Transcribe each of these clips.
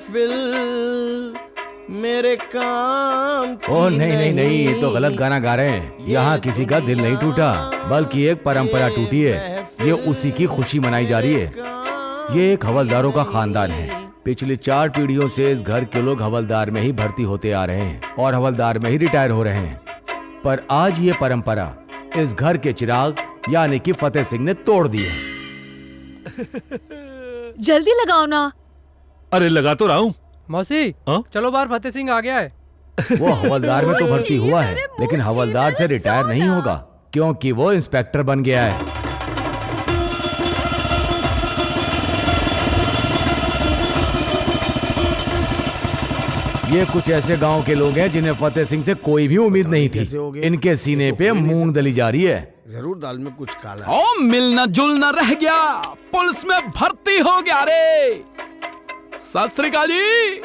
महफिल मेरे काम की ओह नहीं, ये तो गलत गाना गा रहे हैं। यहाँ किसी का दिल नहीं टूटा, बल्कि एक परंपरा टूटी है। ये उसी की खुशी मनाई जा रही है। ये एक हवलदारों का खानदान है। पिछली 4 पीढ़ियों से इस घर के लोग हवलदार में ही भर्ती होते आ रहे हैं और हवलदार में ही रिटायर हो रहे हैं। पर आज ये परंपरा इस घर के चिराग यानी कि फतेह सिंह ने तोड़ दी है। जल्दी लगाओ ना। अरे लगा तो रहा हूँ। मौसी चलो बाहर, फतेह सिंह आ गया है। वो हवलदार में तो भर्ती हुआ है, लेकिन हवलदार से रिटायर नहीं होगा, क्योंकि वो इंस्पेक्टर बन गया है। ये कुछ ऐसे गांव के लोग हैं जिन्हें फतेह सिंह से कोई भी उम्मीद नहीं थी। इनके सीने पे मूंग दली जा रही है। जरूर दाल में कुछ काला। ओ मिलना जुलना रह गया, पुलिस में भर्ती हो गया रे। सत श्री अकाल जी।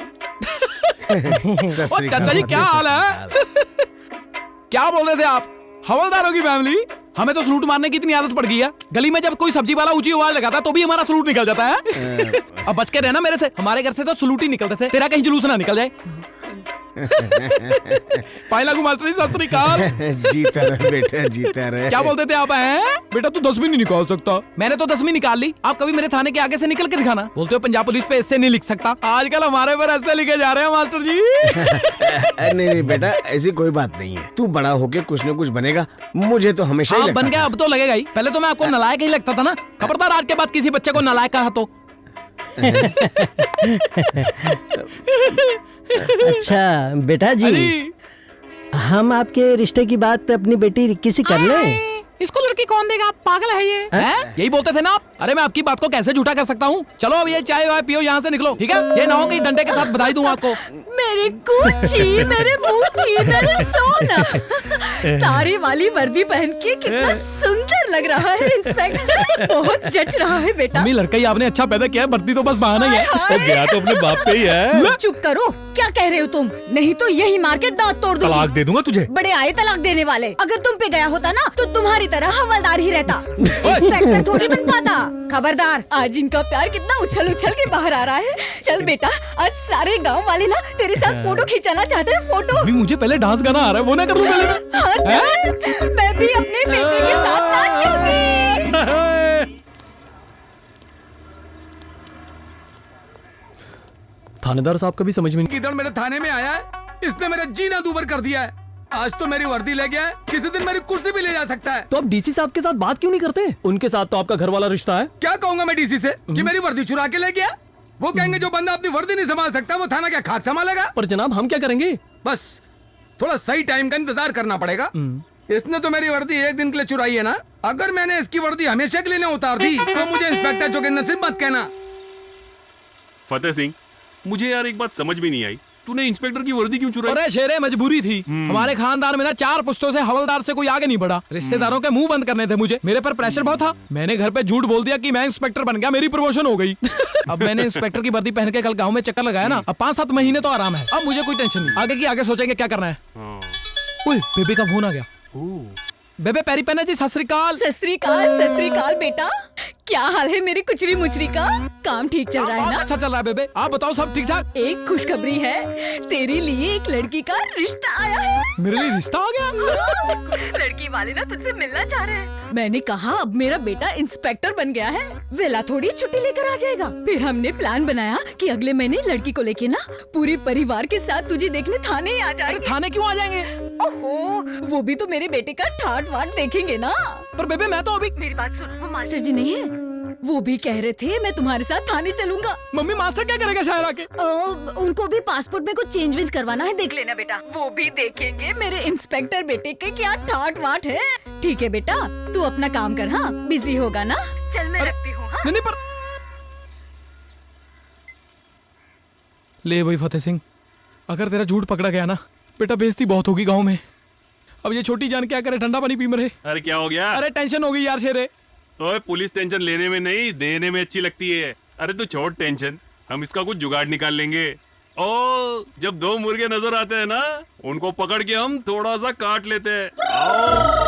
चाचा जी क्या हाल है? क्या बोल रहे थे आप? हवलदारों की फैमिली? हमें तो सलूट मारने की इतनी आदत पड़ गई है। गली में जब कोई सब्जी वाला ऊंची आवाज लगाता है तो भी हमारा सलूट निकल जाता है। अब बच के रहना मेरे से। हमारे घर से तो सलूट ही निकलते थे। तेरा कहीं जुलूस ना निकल जाए। पायला मास्टर जी सत श्री अकाल। जीता रहे बेटा, जीता रहे। क्या बोलते थे आप? हैं बेटा तू 10वीं नहीं निकाल सकता। मैंने तो 10वीं निकाल ली। आप कभी मेरे थाने के आगे से निकल के दिखाना। बोलते हो पंजाब पुलिस पे ऐसे नहीं लिख सकता। आजकल हमारे पर ऐसे लिखे जा रहे हैं मास्टर जी। नहीं बेटा, ऐसी कोई बात नहीं है। तू बड़ा होके कुछ न कुछ बनेगा। मुझे तो हमेशा ही बन गया, अब तो लगेगा ही। पहले तो मैं आपको नालायक ही लगता था ना। खबरदार आज के बाद किसी बच्चे को नालायक कहा तो। अच्छा बेटा जी, हम आपके रिश्ते की बात अपनी बेटी रिक्की से कर लें? इसको लड़की कौन देगा? आप पागल है ये? यही बोलते थे ना आप? अरे मैं आपकी बात को कैसे झूठा कर सकता हूँ? चलो अब ये चाय वाय पियो, यहाँ से निकलो, ठीक है? ये ना हो कि डंडे के साथ बधाई दूं आपको। मेरे कुची, मेरे मूची, मेरे सोना। तारे वाली वर्दी पहन के कितना सुंदर लग रहा है इंस्पेक्टर। बहुत जच रहा है बेटा। मम्मी लड़का ही आपने अच्छा पैदा किया है, वर्दी तो बस बहाना ही है। तो गया तो अपने बाप पे ही है। चुप करो, क्या कह रहे हो तुम? नहीं तो यही मार के दांत तोड़ दूंगी। तलाक दे दूंगा तुझे। बड़े आए तलाक देने वाले। अगर तुम पे गया होता ना तो तुम्हारी तरह हवलदार ही रहता, इंस्पेक्टर थोड़ी बन पाता। खबरदार, आज इनका प्यार कितना उछल उछल के बाहर आ रहा है। चल बेटा, आज सारे गांव वाले ना तेरे साथ फोटो खिंचाना चाहते हैं। फोटो? मुझे पहले डांस गाना आ रहा है, वो ना कर लूं पहले? हाँ चल, मैं भी अपने बेटे के साथ नाचूंगी। थानेदार साहब कभी समझ में नहीं। किधर मेरे थाने में आया है, इसने मेरा जीना दूभर कर दिया है। आज तो मेरी वर्दी ले गया है, किसी दिन मेरी कुर्सी भी ले जा सकता है। तो आप डीसी साहब के साथ बात क्यों नहीं करते? उनके साथ तो आपका घर वाला रिश्ता है। क्या कहूंगा मैं डीसी से कि मेरी वर्दी चुरा के ले गया? वो कहेंगे जो बंदा अपनी वर्दी नहीं संभाल सकता वो थाना क्या खाक संभालेगा? पर जनाब हम क्या करेंगे? बस थोड़ा सही टाइम का इंतजार करना पड़ेगा। इसने तो मेरी वर्दी एक दिन के लिए चुराई है ना। अगर मैंने इसकी वर्दी हमेशा के लिए उतार दी तो मुझे इंस्पेक्टर जोगिंदर सिंह मत कहना। फतेह सिंह, मुझे यार एक बात समझ में नहीं आई, तूने इंस्पेक्टर की वर्दी क्यों चुराई? अरे शेरे, मजबूरी थी। हमारे खानदान में ना 4 पुश्तों से हवलदार से कोई आगे नहीं बढ़ा। रिश्तेदारों के मुंह बंद करने थे मुझे। मेरे पर प्रेशर बहुत था। मैंने घर पे झूठ बोल दिया कि मैं इंस्पेक्टर बन गया, मेरी प्रमोशन हो गई। अब मैंने इंस्पेक्टर की वर्दी पहन के कल गाँव में चक्कर लगाया ना, अब 5-7 महीने तो आराम है। अब मुझे कोई टेंशन नहीं। आगे की आगे सोचेंगे क्या करना है। ओए, बेबे का फोन आ गया। बेबे पैरी पहना जी, सत श्री अकाल। सत श्री अकाल, सत श्री अकाल बेटा। क्या हाल है मेरी कुचरी मुचरी का? काम ठीक चल रहा है ना? अच्छा चल रहा है बेबे, आप बताओ सब ठीक ठाक? एक खुशखबरी है, तेरे लिए एक लड़की का रिश्ता आया है। मेरे लिए रिश्ता आ गया? लड़की वाले ना तुझसे मिलना चाह रहे हैं। मैंने कहा अब मेरा बेटा इंस्पेक्टर बन गया है, वेला थोड़ी छुट्टी लेकर आ जाएगा। फिर हमने प्लान बनाया कि अगले महीने लड़की को लेके ना पूरे परिवार के साथ तुझे देखने थाने ही आ जाएंगे। थाने क्यों आ जाएंगे? ओहो, वो भी तो मेरे बेटे का ठाट वाट देखेंगे ना। पर बेबे मैं तो अभी। मेरी बात सुन, वो मास्टर जी नहीं है, वो भी कह रहे थे मैं तुम्हारे साथ थाने चलूंगा। मम्मी मास्टर क्या करेगा शहर आके? उनको भी पासपोर्ट में कुछ चेंज वेंज करवाना है, देख लेना बेटा। वो भी देखेंगे मेरे इंस्पेक्टर बेटे के क्या ठाट वाट है। ठीक है बेटा, तू अपना काम कर। हाँ, बिजी होगा ना? चल मैं रखती हूँ। हाँ? नहीं पर ले भाई फतेह सिंह, अगर तेरा झूठ पकड़ा गया ना बेटा, बेइज्जती बहुत होगी गाँव में। अब ये छोटी जान क्या करे, ठंडा पानी पी मरे। अरे क्या हो गया? अरे टेंशन हो गई यार शेरे। तो पुलिस टेंशन लेने में नहीं, देने में अच्छी लगती है। अरे तू छोड़ टेंशन, हम इसका कुछ जुगाड़ निकाल लेंगे। ओ, जब 2 मुर्गे नजर आते हैं ना, उनको पकड़ के हम थोड़ा सा काट लेते हैं। आओ।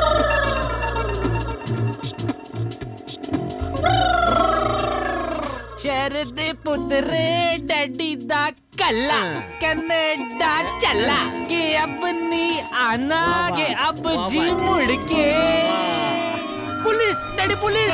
कर दे पुत्रे डैडी दा कल्ला कनाडा चला के अब नहीं आना के अब जी मुड़ के। Police daddy police.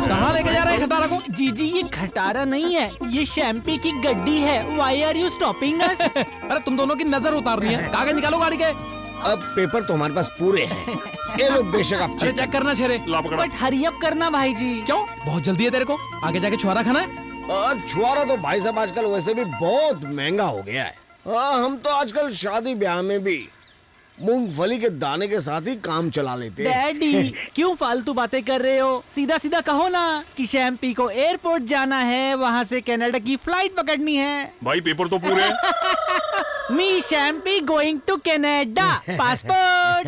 कहाँ लेके जा रहे हैं खटारा को? जी ये खटारा नहीं है, ये शैम्पी की गड्डी है। Why are you stopping us? अरे तुम दोनों की नजर उतारनी है, कागज निकालो गाड़ी के। अब पेपर तो हमारे पास पूरे हैं, ये लो बेशक आप अरे चेक करना छेरे। बट हरी अप करना भाई जी। क्यों, बहुत जल्दी है तेरे को? आगे जाके छुआरा खाना है? छुआरा तो भाई साहब आजकल वैसे भी बहुत महंगा हो गया है। हम तो आजकल शादी ब्याह में भी मूंगफली के दाने के साथ ही काम चला लेते हैं। डैडी क्यों फालतू बातें कर रहे हो? सीधा सीधा कहो ना कि शैम्पी को एयरपोर्ट जाना है, वहाँ से कनाडा की फ्लाइट पकड़नी है। भाई पेपर तो पूरे हैं। मी शैम्पी गोइंग टू कनाडा, पासपोर्ट।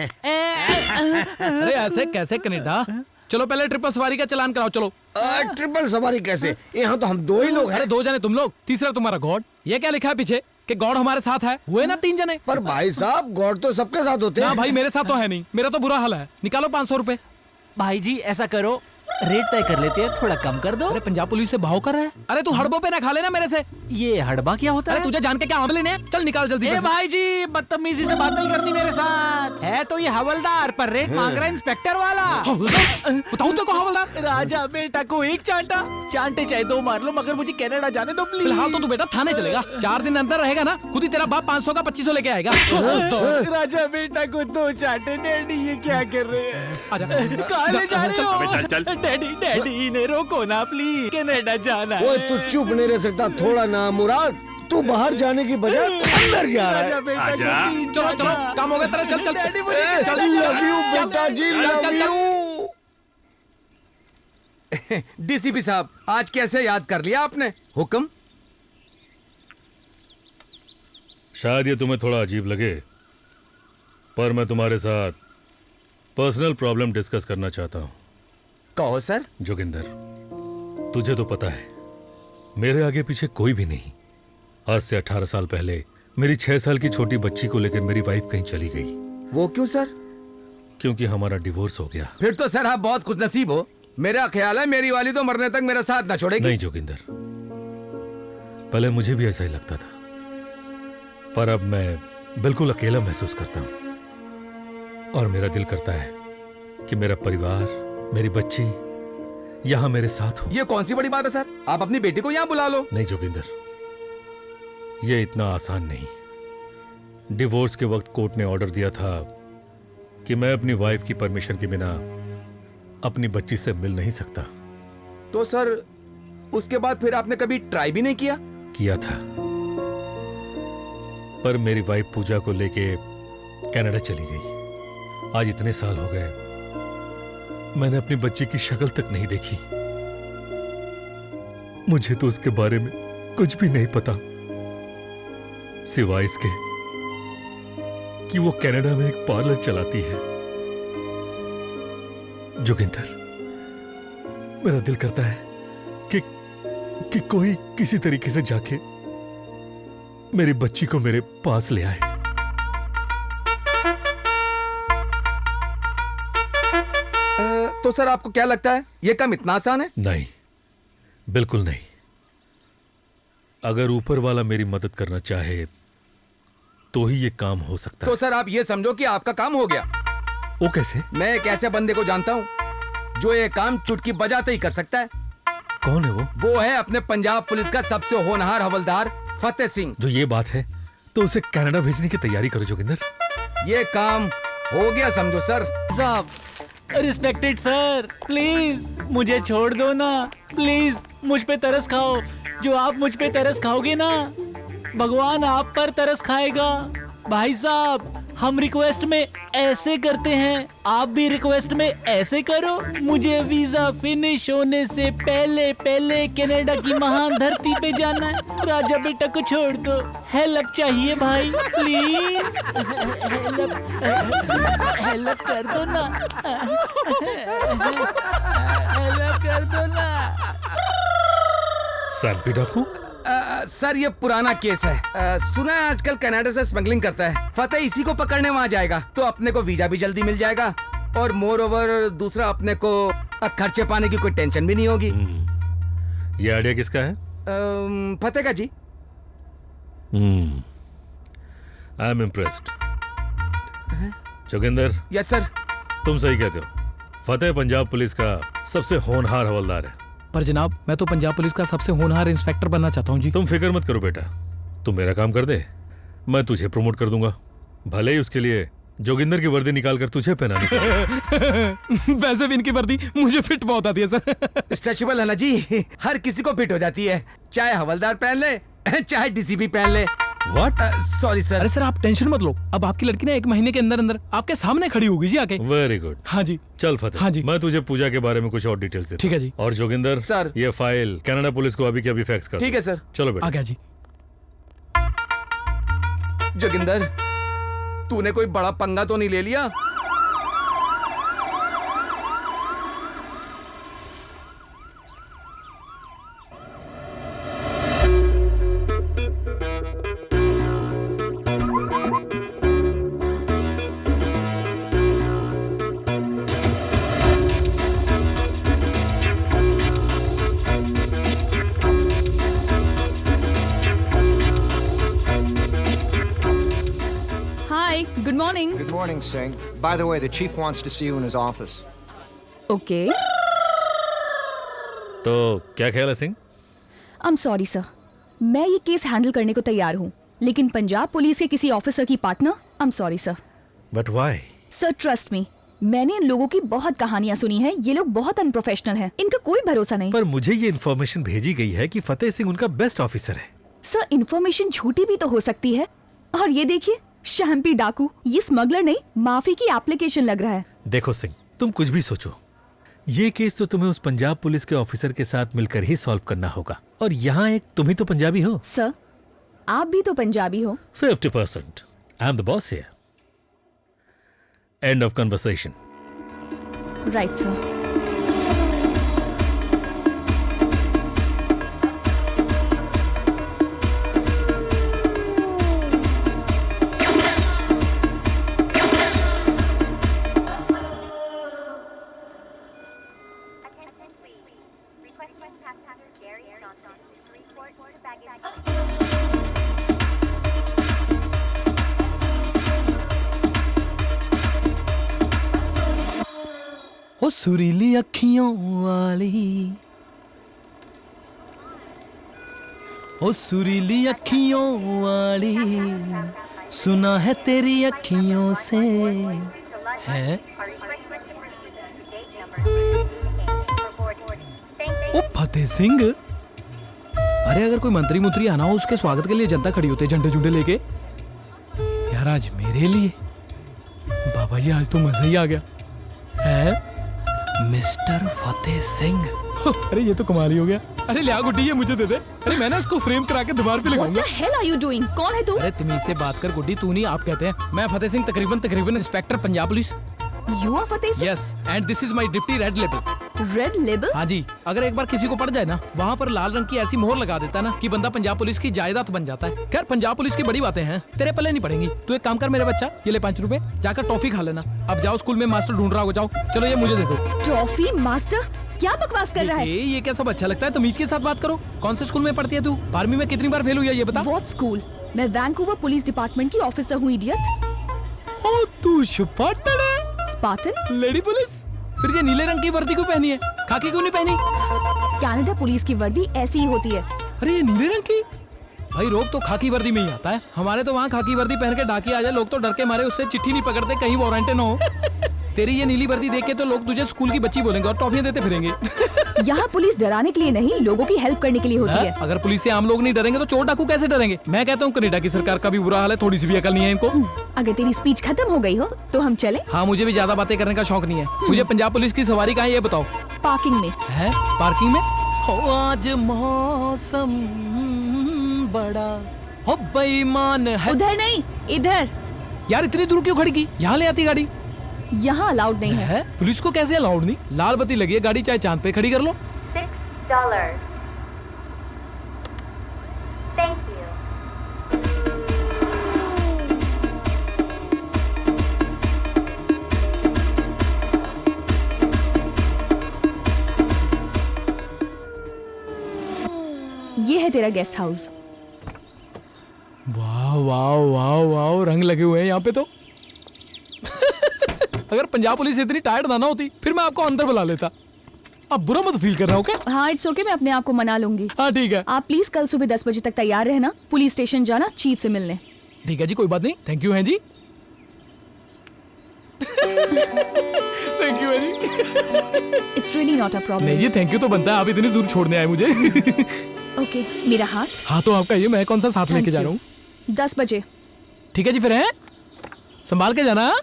अरे ऐसे कैसे कनाडा? चलो पहले ट्रिपल सवारी का चालान कराओ, चलो। ट्रिपल सवारी कैसे? यहाँ तो हम 2 ही लोग हैं। अरे 2 जने तुम लोग, तीसरा तुम्हारा गॉड। ये क्या लिखा है पीछे कि गॉड हमारे साथ है? हुए ना 3 जने। पर भाई साहब गॉड तो सबके साथ होते हैं। ना भाई मेरे साथ तो है नहीं, मेरा तो बुरा हाल है। निकालो 500 रुपए। भाई जी ऐसा करो, रेट तय कर लेते हैं, थोड़ा कम कर दो। अरे पंजाब पुलिस से भाव कर रहा है। अरे तू हड़बों पे ना खा लेना मेरे से। ये हड़बा क्या होता अरे है? तुझे जान के क्या आंवले ने? चल निकाल जल्दी। ए भाई जी बदतमीजी से बात नहीं करनी मेरे साथ। है तो ये हवलदार, पर रेट मांग रहा है इंस्पेक्टर वाला। बताऊं तो को हवलदार? राजा बेटा को एक चांटा, चांटे चाहे 2 मार लो, मगर मुझे कनाडा जाने दो प्लीज। फिलहाल तो तू बेटा थाने चलेगा। 4 दिन अंदर रहेगा ना, खुद ही तेरा बाप 500 का 2500 लेके आएगा। राजा बेटा को 2 चांटे। डैडी ये क्या कर रहे हैं? कहाँ ले जा रहे अबे हो? चल चल। डैडी इन्हें रोको ना प्लीज, कनाडा जाना ओए है। तू चुप नहीं रह सकता थोड़ा ना मुराद? तू बाहर जाने की बजाय अंदर जा रहा राजा है। बेटा को आजा। 3 चलो चलो, काम हो गया तेरा। चल चल डैडी मुझे चल लव यू बेटा जी, लव यू। डीसीपी साहब आज कैसे याद कर लिया आपने? हुक्म। शायद ये तुम्हें थोड़ा अजीब लगे, पर मैं तुम्हारे साथ पर्सनल प्रॉब्लम डिस्कस करना चाहता हूँ। कहो सर। जोगिंदर, तुझे तो पता है मेरे आगे पीछे कोई भी नहीं। आज से 18 साल पहले मेरी 6 साल की छोटी बच्ची को लेकर मेरी वाइफ कहीं चली गई। वो क्यों सर? क्योंकि हमारा डिवोर्स हो गया। फिर तो सर आप बहुत खुशनसीब हो। मेरा ख्याल है मेरी वाली तो मरने तक मेरा साथ ना छोड़ेगी। नहीं जोगिंदर, पहले मुझे भी ऐसा ही लगता था, पर अब मैं बिल्कुल अकेला महसूस करता हूं और मेरा दिल करता है कि मेरा परिवार, मेरी बच्ची यहां मेरे साथ हो। ये कौन सी बड़ी बात है सर? आप अपनी बेटी को यहाँ बुला लो। नहीं जोगिंदर, ये इतना आसान नहीं। डिवोर्स के वक्त कोर्ट ने ऑर्डर दिया था कि मैं अपनी वाइफ की परमिशन के बिना अपनी बच्ची से मिल नहीं सकता। तो सर उसके बाद फिर आपने कभी ट्राई भी नहीं किया? किया था, पर मेरी वाइफ पूजा को लेके कनाडा चली गई। आज इतने साल हो गए, मैंने अपनी बच्ची की शक्ल तक नहीं देखी। मुझे तो उसके बारे में कुछ भी नहीं पता, सिवाय इसके कि वो कनाडा में एक पार्लर चलाती है। जोगिंदर, मेरा दिल करता है कि कोई किसी तरीके से जाके मेरी बच्ची को मेरे पास ले आए। तो सर आपको क्या लगता है ये काम इतना आसान है? नहीं, बिल्कुल नहीं। अगर ऊपर वाला मेरी मदद करना चाहे तो ही ये काम हो सकता तो है। सर आप ये समझो कि आपका काम हो गया। वो कैसे? मैं एक ऐसे बंदे को जानता हूँ जो ये काम चुटकी बजाते ही कर सकता है। कौन है वो? वो है अपने पंजाब पुलिस का सबसे होनहार हवलदार फतेह सिंह। जो ये बात है तो उसे कनाडा भेजने की तैयारी करो जोगिंदर। ये काम हो गया समझो सर। साहब, रिस्पेक्टेड सर, प्लीज मुझे छोड़ दो ना, प्लीज मुझ पे तरस खाओ। जो आप मुझ पे तरस खाओगे ना, भगवान आप पर तरस खाएगा। भाई साहब, हम रिक्वेस्ट में ऐसे करते हैं, आप भी रिक्वेस्ट में ऐसे करो। मुझे वीजा फिनिश होने से पहले पहले कनाडा की महान धरती पे जाना है। राजा बेटा को छोड़ दो, हेल्प चाहिए भाई, प्लीज हेल्प कर दो ना, हेल्प कर दो ना। सैम्पी डाकू? सर ये पुराना केस है। सुना है आजकल कनाडा से स्मगलिंग करता है। फतेह इसी को पकड़ने वहाँ जाएगा तो अपने को वीजा भी जल्दी मिल जाएगा और मोर ओवर दूसरा अपने को खर्चे पाने की कोई टेंशन भी नहीं होगी। ये आइडिया किसका है? फतेह का जी। I am impressed. Joginder. Yes sir. तुम सही कहते हो, फतेह पंजाब पुलिस का सबसे होनहार हवलदार है। पर जनाब, मैं तो पंजाब पुलिस का सबसे होनहार इंस्पेक्टर बनना चाहता हूँ जी। तुम फिक्र मत करो बेटा, तुम मेरा काम कर दे, मैं तुझे प्रमोट कर दूंगा। भले ही उसके लिए जोगिंदर की वर्दी निकाल कर तुझे पहनानी पड़े। वैसे भी इनकी वर्दी मुझे फिट बहुत आती है सर। स्ट्रेचेबल है ना जी, हर किसी को फिट हो जाती है, चाहे हवलदार पहन ले चाहे डीसीपी पहन ले। व्हाट? Sorry sir. अरे सर, आप टेंशन मत लो, अब आपकी लड़की ना 1 महीने के अंदर अंदर आपके सामने खड़ी होगी जी आके। Very good. हाँ जी। चल फतेह, हाँ जी। मैं तुझे पूजा के बारे में कुछ और डिटेल्स देता हूं। ठीक है जी। और जोगिंदर सर, ये फाइल कनाडा पुलिस को अभी के अभी फैक्स कर। ठीक है सर। चलो बेटा। आ गया जी। जोगिंदर, तूने कोई बड़ा पंगा तो नहीं ले लिया? Good morning. Good morning, Singh. By the way, the chief wants to see you in his office. Okay. तो क्या ख्याल है सिंह? I'm sorry, sir. मैं ये केस हैंडल करने को तैयार हूँ, लेकिन पंजाब पुलिस के किसी ऑफिसर की partner, I'm sorry, sir. But why? Sir, trust me. मैंने इन लोगों की बहुत कहानियाँ सुनी हैं। ये लोग बहुत अनप्रोफेशनल हैं। इनका कोई भरोसा नहीं। पर मुझे ये इन्फॉर्मेशन भेजी गई है कि फतेह सिंह उनका बेस्ट ऑफिसर है। सर, इन्फॉर्मेशन झूठी भी तो हो सकती है। और ये देखिए, शैम्पी डाकू, ये स्मगलर नहीं, माफी की एप्लीकेशन लग रहा है। देखो सिंह, तुम कुछ भी सोचो, ये केस तो तुम्हें उस पंजाब पुलिस के ऑफिसर के साथ मिलकर ही सॉल्व करना होगा। और यहाँ एक तुम ही तो पंजाबी हो। सर, आप भी तो पंजाबी हो। 50%. I am the boss here. End of conversation. Right sir. ओ सुरीली अखियों वाली, ओ सुरीली अखियों वाली, सुना है तेरी अखियों से है। ओ फतेह सिंह, अरे अगर कोई मंत्री मुंत्री आना हो, उसके स्वागत के लिए जनता खड़ी होती है झंडे झुंडे लेके। यार आज मेरे लिए बाबा जी, आज तो मजा ही आ गया है। मिस्टर फतेह सिंह, अरे ये तो कमाल ही हो गया। अरे लिया गुड्डी, ये मुझे दे दे। अरे मैं ना इसको फ्रेम करा के दीवार पे लगाऊंगा। What the hell are you doing? कौन है तू? अरे तमीज से बात कर गुड्डी, तू नहीं आप कहते हैं। मैं फतेह सिंह, तकरीबन inspector Punjab police. You are Fateh Singh? Yes, and this is my deputy red label. Red label? हाँ जी, अगर एक बार किसी को पड़ जाए ना, वहाँ पर लाल रंग की ऐसी मोहर लगा देता है ना कि बंदा पंजाब पुलिस की जायदाद बन जाता है। खैर पंजाब पुलिस की बड़ी बातें हैं, तेरे पल्ले नहीं पड़ेंगी। तू एक काम कर मेरे बच्चा, ये ले 5 रुपए, जाकर टॉफी खा लेना। अब जाओ, स्कूल में मास्टर ढूंढ रहा हो, जाओ। चलो ये मुझे दे दो। टॉफी? मास्टर क्या बकवास कर रहा है? ये क्या सब अच्छा लगता है? तमीज के साथ बात करो। कौन से स्कूल में पढ़ती है तू? 12वीं में कितनी बार फेल हुई है ये बता। What school? मैं वैंकूवर पुलिस डिपार्टमेंट की ऑफिसर हूँ, इडियट। ओ तू स्पार्टन है? स्पार्टन? Lady police? फिर ये नीले रंग की वर्दी क्यों पहनी है? खाकी क्यों नहीं पहनी? कनाडा पुलिस की वर्दी ऐसी ही होती है। अरे ये नीले रंग की? भाई रोग तो खाकी वर्दी में ही आता है। हमारे तो वहाँ खाकी वर्दी पहन के डाकी आ जाए, लोग तो डर के मारे उससे चिट्ठी नहीं पकड़ते, कहीं वारंट ना हो। तेरी ये नीली वर्दी देख के तो लोग तुझे स्कूल की बच्ची बोलेंगे और टॉफियां देते फिरेंगे। यहाँ पुलिस डराने के लिए नहीं, लोगों की हेल्प करने के लिए होती है। अगर पुलिस से आम लोग नहीं डरेंगे तो चोर डाकू कैसे डरेंगे? मैं कहता हूँ कनाडा की सरकार का भी बुरा हाल है, थोड़ी सी भी अकल नहीं है इनको। अगर तेरी स्पीच खत्म हो गई हो तो हम चले। हाँ, मुझे भी ज्यादा बातें करने का शौक नहीं है। मुझे पंजाब पुलिस की सवारी कहाँ है ये बताओ। पार्किंग में है? पार्किंग में? हो आज मौसम बड़ा हो बेईमान है। उधर नहीं, इधर। यार इतनी दूर क्यों खड़ी की? यहाँ ले आती गाड़ी। यहाँ अलाउड नहीं है। पुलिस को कैसे अलाउड नहीं? लाल बत्ती लगी है, गाड़ी चाहे चांद पे खड़ी कर लो। $6. Thank you. तेरा गेस्ट हाउस। वाह वाह वाह वाह, रंग लगे हुए हैं यहाँ पे तो। अगर पंजाब पुलिस इतनी टायर्ड ना होती फिर मैं आपको अंदर बुला लेता। आप बुरा मत फील कर रहा हो क्या? हाँ इट्स ओके, मैं अपने आप को मना लूंगी। हाँ ठीक है। आप प्लीज कल सुबह 10 बजे तक तैयार रहना, पुलिस स्टेशन जाना चीफ से मिलने। ठीक है जी, कोई बात नहीं। थैंक यू है जी। थैंक यू है जी। It's really not a problem. नहीं जी, थैंक यू तो बनता है, आप इतनी दूर छोड़ने आए मुझे। ओके, मेरा हाथ। हाँ तो आपका ये, मैं कौन सा साथ लेके जा रहा हूँ? 10 बजे। ठीक है जी, फिर है संभाल के जाना।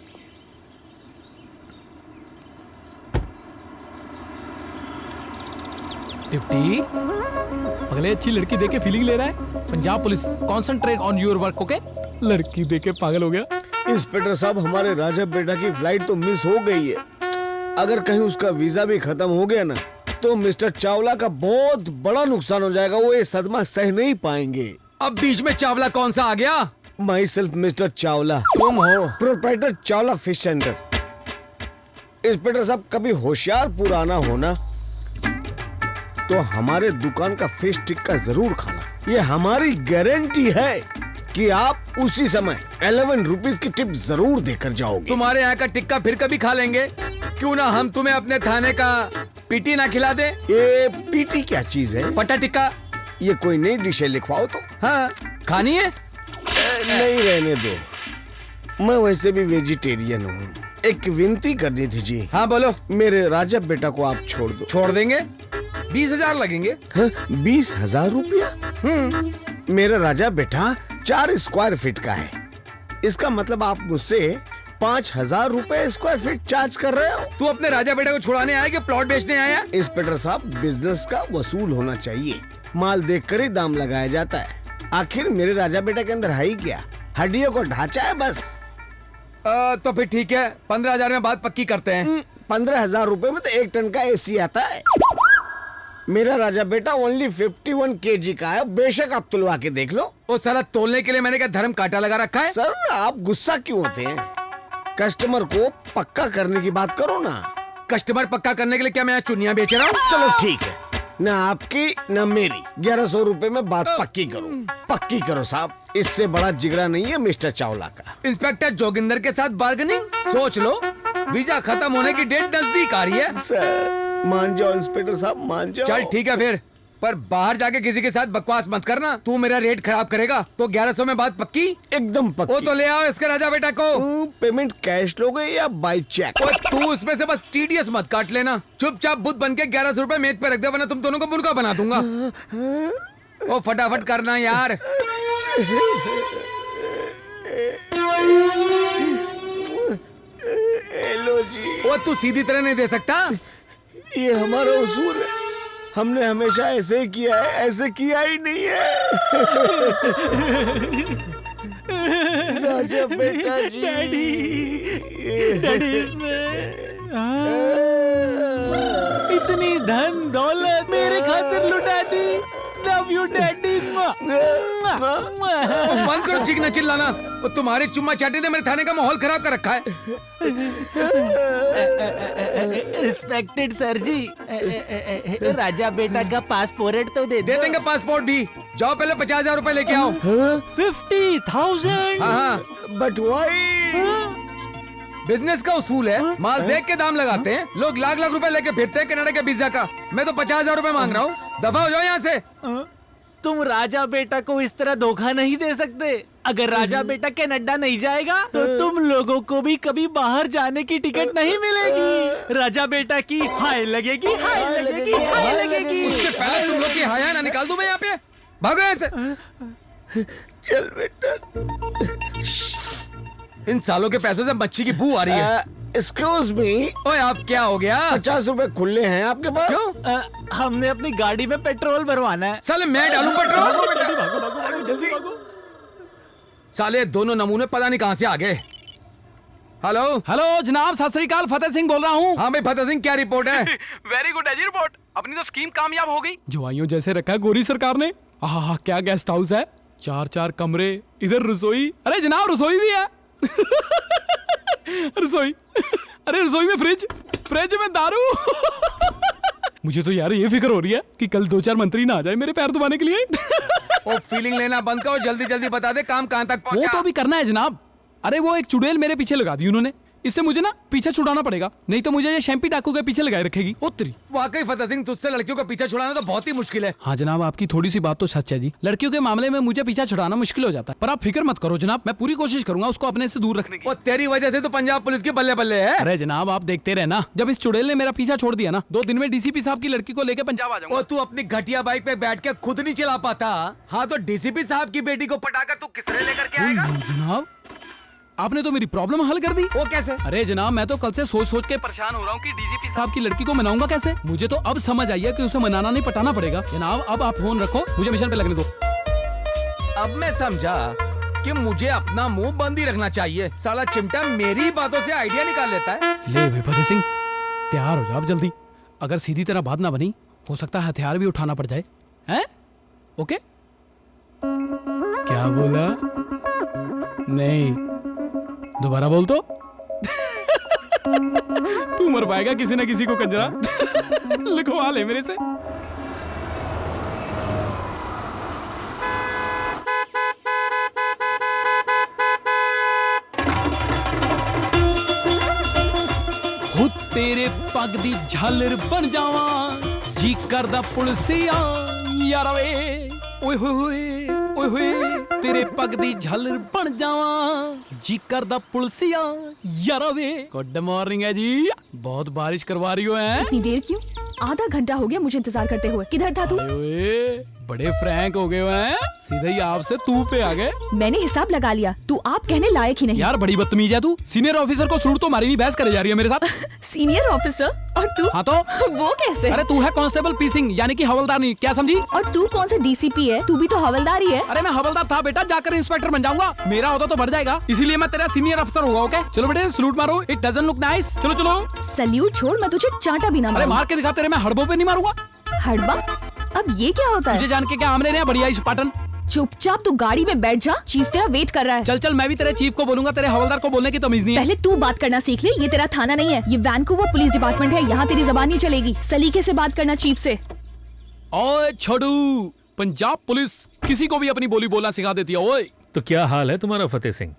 टिप्टी पगले, अच्छी लड़की देके फीलिंग ले रहा है। Punjab police, concentrate on your work. Okay, लड़की देके पागल हो गया। इंस्पेक्टर साहब, हमारे राजा बेटा की फ्लाइट तो मिस हो गई है। अगर कहीं उसका वीजा भी खत्म हो गया ना तो मिस्टर चावला का बहुत बड़ा नुकसान हो जाएगा। वो ये सदमा सह नहीं पाएंगे। अब बीच में चावला कौन सा आ गया? My self mister Chawla. तुम हो proprietor Chawla fish centre. Inspector साहब, कभी होशियारपुर आना होना तो हमारे दुकान का फिश टिक्का जरूर खाना। ये हमारी गारंटी है कि आप उसी समय 11 रुपीज की टिप जरूर देकर जाओगे। तुम्हारे यहाँ का टिक्का फिर कभी खा लेंगे। क्यों ना हम तुम्हें अपने थाने का पीटी ना खिला दे? ये पीटी क्या चीज है? पटा टिक्का। ये कोई नई डिश है, लिखवाओ तो। हाँ, खानी है? नहीं, रहने दो, मैं वैसे भी वेजिटेरियन हूँ। एक विनती करनी थी जी। हाँ बोलो। मेरे राजा बेटा को आप छोड़ दो। छोड़ देंगे? 20,000 लगेंगे। 20,000 रुपया? मेरा राजा बेटा 4 स्क्वायर फीट का है। इसका मतलब आप मुझसे 5,000 रुपए स्क्वायर फीट चार्ज कर रहे हो। तू अपने राजा बेटा को छुड़ाने आया कि प्लॉट बेचने आया? इंस्पेक्टर साहब, बिजनेस का वसूल होना चाहिए। माल देखकर ही दाम लगाया जाता है। आखिर मेरे राजा बेटा के अंदर है ही क्या? हड्डियों को ढांचा है बस। तो फिर ठीक है, 15,000 में बात पक्की करते हैं। 15,000 रुपए में तो 1 टन का एसी आता है। मेरा राजा बेटा ओनली 51 kg का है। बेशक आप तुलवा के देख लो। वो साला तोलने के लिए मैंने क्या धर्म कांटा लगा रखा है? सर, आप गुस्सा क्यों होते हैं? कस्टमर को पक्का करने की बात करो ना। कस्टमर पक्का करने के लिए क्या मैं चुनिया बेच रहा हूँ? चलो ठीक है, न आपकी न मेरी 1100 रुपए में बात पक्की करो। पक्की करो साहब, इससे बड़ा जिगरा नहीं है मिस्टर चावला का। इंस्पेक्टर जोगिंदर के साथ बार्गेनिंग? सोच लो, वीजा खत्म होने की डेट नजदीक आ रही है। सर मान जाओ इंस्पेक्टर साहब, मान जाओ। चल ठीक है फिर, पर बाहर जाके किसी के साथ बकवास मत करना। तू मेरा रेट खराब करेगा। तो 1100 में बात पक्की? एकदम पक्की। वो तो ले आओ इसके राजा बेटा को। पेमेंट कैश लोगे या बाय चेक? तू उसमें से बस टीडीएस मत काट लेना। चुपचाप बुद्ध बन के 1100 रुपए मेज पे रख दे, वरना तुम दोनों को मुर्गा बना दूंगा। ओ फटाफट करना यार। हेलो जी। वो तू सीधी तरह नहीं दे सकता। ये हमारा उसूल है, हमने हमेशा ऐसे ही किया है, ऐसे किया ही नहीं है। राजा बेटा जी। डैडी इतनी धन दौलत मेरे खातिर लुटा दी। Love you daddy. बंद करो चीखना चिल्लाना। वो तुम्हारे चुम्मा चाटी ने मेरे थाने का माहौल खराब कर रखा है। रिस्पेक्टेड सर जी, राजा बेटा का पासपोर्ट तो दे देंगे। पासपोर्ट भी। जाओ पहले 50,000 रुपए लेके आओ। 50,000? हाँ। But why? बिजनेस का उसूल है, माल देख के दाम लगाते हैं। लोग लाख लाख रुपए लेके फिरते हैं कनाडा के वीजा का। मैं तो 50,000 रुपए मांग रहा हूँ। दफा हो जाओ यहाँ से। तुम राजा बेटा को इस तरह धोखा नहीं दे सकते। अगर राजा बेटा कनाडा नहीं जाएगा तो तुम लोगों को भी कभी बाहर जाने की टिकट नहीं मिलेगी। राजा बेटा की हाय लगेगी, हाय लगेगी, हाय लगेगी। उससे पहले तुम लोग की हाय ना निकाल दूं मैं यहाँ पे। भागो यहाँ से। चल बेटा। इन सालों के पैसों से मच्छी की बू आ रही है। Excuse me. ओए आप क्या हो गया? 50 रुपए खुले हैं आपके पास? क्यों? हमने अपनी गाड़ी में पेट्रोल भरवाना है। साले मैं डालूं पेट्रोल? जल्दी भागो। साले दोनों नमूने पता नहीं कहाँ से आ गए। हेलो हेलो जनाब, सत श्री अकाल। फतेह सिंह बोल रहा हूँ। हाँ भाई फतेह सिंह, क्या रिपोर्ट है? वेरी गुड है जी रिपोर्ट। अपनी तो स्कीम कामयाब हो गई। जवाइयों जैसे रखा है गोरी सरकार ने। आहा, क्या गेस्ट हाउस है, 4-4 कमरे, इधर रसोई। अरे जनाब रसोई भी है। रसोई, अरे रसोई में फ्रिज, फ्रिज में दारू। मुझे तो यार ये फिक्र हो रही है कि कल 2-4 मंत्री ना आ जाए मेरे पैर दबाने के लिए। ओ फीलिंग लेना बंद करो, जल्दी जल्दी बता दे काम कहाँ तक वो पहुंचा। तो अभी करना है जनाब। अरे वो एक चुड़ैल मेरे पीछे लगा दी उन्होंने, इससे मुझे ना पीछे छुड़ाना पड़ेगा, नहीं तो मुझे ये शैम्पी डाकू के पीछे लगाए रखेगी। ओ तेरी। वाकई फतेह सिंह, तुझसे लड़कियों का पीछा छुड़ाना तो बहुत ही मुश्किल है। हाँ जनाब, आपकी थोड़ी सी बात तो सच है जी। लड़कियों के मामले में मुझे पीछा छुड़ाना मुश्किल हो जाता है, पर आप फिक्र मत करो जनाब, मैं पूरी कोशिश करूंगा उसको अपने से दूर रखने की। वो तेरी वजह से तो पंजाब पुलिस की बल्ले बल्ले है। अरे जनाब आप देखते रहे ना, जब इस चुड़ैल ने मेरा पीछा छोड़ दिया ना, 2 दिन में डीसीपी साहब की लड़की को लेकर पंजाब आ जाऊंगा। ओ तू अपनी घटिया बाइक पे बैठ के खुद नहीं चला पाता, हाँ तो डीसीपी साहब की बेटी को पटाकर तू किसने लेकर के आएगा? जनाब आपने तो मेरी प्रॉब्लम हल कर दी। वो कैसे? अरे जनाब मैं तो कल से सोच सोच के परेशान हो रहा हूँ कि डीजीपी साहब की लड़की को मनाऊंगा कैसे। मुझे तो अब समझ आई है कि उसे मनाना नहीं पटाना पड़ेगा। जनाब अब आप फोन रखो, मुझे मिशन पे लगने दो। अब मैं समझा कि मुझे अपना मुंह बंद ही रखना चाहिए। साला चिमटा मेरी बातों से आइडिया निकाल लेता है। ले भाई फतेह सिंह, तैयार हो जाओ जल्दी, अगर सीधी तरह बात ना बनी हो सकता है हथियार भी उठाना पड़ जाए। हैं? ओके? क्या बोला? नहीं, दोबारा बोल तो। तू मर पाएगा किसी ना किसी को कंजरा। लिखवा ले मेरे से। हो तेरे पग दी झालर बन जावा, जी करदा पुलसिया यारा वे। ओए होए ओए होए, तेरे पग दी झालर बन जावा, जी करदा पुलसिया यारा वे। गुड मॉर्निंग है जी, बहुत बारिश करवा रही हो हैं? इतनी देर क्यों? आधा घंटा हो गया मुझे इंतजार करते हुए। किधर था तू? ओए, बड़े फ्रैंक हो गए हो हैं? सीधे ही आपसे तू पे आ गए। मैंने हिसाब लगा लिया, तू आप कहने लायक ही नहीं। यार बड़ी बदतमीज है तू। सीनियर ऑफिसर को सूट तो मारी नहीं, बहस करे जा रही है मेरे साथ। सीनियर ऑफिसर और तू? हाँ तो वो कैसे? अरे तू है कांस्टेबल पी सिंह, यानी कि हवलदार नहीं, क्या समझी? और तू कौन से डीसीपी है? तू भी तो हवलदार ही है। अरे मैं हवलदार था बेटा, जाकर इंस्पेक्टर बन जाऊंगा। मेरा होता तो बढ़ जाएगा, इसीलिए मैं तेरा सीनियर अफसर होगा। ओके चलो बेटे सलूट मारो, इट डजंट लुक नाइस। चलो चलो। सल्यूट छोड़, मैं तुझे चांटा भी ना अरे मारूंगा। मार के दिखा, तेरे मैं हड़बों पे नहीं मारूंगा। हड़बा? अब ये क्या होता तुझे है? जान के क्या आमले ने बढ़िया स्पाटन। चुपचाप तू गाड़ी में बैठ जा, चीफ तेरा वेट कर रहा है। चल चल, मैं भी तेरे चीफ को बोलूंगा, तेरे हवलदार को बोलने की तमीज नहीं है। पहले तू बात करना सीख ले, ये तेरा थाना नहीं है, ये वैंकूवर पुलिस डिपार्टमेंट है, यहाँ तेरी जबान नहीं चलेगी। सलीके से बात करना चीफ से। ओए छोड़ू, पंजाब पुलिस किसी को भी अपनी बोली बोलना सिखा देती है। ओए तो क्या हाल है तुम्हारा फतेह सिंह?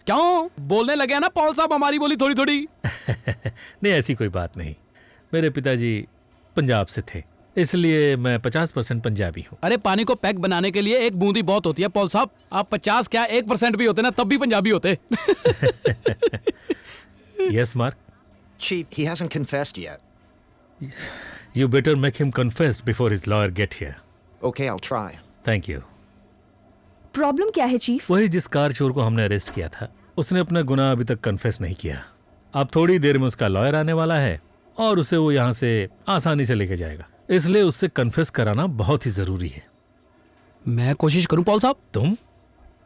क्यों बोलने लगे ना पॉल साहब हमारी बोली थोड़ी थोड़ी? नहीं ऐसी कोई बात नहीं, मेरे पिताजी पंजाब से थे, इसलिए मैं 50% पंजाबी हूँ। अरे पानी को पैक बनाने के लिए एक बूंदी बहुत होती है पॉल साहब, आप 50 क्या 1% भी होते ना तब भी पंजाबी होते। Yes mark. Chief, he hasn't confessed yet. You better make him confess before his lawyer get here. Okay, I'll try. Thank you. Problem क्या है चीफ? वही जिस कार चोर को हमने अरेस्ट किया था, उसने अपना गुनाह अभी तक कन्फेस नहीं किया। अब थोड़ी देर में उसका लॉयर आने वाला है और उसे वो यहाँ से आसानी से लेके जाएगा, इसलिए उससे कन्फेस कराना बहुत ही जरूरी है। मैं कोशिश करूं पॉल साहब। तुम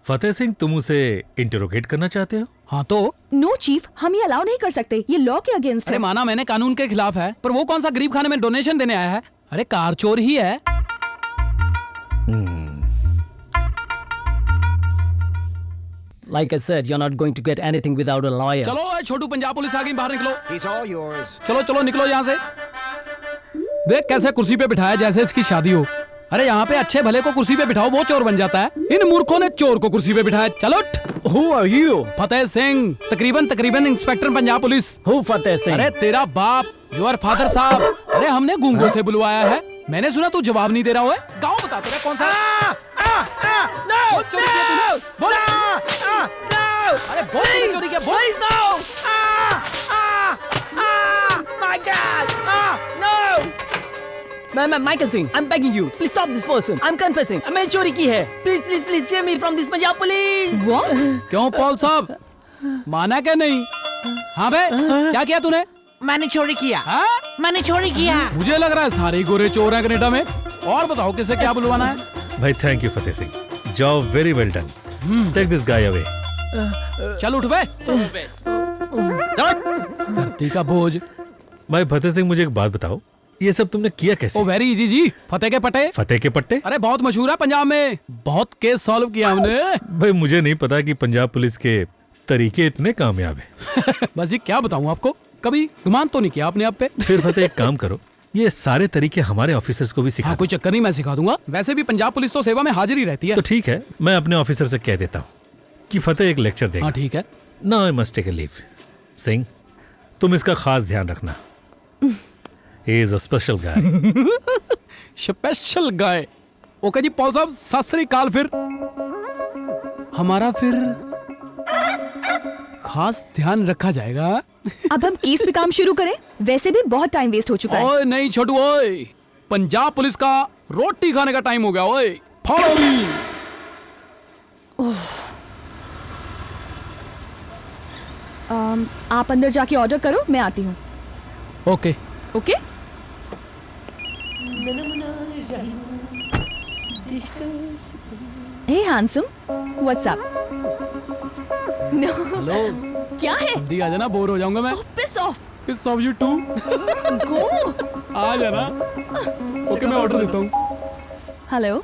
फतेह सिंह, तुम उसे इंटरोगेट करना चाहते हो? हाँ तो नो चीफ, हम ये अलाउ नहीं कर सकते, ये लॉ के अगेंस्ट अरे है। माना मैंने कानून के खिलाफ है, पर वो कौन सा गरीब खाने में डोनेशन देने आया है? अरे कार चोर ही है। Like I said, you're not going to get anything without a lawyer. चलो ए, छोटू पंजाब पुलिस आ गई, बाहर निकलो। He's all yours. चलो चलो निकलो यहाँ से। देख कैसे कुर्सी पे बिठाया जैसे इसकी शादी हो। अरे यहाँ पे अच्छे भले को कुर्सी पे बिठाओ, वो चोर बन जाता है। इन मूर्खों ने चोर को कुर्सी पे बिठाया। चलो Who are you? Fateh Singh, तकरीबन inspector Punjab police. Who Fateh Singh? अरे तेरा बाप, योर फादर साहब। अरे हमने गूंगों से बुलवाया है, मैंने सुना तू जवाब नहीं दे रहा है। गाँव बता तेरा कौन सा? बहुत चोरी किया तूने। बोल। अरे बहुत तूने चोरी किया। बोल। My God! No! Michael Singh, I'm begging you, please stop this person. I'm confessing. मैंने चोरी की है. Please save me from this Punjab police. What? क्यों पॉल साहब, माना क्या नहीं? हाँ बे, क्या किया तूने? मैंने चोरी किया। हाँ? मैंने चोरी किया। मुझे लग रहा है सारे गोरे चोर हैं कनाडा में। और बताओ किसे क्या बुलवाना है? भाई thank you Fateh Singh, job very well done. Take this guy away. चल उठ बे। धरती का बोझ। भाई फतेह सिंह, मुझे एक बात बताओ, ये सब तुमने किया कैसे? ओ वेरी इजी जी, फतेह के पट्टे। फतेह के पट्टे? अरे बहुत मशहूर है पंजाब में, बहुत केस सॉल्व किया हमने। भाई मुझे नहीं पता कि पंजाब पुलिस के तरीके इतने कामयाब हैं। बस जी क्या बताऊं आपको, कभी गुमान तो नहीं किया आपने आप पे। फिर फतेह एक काम करो, ये सारे तरीके हमारे ऑफिसर्स को भी सिखा हाँ, कोई चक्कर नहीं, मैं सिखा दूंगा। वैसे भी पंजाब पुलिस तो सेवा में हाजिर ही रहती है। तो ठीक है, मैं अपने ऑफिसर से कह देता हूँ कि फतेह एक लेक्चर देगा। हाँ ठीक है। Now I must take a leave. Singh, तुम इसका खास ध्यान रखना। He is a special guy. Special guy. Okay ji Paul साहब, सत श्री अकाल। फिर हमारा फिर खास ध्यान रखा जाएगा। अब हम केस पे काम शुरू करें, वैसे भी बहुत टाइम वेस्ट हो चुका है। ओए नहीं छोटू, ओए पंजाब पुलिस का रोटी खाने का टाइम हो गया। ओए फॉलो मी। आप अंदर जाके ऑर्डर करो, मैं आती हूँ। Okay okay. Hey handsome, what's up? No. Hello. क्या है? जल्दी आ जाना, बोर हो जाऊंगा मैं। Piss off. Piss off you too. Go. आ जाना। ओके मैं ऑर्डर देता हूँ। Hello.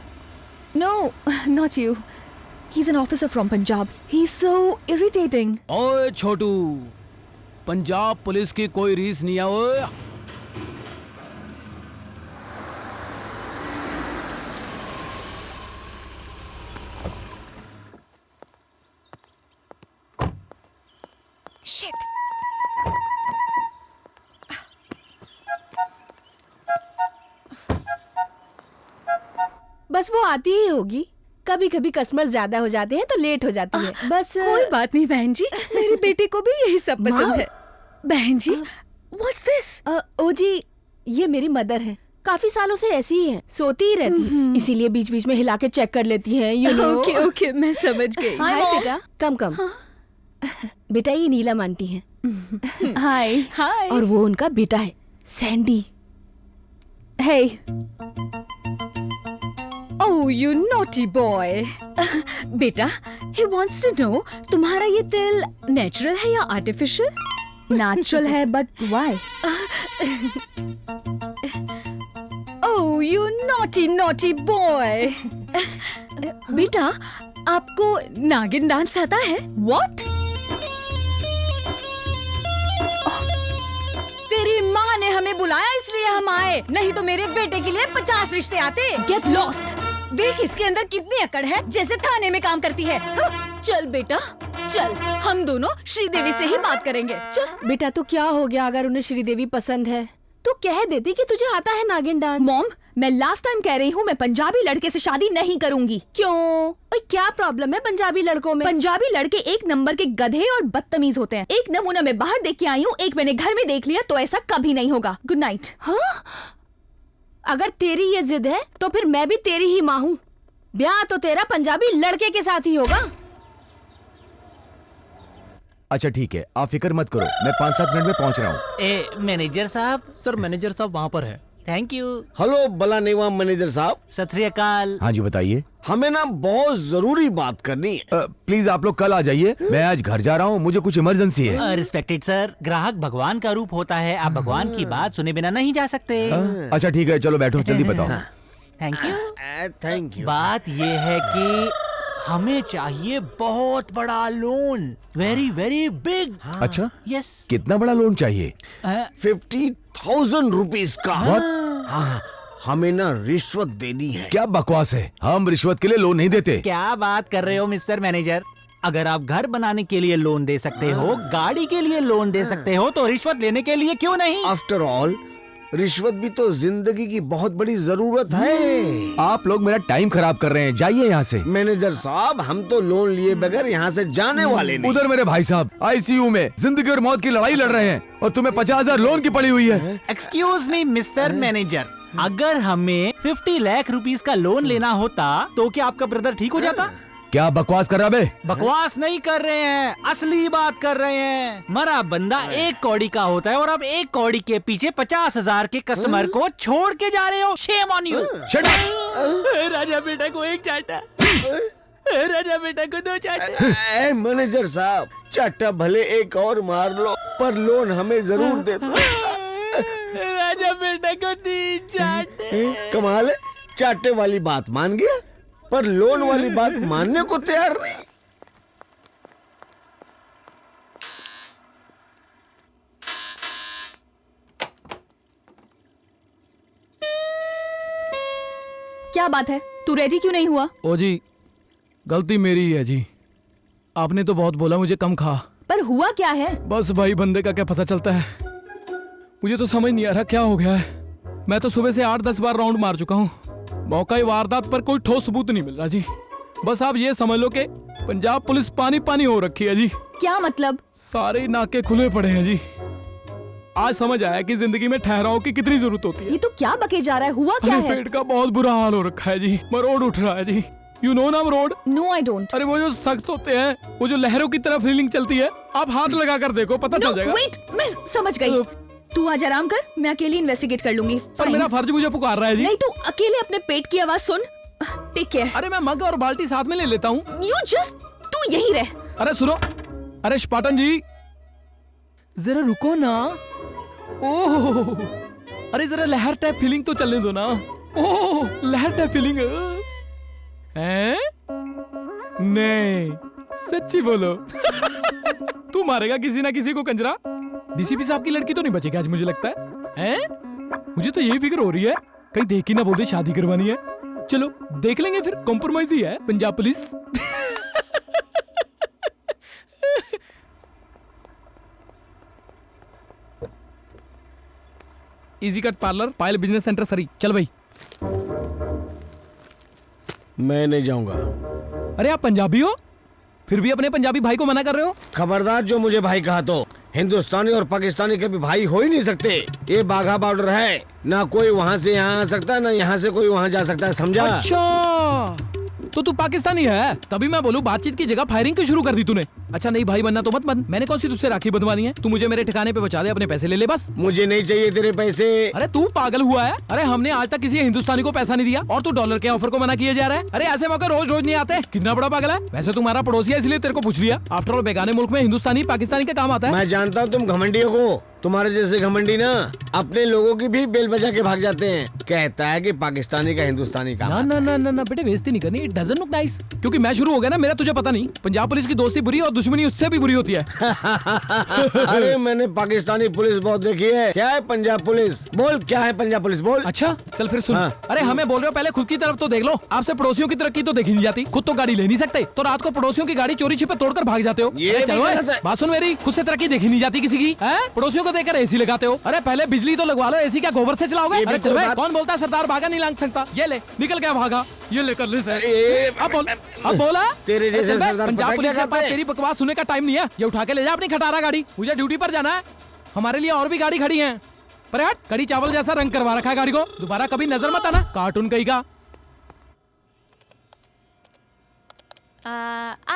No, not you. He's an officer from Punjab. He's so irritating. ओए छोटू, पंजाब पुलिस की कोई रीस नहीं है। ओए Shit. बस वो आती ही होगी। कभी कभी कस्टमर ज्यादा हो जाते हैं तो लेट हो जाती है। बस कोई बात नहीं बहन जी, मेरे बेटे को भी यही सब पसंद है। बहन जी, व्हाट्स दिस? ओ जी, ये मेरी मदर है। काफी सालों से ऐसी ही हैं, सोती ही रहती हैं, इसीलिए बीच बीच में हिला के चेक कर लेती हैं, यू नो। ओके ओके, मैं समझ गई। हाय बेटा, कम कम। बेटा ये नीलम आंटी हैं। हाय हाय। और वो उनका बेटा है Sandy. Hey. Oh, you naughty boy. बेटा, he wants to know तुम्हारा ये तिल नेचुरल है या आर्टिफिशियल? नेचुरल है, but why? Oh, you naughty boy. बेटा, आपको नागिन डांस आता है? What? तेरी माँ ने हमें बुलाया इसलिए हम आए, नहीं तो मेरे बेटे के लिए 50 रिश्ते आते। Get lost. देख इसके अंदर कितनी अकड़ है, जैसे थाने में काम करती है। चल बेटा चल, हम दोनों श्रीदेवी से ही बात करेंगे। चल बेटा, तो क्या हो गया अगर उन्हें श्रीदेवी पसंद है? तो कह देती कि तुझे आता है नागिन डांस। मॉम, मैं लास्ट टाइम कह रही हूँ, मैं पंजाबी लड़के से शादी नहीं करूंगी। क्यों? ओए क्या प्रॉब्लम है पंजाबी लड़कों में? पंजाबी लड़के एक नंबर के गधे और बदतमीज होते हैं। एक नमूना मैं बाहर देख के आई हूँ, एक मैंने घर में देख लिया, तो ऐसा कभी नहीं होगा। Good night. हाँ? अगर तेरी ये जिद है तो फिर मैं भी तेरी ही माँ हूँ। ब्याह तो तेरा पंजाबी लड़के के साथ ही होगा। अच्छा ठीक है, आप फिक्र मत करो, मैं 5-7 मिनट में पहुंच रहा हूँ। ए मैनेजर साहब। सर मैनेजर साहब वहाँ पर है। Thank you. हेलो बला नेवा मैनेजर साहब। सत श्री अकाल। हाँ जी बताइए। हमें ना बहुत जरूरी बात करनी है। प्लीज आप लोग कल आ जाइए, मैं आज घर जा रहा हूँ, मुझे कुछ इमरजेंसी है। रिस्पेक्टेड सर, ग्राहक भगवान का रूप होता है, आप भगवान की बात सुने बिना नहीं जा सकते। अच्छा ठीक है, चलो बैठो, जल्दी बताओ। Thank you. Thank you. बात ये है कि हमें चाहिए बहुत बड़ा लोन, वेरी वेरी बिग। अच्छा यस। कितना बड़ा लोन चाहिए? 50,000 रुपीज का। हाँ, हमें ना रिश्वत देनी है। क्या बकवास है, हम रिश्वत के लिए लोन नहीं देते। क्या बात कर रहे हो मिस्टर मैनेजर? अगर आप घर बनाने के लिए लोन दे सकते हो, गाड़ी के लिए लोन दे सकते हो, तो रिश्वत लेने के लिए क्यों नहीं? आफ्टर ऑल रिश्वत भी तो जिंदगी की बहुत बड़ी जरूरत है। आप लोग मेरा टाइम खराब कर रहे हैं, जाइए यहाँ से। मैनेजर साहब, हम तो लोन लिए बगैर यहाँ से जाने वाले नहीं। उधर मेरे भाई साहब आईसीयू में जिंदगी और मौत की लड़ाई लड़ रहे हैं, और तुम्हें 50,000 लोन की पड़ी हुई है। एक्सक्यूज मी मिस्टर मैनेजर, अगर हमें 50 लाख रुपीस का लोन लेना होता तो क्या आपका ब्रदर ठीक हो जाता? क्या बकवास कर रहा बे? बकवास नहीं कर रहे हैं, असली बात कर रहे हैं। मरा बंदा 1 कौड़ी का होता है और अब 1 कौड़ी के पीछे 50,000 के कस्टमर को छोड़ के जा रहे हो। Shame on you. Shut up. राजा बेटा को 1 चाटा, राजा बेटा को 2 चाटे। मैनेजर साहब, चाटा भले एक और मार लो, पर लोन हमें जरूर दे दो। राजा बेटा को 3 चाटे। कमाल है, चाटे वाली बात मान गया, पर लोन वाली बात मानने को तैयार नहीं। क्या बात है, तू रेडी क्यों नहीं हुआ? ओ जी, गलती मेरी ही है जी। आपने तो बहुत बोला मुझे कम खा। पर हुआ क्या है? बस भाई, बंदे का क्या पता चलता है। मुझे तो समझ नहीं आ रहा क्या हो गया है। मैं तो सुबह से 8-10 बार राउंड मार चुका हूँ, मौका वारदात पर कोई ठोस सबूत नहीं मिल रहा जी। बस आप ये समझ लो कि पंजाब पुलिस पानी पानी हो रखी है जी। क्या मतलब? सारे नाके खुले पड़े हैं जी। आज समझ आया कि जिंदगी में ठहराव की कितनी जरूरत होती है। ये तो क्या बके जा रहा है, हुआ क्या अरे है? पेट का बहुत बुरा हाल हो रखा है जी। मरोड़ उठ रहा है जी। यू नो ना मरोड़? No I don't. अरे वो जो सख्त होते हैं, वो जो लहरों की तरह फीलिंग चलती है, आप हाथ लगा कर देखो, पता चल जाएगा। वेट, मैं समझ गई। तू आज आराम कर, मैं अकेली इन्वेस्टिगेट कर लूंगी। पर मेरा फर्ज मुझे पुकार रहा है जी। नहीं, तू अकेले अपने पेट की आवाज सुन। Take care. अरे मैं मग और बाल्टी साथ में ले लेता हूँ। तू यही रह। अरे सुनो, अरे स्पाटन जी, जरा रुको ना। ओह, अरे जरा लहर टाइप फीलिंग तो चलने दो ना। ओह, लहर टाइप फीलिंग है? नहीं, सच्ची बोलो। तू मारेगा किसी ना किसी को कंजरा। डीसीपी साहब की लड़की तो नहीं बचेगी आज, मुझे लगता है। मुझे तो यही फिक्र हो रही है, कहीं देख ही ना बोल दे शादी करवानी है। चलो देख लेंगे फिर, कॉम्प्रोमाइज ही है Punjab police. Easy cut parlour, Payal business centre, Surrey. चल भाई। मैं नहीं जाऊंगा। अरे आप पंजाबी हो, फिर भी अपने पंजाबी भाई को मना कर रहे हो? खबरदार, जो मुझे भाई कहा तो हिंदुस्तानी और पाकिस्तानी कभी भाई हो ही नहीं सकते। ये बाघा बॉर्डर है, ना कोई वहाँ से यहाँ आ सकता, ना यहाँ से कोई वहाँ जा सकता है, समझा? अच्छा, तो तू पाकिस्तानी है, तभी मैं बोलूं बातचीत की जगह फायरिंग क्यों शुरू कर दी तूने? अच्छा नहीं भाई बनना तो मत बन, मैंने कौन सी तुझसे राखी बंधवानी है? तू मुझे मेरे ठिकाने पे बचा दे, अपने पैसे ले ले बस। मुझे नहीं चाहिए तेरे पैसे। अरे तू पागल हुआ है? अरे हमने आज तक किसी हिंदुस्तानी को पैसा नहीं दिया और तू डॉलर के ऑफर को मना किए जा रहा है। अरे ऐसे मौके रोज रोज नहीं आते, कितना बड़ा पागल है। वैसे तुम्हारा पड़ोसी है इसलिए तेरे को पूछ लिया। आफ्टर ऑल बेगाने मुल्क में हिंदुस्तानी पाकिस्तानी का काम आता है। मैं जानता हूँ तुम घमंडियों को, तुम्हारे जैसे घमंडी ना अपने लोगों की भी बेल बजा के भाग जाते हैं। कहता है कि पाकिस्तानी का हिंदुस्तानी काम। ना ना ना ना ना बेटे, बेइज्जती नहीं करनी, इट डजंट लुक नाइस। क्योंकि मैं शुरू हो गया ना, मेरा तुझे पता नहीं, पंजाब पुलिस की दोस्ती बुरी और दुश्मनी उससे भी बुरी होती है। अरे मैंने पाकिस्तानी पुलिस बहुत देखी है। क्या है पंजाब पुलिस? बोल क्या है पंजाब पुलिस, बोल। अच्छा चल फिर सुन। हाँ। अरे हमें बोल रहे हो, पहले खुद की तरफ तो देख लो। आपसे पड़ोसियों की तरक्की तो देखी नहीं जाती। खुद तो गाड़ी ले नहीं सकते, तो रात को पड़ोसियों की गाड़ी चोरी छिपे तोड़कर भाग जाते हो। ये अरे भी चलो गलत है। बात सुन मेरी, खुद से तरक्की देखी नहीं जाती किसी की। पड़ोसियों को देखकर एसी लगाते हो। अरे पहले बिजली तो लगवा लो, एसी क्या गोबर से चलाओगे? ये भी अरे कोई चल बे, बात- कौन बोलता है सरदार भागा नहीं लांग सकता? ये ले, निकल गया भागा। ये लेकर ले सर। ये- अब बोल, अब बोला। तेरे अरे जैसे चल बे, सरदार पंजाब पता पुलिस क्या के पास करते हैं? तेरी बकवास सुनने का टाइम नहीं है। ये उठा के ले जा अपनी खटारा गाड़ी, मुझे ड्यूटी पर जाना है। हमारे लिए और भी गाड़ी खड़ी है। पर हट, कड़ी चावल जैसा रंग करवा रखा है गाड़ी को। दोबारा कभी नजर मत आना, कार्टून कहीं का।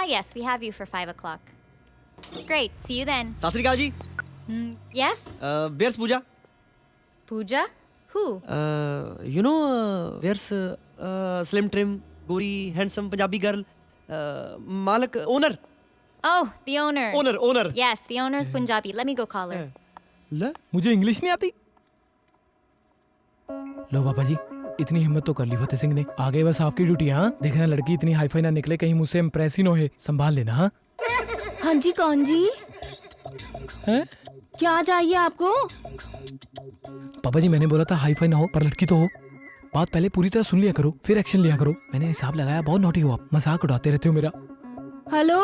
Yes, we have you for 5 o'clock. Great, see you then. Sat Sri Akal ji. Yes? Where's Pooja? Pooja? Who? You know where's slim trim गोरी हैंडसम पंजाबी गर्ल मालक owner Oh, the owner. Owner Yes, the owner's Punjabi. Let me go call her. ले मुझे English नहीं आती। लो बाबा जी, इतनी हिम्मत तो कर ली फतेह सिंह ने। आगे बस आपकी ड्यूटी है। हाँ, देखना लड़की इतनी हाईफाई ना निकले, कहीं मुझसे इम्प्रेस ही ना हो। संभाल लेना। हाँ हाँ जी, कौन जी? हैं? क्या चाहिए आपको? पापा जी मैंने बोला था हाईफाई ना हो, पर लड़की तो हो। बात पहले पूरी तरह सुन लिया करो, फिर एक्शन लिया करो। मैंने हिसाब लगाया, बहुत नोटी हो आप, मजाक उड़ाते रहते हो मेरा। हेलो,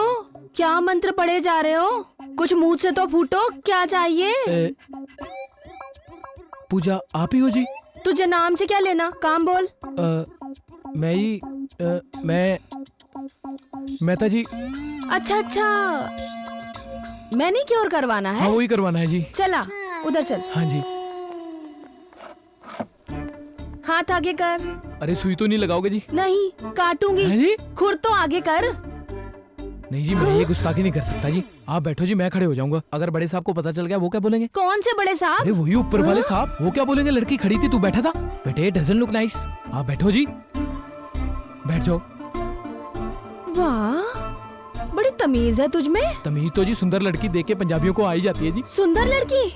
क्या मंत्र पढ़े जा रहे हो? कुछ मुंह से तो फूटो, क्या चाहिए? पूजा आप ही हो जी? तुझे नाम से क्या लेना, काम बोल। मैं ही मैं था जी। अच्छा अच्छा, मैंने क्योर करवाना हाँ है? वही करवाना है जी। चला उधर चल, हाँ जी। हाथ आगे कर। अरे सुई तो नहीं लगाओगे जी? नहीं काटूंगी। हाँ जी? खुर तो आगे कर। नहीं जी, मैं ये गुस्ताखी नहीं कर सकता जी। आप बैठो जी, मैं खड़े हो जाऊंगा। अगर बड़े साहब को पता चल गया वो क्या बोलेंगे? कौन से बड़े साहब? अरे वही ऊपर वाले साहब, वो क्या बोलेंगे? लड़की खड़ी थी, तू बैठा था। बेटे डजंट लुक नाइस। आप बैठो जी, बैठ जाओ। वाह, बड़ी तमीज है तुझ में। तमीज तो जी सुंदर लड़की देख के पंजाबियों को आ ही जाती है जी। सुंदर लड़की?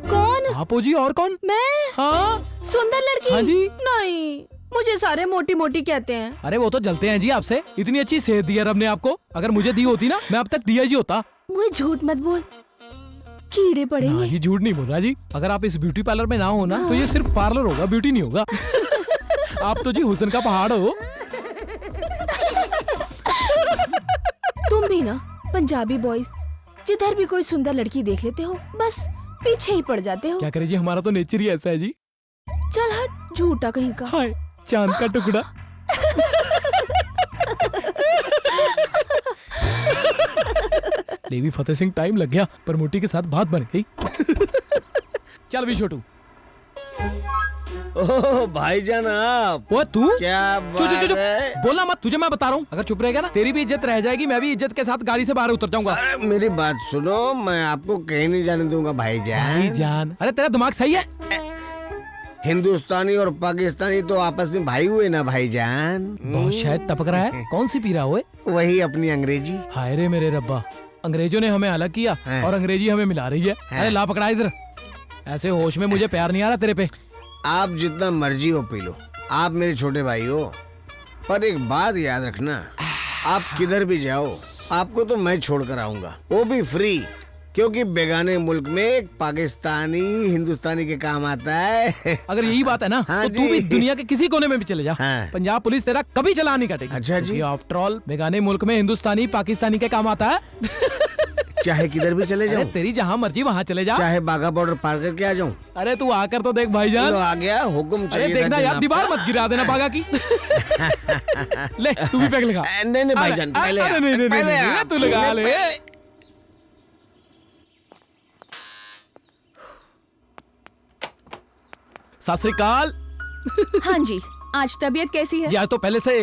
कौन? आप हो जी, और कौन? मैं? हाँ सुंदर लड़की? हाँ जी। नहीं, मुझे सारे मोटी मोटी कहते हैं। अरे वो तो जलते हैं जी आपसे। इतनी अच्छी सेहत दी है रब ने आपको, अगर मुझे दी होती ना, मैं अब तक दिया जी होता। मुझे झूठ मत बोल, कीड़े पड़ेंगे। ना, ये झूठ नहीं बोल रहा जी। अगर आप इस ब्यूटी पार्लर में ना हो ना, तो ये सिर्फ पार्लर होगा, ब्यूटी नहीं होगा। आप तो जी हुस्न का पहाड़ हो। तुम भी ना पंजाबी बॉयज, जिधर भी कोई सुंदर लड़की देख लेते हो बस पीछे ही पड़ जाते हो। क्या करे जी, हमारा तो नेचर ही ऐसा है जी। चल हट, झूठा कहीं का। हाय चांद का टुकड़ा। लेवी फतेह सिंह टाइम लग गया पर मोटी के साथ बात बन गई। चल भी छोटू। ओह भाईजान आप। वो तू क्या चुप चुप चुप, है? बोलना मत, तुझे मैं बता रहा हूँ। अगर चुप रहेगा ना तेरी भी इज्जत रह जाएगी, मैं भी इज्जत के साथ गाड़ी से बाहर उतर जाऊंगा। अरे मेरी बात सुनो, मैं आपको कहीं नहीं जाने दूंगा भाईजान। भाईजान, अरे तेरा दिमाग सही है। हिंदुस्तानी और पाकिस्तानी तो आपस में भाई हुए ना भाईजान। बहुत शायद टपक रहा है। कौन सी पी रहा हुए? वही अपनी अंग्रेजी। हाय रे मेरे रब्बा, अंग्रेजों ने हमें अलग किया और अंग्रेजी हमें मिला रही है। अरे ला पकड़ा इधर। ऐसे होश में मुझे प्यार नहीं आ रहा तेरे पे। आप जितना मर्जी हो पी लो, आप मेरे छोटे भाई हो, पर एक बात याद रखना, आप किधर भी जाओ आपको तो मैं छोड़ कर आऊंगा, वो भी फ्री, क्योंकि बेगाने मुल्क में एक पाकिस्तानी हिंदुस्तानी के काम आता है। अगर यही बात है ना हाँ तो तू भी जी। दुनिया के किसी कोने में भी चले जा, हाँ। पंजाब पुलिस तेरा कभी चलान नहीं काटेगी। अच्छा जी। आफ्टर ऑल बेगाने मुल्क में हिंदुस्तानी पाकिस्तानी के काम आता है। चाहे किधर भी चले अरे जाऊं, तेरी जहाँ मर्जी वहाँ चले जा। चाहे बाघा बॉर्डर पार करके आ जाऊं। अरे तू आकर तो देख भाईजान। लो आ गया, हुक्म अरे चाहिए था देखना यार, जनाब दीवार का। मत गिरा देना बागा की। ले तू भी पैक लगा। नहीं नहीं भाईजान, पहले अरे आप, नहीं नहीं पहले नहीं, आप, तू लगा ले। पहले- सत श्री अकाल। हाँ जी, आज तबीयत कैसी है? जी आज तो पहले से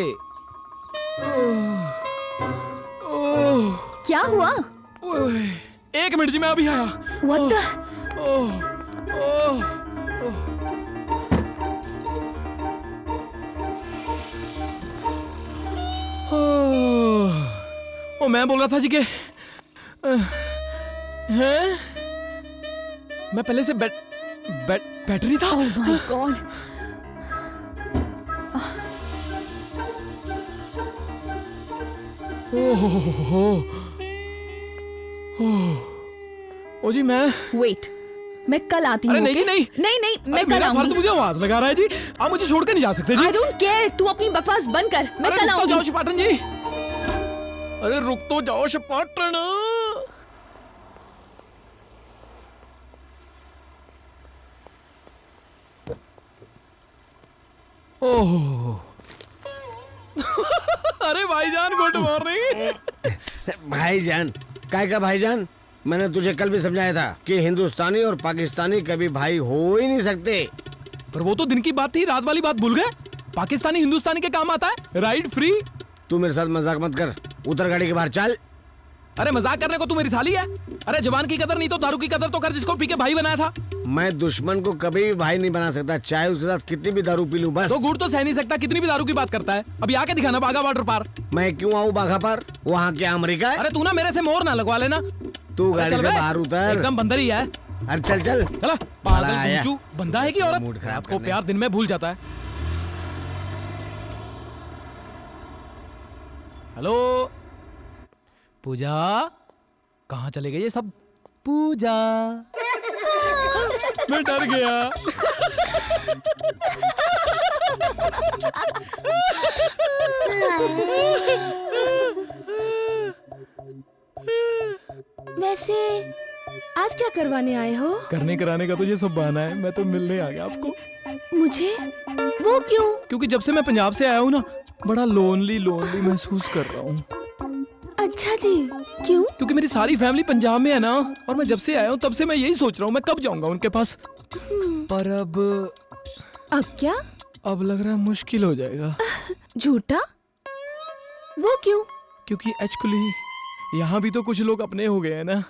क्या हुआ? ओए, एक मिनट जी मैं अभी आया। What the? ओह, ओह, ओह। ओ मैं बोल रहा था जी के हैं मैं पहले से बैटरी था। Oh my God. ओ जी मैं Wait, मैं कल आती हूँ। अरे नहीं okay? नहीं नहीं नहीं, मैं अरे कल मेरा फर्ज आऊंगी। मुझे आवाज लगा रहा है जी। आप मुझे छोड़ कर नहीं जा सकते जी। I don't care, तू अपनी बकवास बंद कर, मैं अरे कल रुक तो जाओ आऊंगी। शिपाटन जी। अरे रुक तो जाओ शिपाटन। ओह अरे भाईजान गुड मॉर्निंग। भाईजान, काय का भाईजान? मैंने तुझे कल भी समझाया था कि हिंदुस्तानी और पाकिस्तानी कभी भाई हो ही नहीं सकते। पर वो तो दिन की बात थी, रात वाली बात भूल गए। पाकिस्तानी हिंदुस्तानी के काम आता है, राइड फ्री। तू मेरे साथ मजाक मत कर, उतर गाड़ी के बाहर चल। अरे मजाक करने को तू मेरी साली है। अरे जवान की कदर नहीं तो दारू की कदर तो कर, जिसको पी के भाई बनाया था। मैं दुश्मन को कभी भी भाई नहीं बना सकता, चाहे उसके साथ कितनी भी दारू पी लूं। बस तो गुड़ तो सह नहीं सकता, कितनी भी दारू की बात करता है। अभी आके दिखाना बागा बॉर्डर पार। मैं क्यों आऊँ बाघा पर? वहाँ क्या अमेरिका है? अरे तू ना मेरे से मोर ना लगवा लेना। तू अरे गाड़ी चल से बे, बाहर उतर। एकदम बंदर ही है। अरे चल चल। चला बड़ा पागल आया। गुंचू, बंदा है कि औरत? मूड खराब रात को करने। प्यार दिन में भूल जाता है। हेलो पूजा, कहाँ चले गए ये सब? पूजा मैं डर गया। वैसे आज क्या करवाने आए हो? करने कराने का तो ये सब बहाना है, मैं तो मिलने आ गया आपको। मुझे? वो क्यों? क्योंकि जब से मैं पंजाब से आया हूँ ना, बड़ा लोनली महसूस कर रहा हूँ। अच्छा जी, क्यों? क्योंकि मेरी सारी फैमिली पंजाब में है ना, और मैं जब से आया हूँ तब से मैं यही सोच रहा हूँ मैं कब जाऊंगा उनके पास। पर अब क्या? अब लग रहा है मुश्किल हो जाएगा। झूठा? वो क्यों? क्योंकि एक्चुअली यहाँ भी तो कुछ लोग अपने हो गए हैं ना,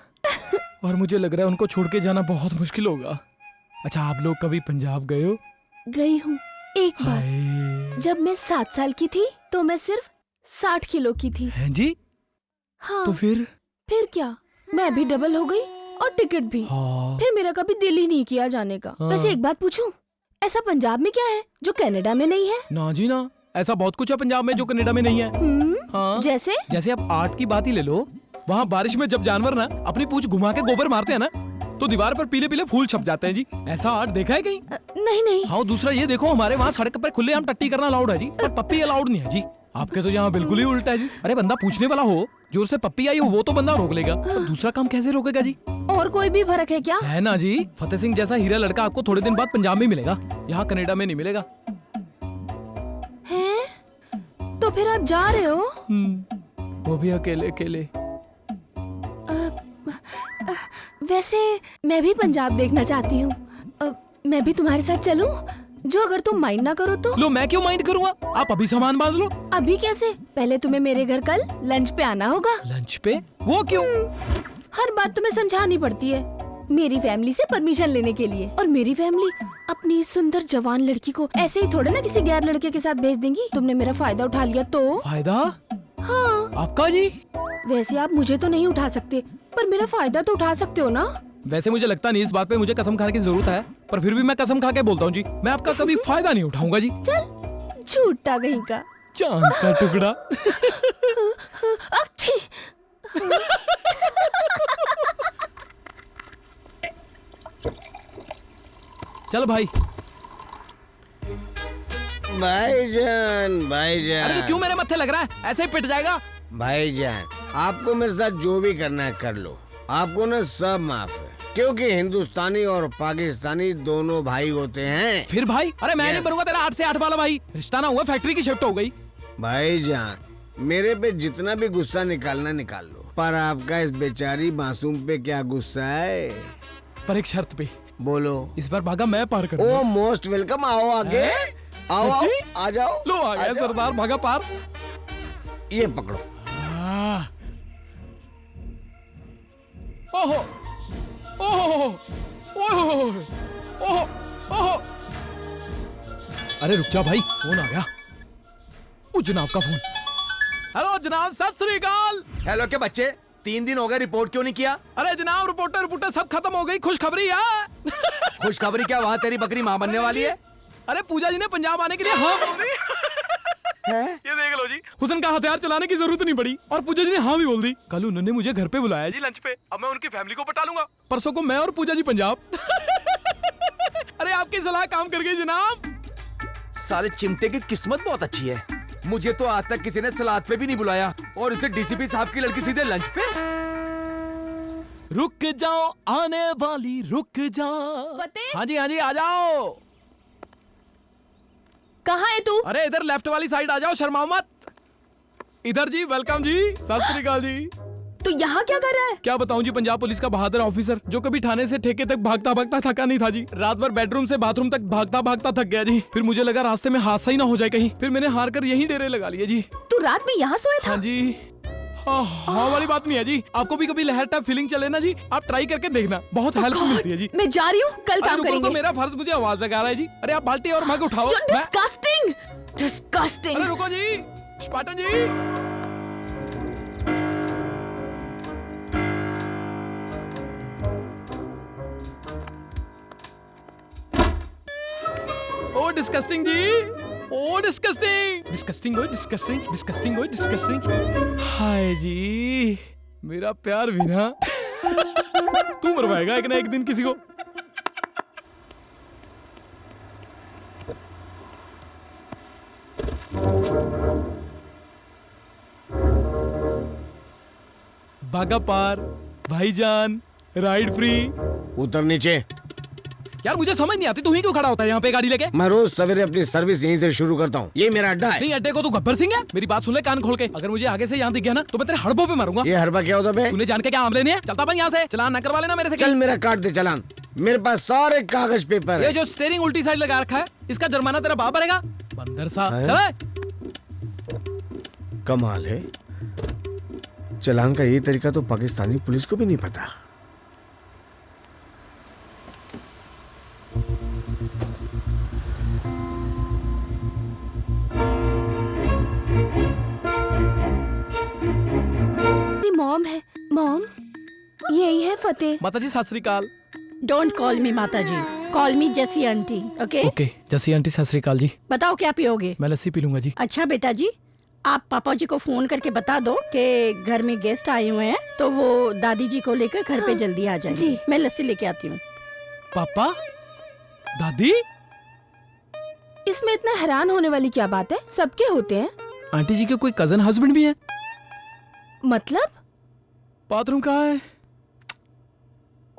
और मुझे लग रहा है उनको छोड़ के जाना बहुत मुश्किल होगा। अच्छा आप लोग कभी पंजाब गए हो? गई हूँ एक बार। हाय। जब मैं 7 साल की थी तो मैं सिर्फ 60 किलो की थी। हैं जी? हाँ। तो फिर क्या, मैं भी डबल हो गई और टिकट भी। हाँ। फिर मेरा कभी दिल ही नहीं किया जाने का। हाँ। वैसे एक बात पूछूं, ऐसा पंजाब में क्या है जो कनाडा में नहीं है? ना जी ना, ऐसा बहुत कुछ है पंजाब में जो कनाडा में नहीं है। हाँ। जैसे? जैसे आप आर्ट की बात ही ले लो, वहाँ बारिश में जब जानवर ना अपनी पूंछ घुमा के गोबर मारते हैं ना, तो दीवार पर पीले पीले फूल छप जाते हैं जी। ऐसा आर्ट देखा है कहीं? नहीं नहीं। हाँ, दूसरा ये देखो, हमारे वहाँ सड़क पर खुलेआम टट्टी करना अलाउड है जी, पर पप्पी अलाउड नहीं है जी। आपके तो यहाँ बिल्कुल ही उल्टा है जी। अरे बंदा पूछने वाला हो, जोर से पप्पी आई हो वो तो बंदा रोक लेगा, तो दूसरा काम कैसे रोकेगा जी? और कोई भी फर्क है क्या? है ना जी। फतेह सिंह जैसा हीरा लड़का आपको थोड़े दिन बाद पंजाब में मिलेगा, यहाँ कनाडा में नहीं मिलेगा। हैं? तो फिर आप जा रहे हो? वो भी अकेले अकेले। वैसे मैं भी पंजाब देखना चाहती हूँ। मैं भी तुम्हारे साथ चलूं? जो अगर तुम माइंड ना करो तो। लो, मैं क्यों माइंड करूँगा? आप अभी सामान बांध लो। अभी कैसे? पहले तुम्हें मेरे घर कल लंच पे आना होगा। लंच पे? वो क्यों? हर बात तुम्हें समझानी पड़ती है। मेरी फैमिली से परमिशन लेने के लिए, और मेरी फैमिली अपनी सुंदर जवान लड़की को ऐसे ही थोड़े ना किसी गैर लड़के के साथ भेज देंगी। तुमने मेरा फायदा उठा लिया तो। फायदा? हाँ। आपका जी? वैसे आप मुझे तो नहीं उठा सकते, पर मेरा फायदा तो उठा सकते हो ना। वैसे मुझे लगता नहीं इस बात पे मुझे कसम खाने की जरूरत है, पर फिर भी मैं कसम खा के बोलता हूँ जी, मैं आपका कभी फायदा नहीं उठाऊंगा जी। चल, झूठा कहीं का। चांद का टुकड़ा। अच्छी। चल भाई। भाईजान अरे क्यों मेरे मत्थे लग रहा है? ऐसे ही पिट जाएगा। भाईजान, आपको मेरे साथ जो भी करना है कर लो, आपको ना सब माफ है, क्योंकि हिंदुस्तानी और पाकिस्तानी दोनों भाई होते हैं। फिर भाई? अरे मैं नहीं बनूंगा तेरा 8 से 8 वाला भाई। रिश्ता ना हुआ, फैक्ट्री की शिफ्ट हो गई। भाईजान, मेरे पे जितना भी गुस्सा निकालना निकाल लो, पर आपका इस बेचारी मासूम पे क्या गुस्सा है? पर एक शर्त पे। बोलो। इस बार भागा मैं पार कर। ओ मोस्ट वेलकम, आओ आगे। आओ, आ जाओ। लो आ गया सरदार, भागा पार। ये पकड़ो। ओहो ओहो ओहो ओहो ओहो। अरे रुक जा भाई, फोन आ गया। ओ जनाब का फोन। हेलो जनाब, सत श्री अकाल। हेलो के बच्चे, 3 दिन हो गए, रिपोर्ट क्यों नहीं किया? अरे जनाब, रिपोर्टर सब खत्म हो गई। खुशखबरी है। खुशखबरी क्या? वहाँ तेरी बकरी माँ बनने वाली है। अरे पूजा जी ने पंजाब आने के लिए हाँ बोल दी। ये देख लो जी, हुसन का हथियार चलाने की जरूरत नहीं पड़ी और पूजा जी ने हाँ भी बोल दी। कल उन्होंने मुझे घर पे बुलाया जी लंच पे। अब मैं उनकी फैमिली को पटा लूंगा। परसों को मैं और पूजा जी पंजाब। अरे आपकी सलाह काम कर गई जनाब। साले चिमटे की किस्मत बहुत अच्छी है। मुझे तो आज तक किसी ने सलाद पे भी नहीं बुलाया, और इसे डीसीपी साहब की लड़की सीधे लंच पे। रुक जाओ आने वाली, रुक जाओ। फतेह? हाँ जी आ जाओ। कहाँ है तू? अरे इधर लेफ्ट वाली साइड आ जाओ, शर्माओ मत। इधर जी, वेलकम जी, सत श्री अकाल जी। तू यहाँ क्या कर रहा है? क्या बताऊं जी, पंजाब पुलिस का बहादुर ऑफिसर जो कभी थाने से ठेके तक भागता भागता थका नहीं था जी। रात भर बेडरूम से बाथरूम तक भागता भागता थक गया जी। फिर मुझे लगा रास्ते में हादसा ही ना हो जाए कहीं, फिर मैंने हार कर यहीं डेरे लगा लिए जी। तू रात में यहाँ सोया था? हाँ जी। हाँ वाली बात नहीं है जी। आपको भी कभी लहर टाइप फीलिंग चले ना जी, आप ट्राई करके देखना, बहुत हेल्प मिलती है जी। मैं जा रही हूँ, कल काम करेंगे। तो मेरा फर्ज मुझे आवाज लगा रहा है जी। अरे आप बाल्टी और मग उठाओ। Disgusting, disgusting. अरे रुको जी, स्पार्टन जी। ओ डिस्कस्टिंग जी, ओ डिस्कस्टिंग, डिस्कस्टिंग हो, डिस्कस्टिंग, डिस्कस्टिंग हो, डिस्कस्टिंग। हाय जी, मेरा प्यार भी ना तू मरवाएगा एक ना एक दिन किसी को। बागा पार, भाईजान, राइड फ्री। उतर नीचे। यार मुझे समझ नहीं आती, तू ही क्यों खड़ा होता है यहाँ पे गाड़ी लेके? मैं रोज सवेरे अपनी सर्विस यहीं से शुरू करता हूँ, ये मेरा अड्डा है। नहीं अड्डे को तू गब्बर सिंह है? मेरी बात सुन ले कान खोल के। अगर मुझे आगे से यहाँ दिख गया ना तो मैं तेरे हड़बों पे मारूंगा। ये हड़बा क्या होता है? तूने जान के क्या आम लेने हैं? चलता बन यहाँ से, चलान ना करवा लेना मेरे से। चल मेरा काट दे चालान, मेरे पास सारे कागज पेपर है। ये जो स्टीयरिंग उल्टी साइड लगा रखा है, इसका जुर्माना तेरा बाप भरेगा। बंदर सा। कमाल है, चालान का ये तरीका तो पाकिस्तानी पुलिस को भी नहीं पता। मॉम है। मॉम, यही है फतेह। माता जी सत श्री अकाल। डोंट कॉल मी माता जी, कॉल मी जसी आंटी। ओके ओके, जसी आंटी सत श्री अकाल जी। बताओ क्या पियोगे? मैं लस्सी पी लूंगा जी। अच्छा बेटा जी, आप पापा जी को फोन करके बता दो कि घर में गेस्ट आए हुए हैं, तो वो दादी जी को लेकर घर पे जल्दी आ जाएंगे। जी। मैं लस्सी लेके आती हूँ। पापा, दादी, इसमें इतना हैरान होने वाली क्या बात है? सबके होते हैं। आंटी जी के कोई कजन हस्बैंड भी हैं? मतलब? बाथरूम कहाँ है?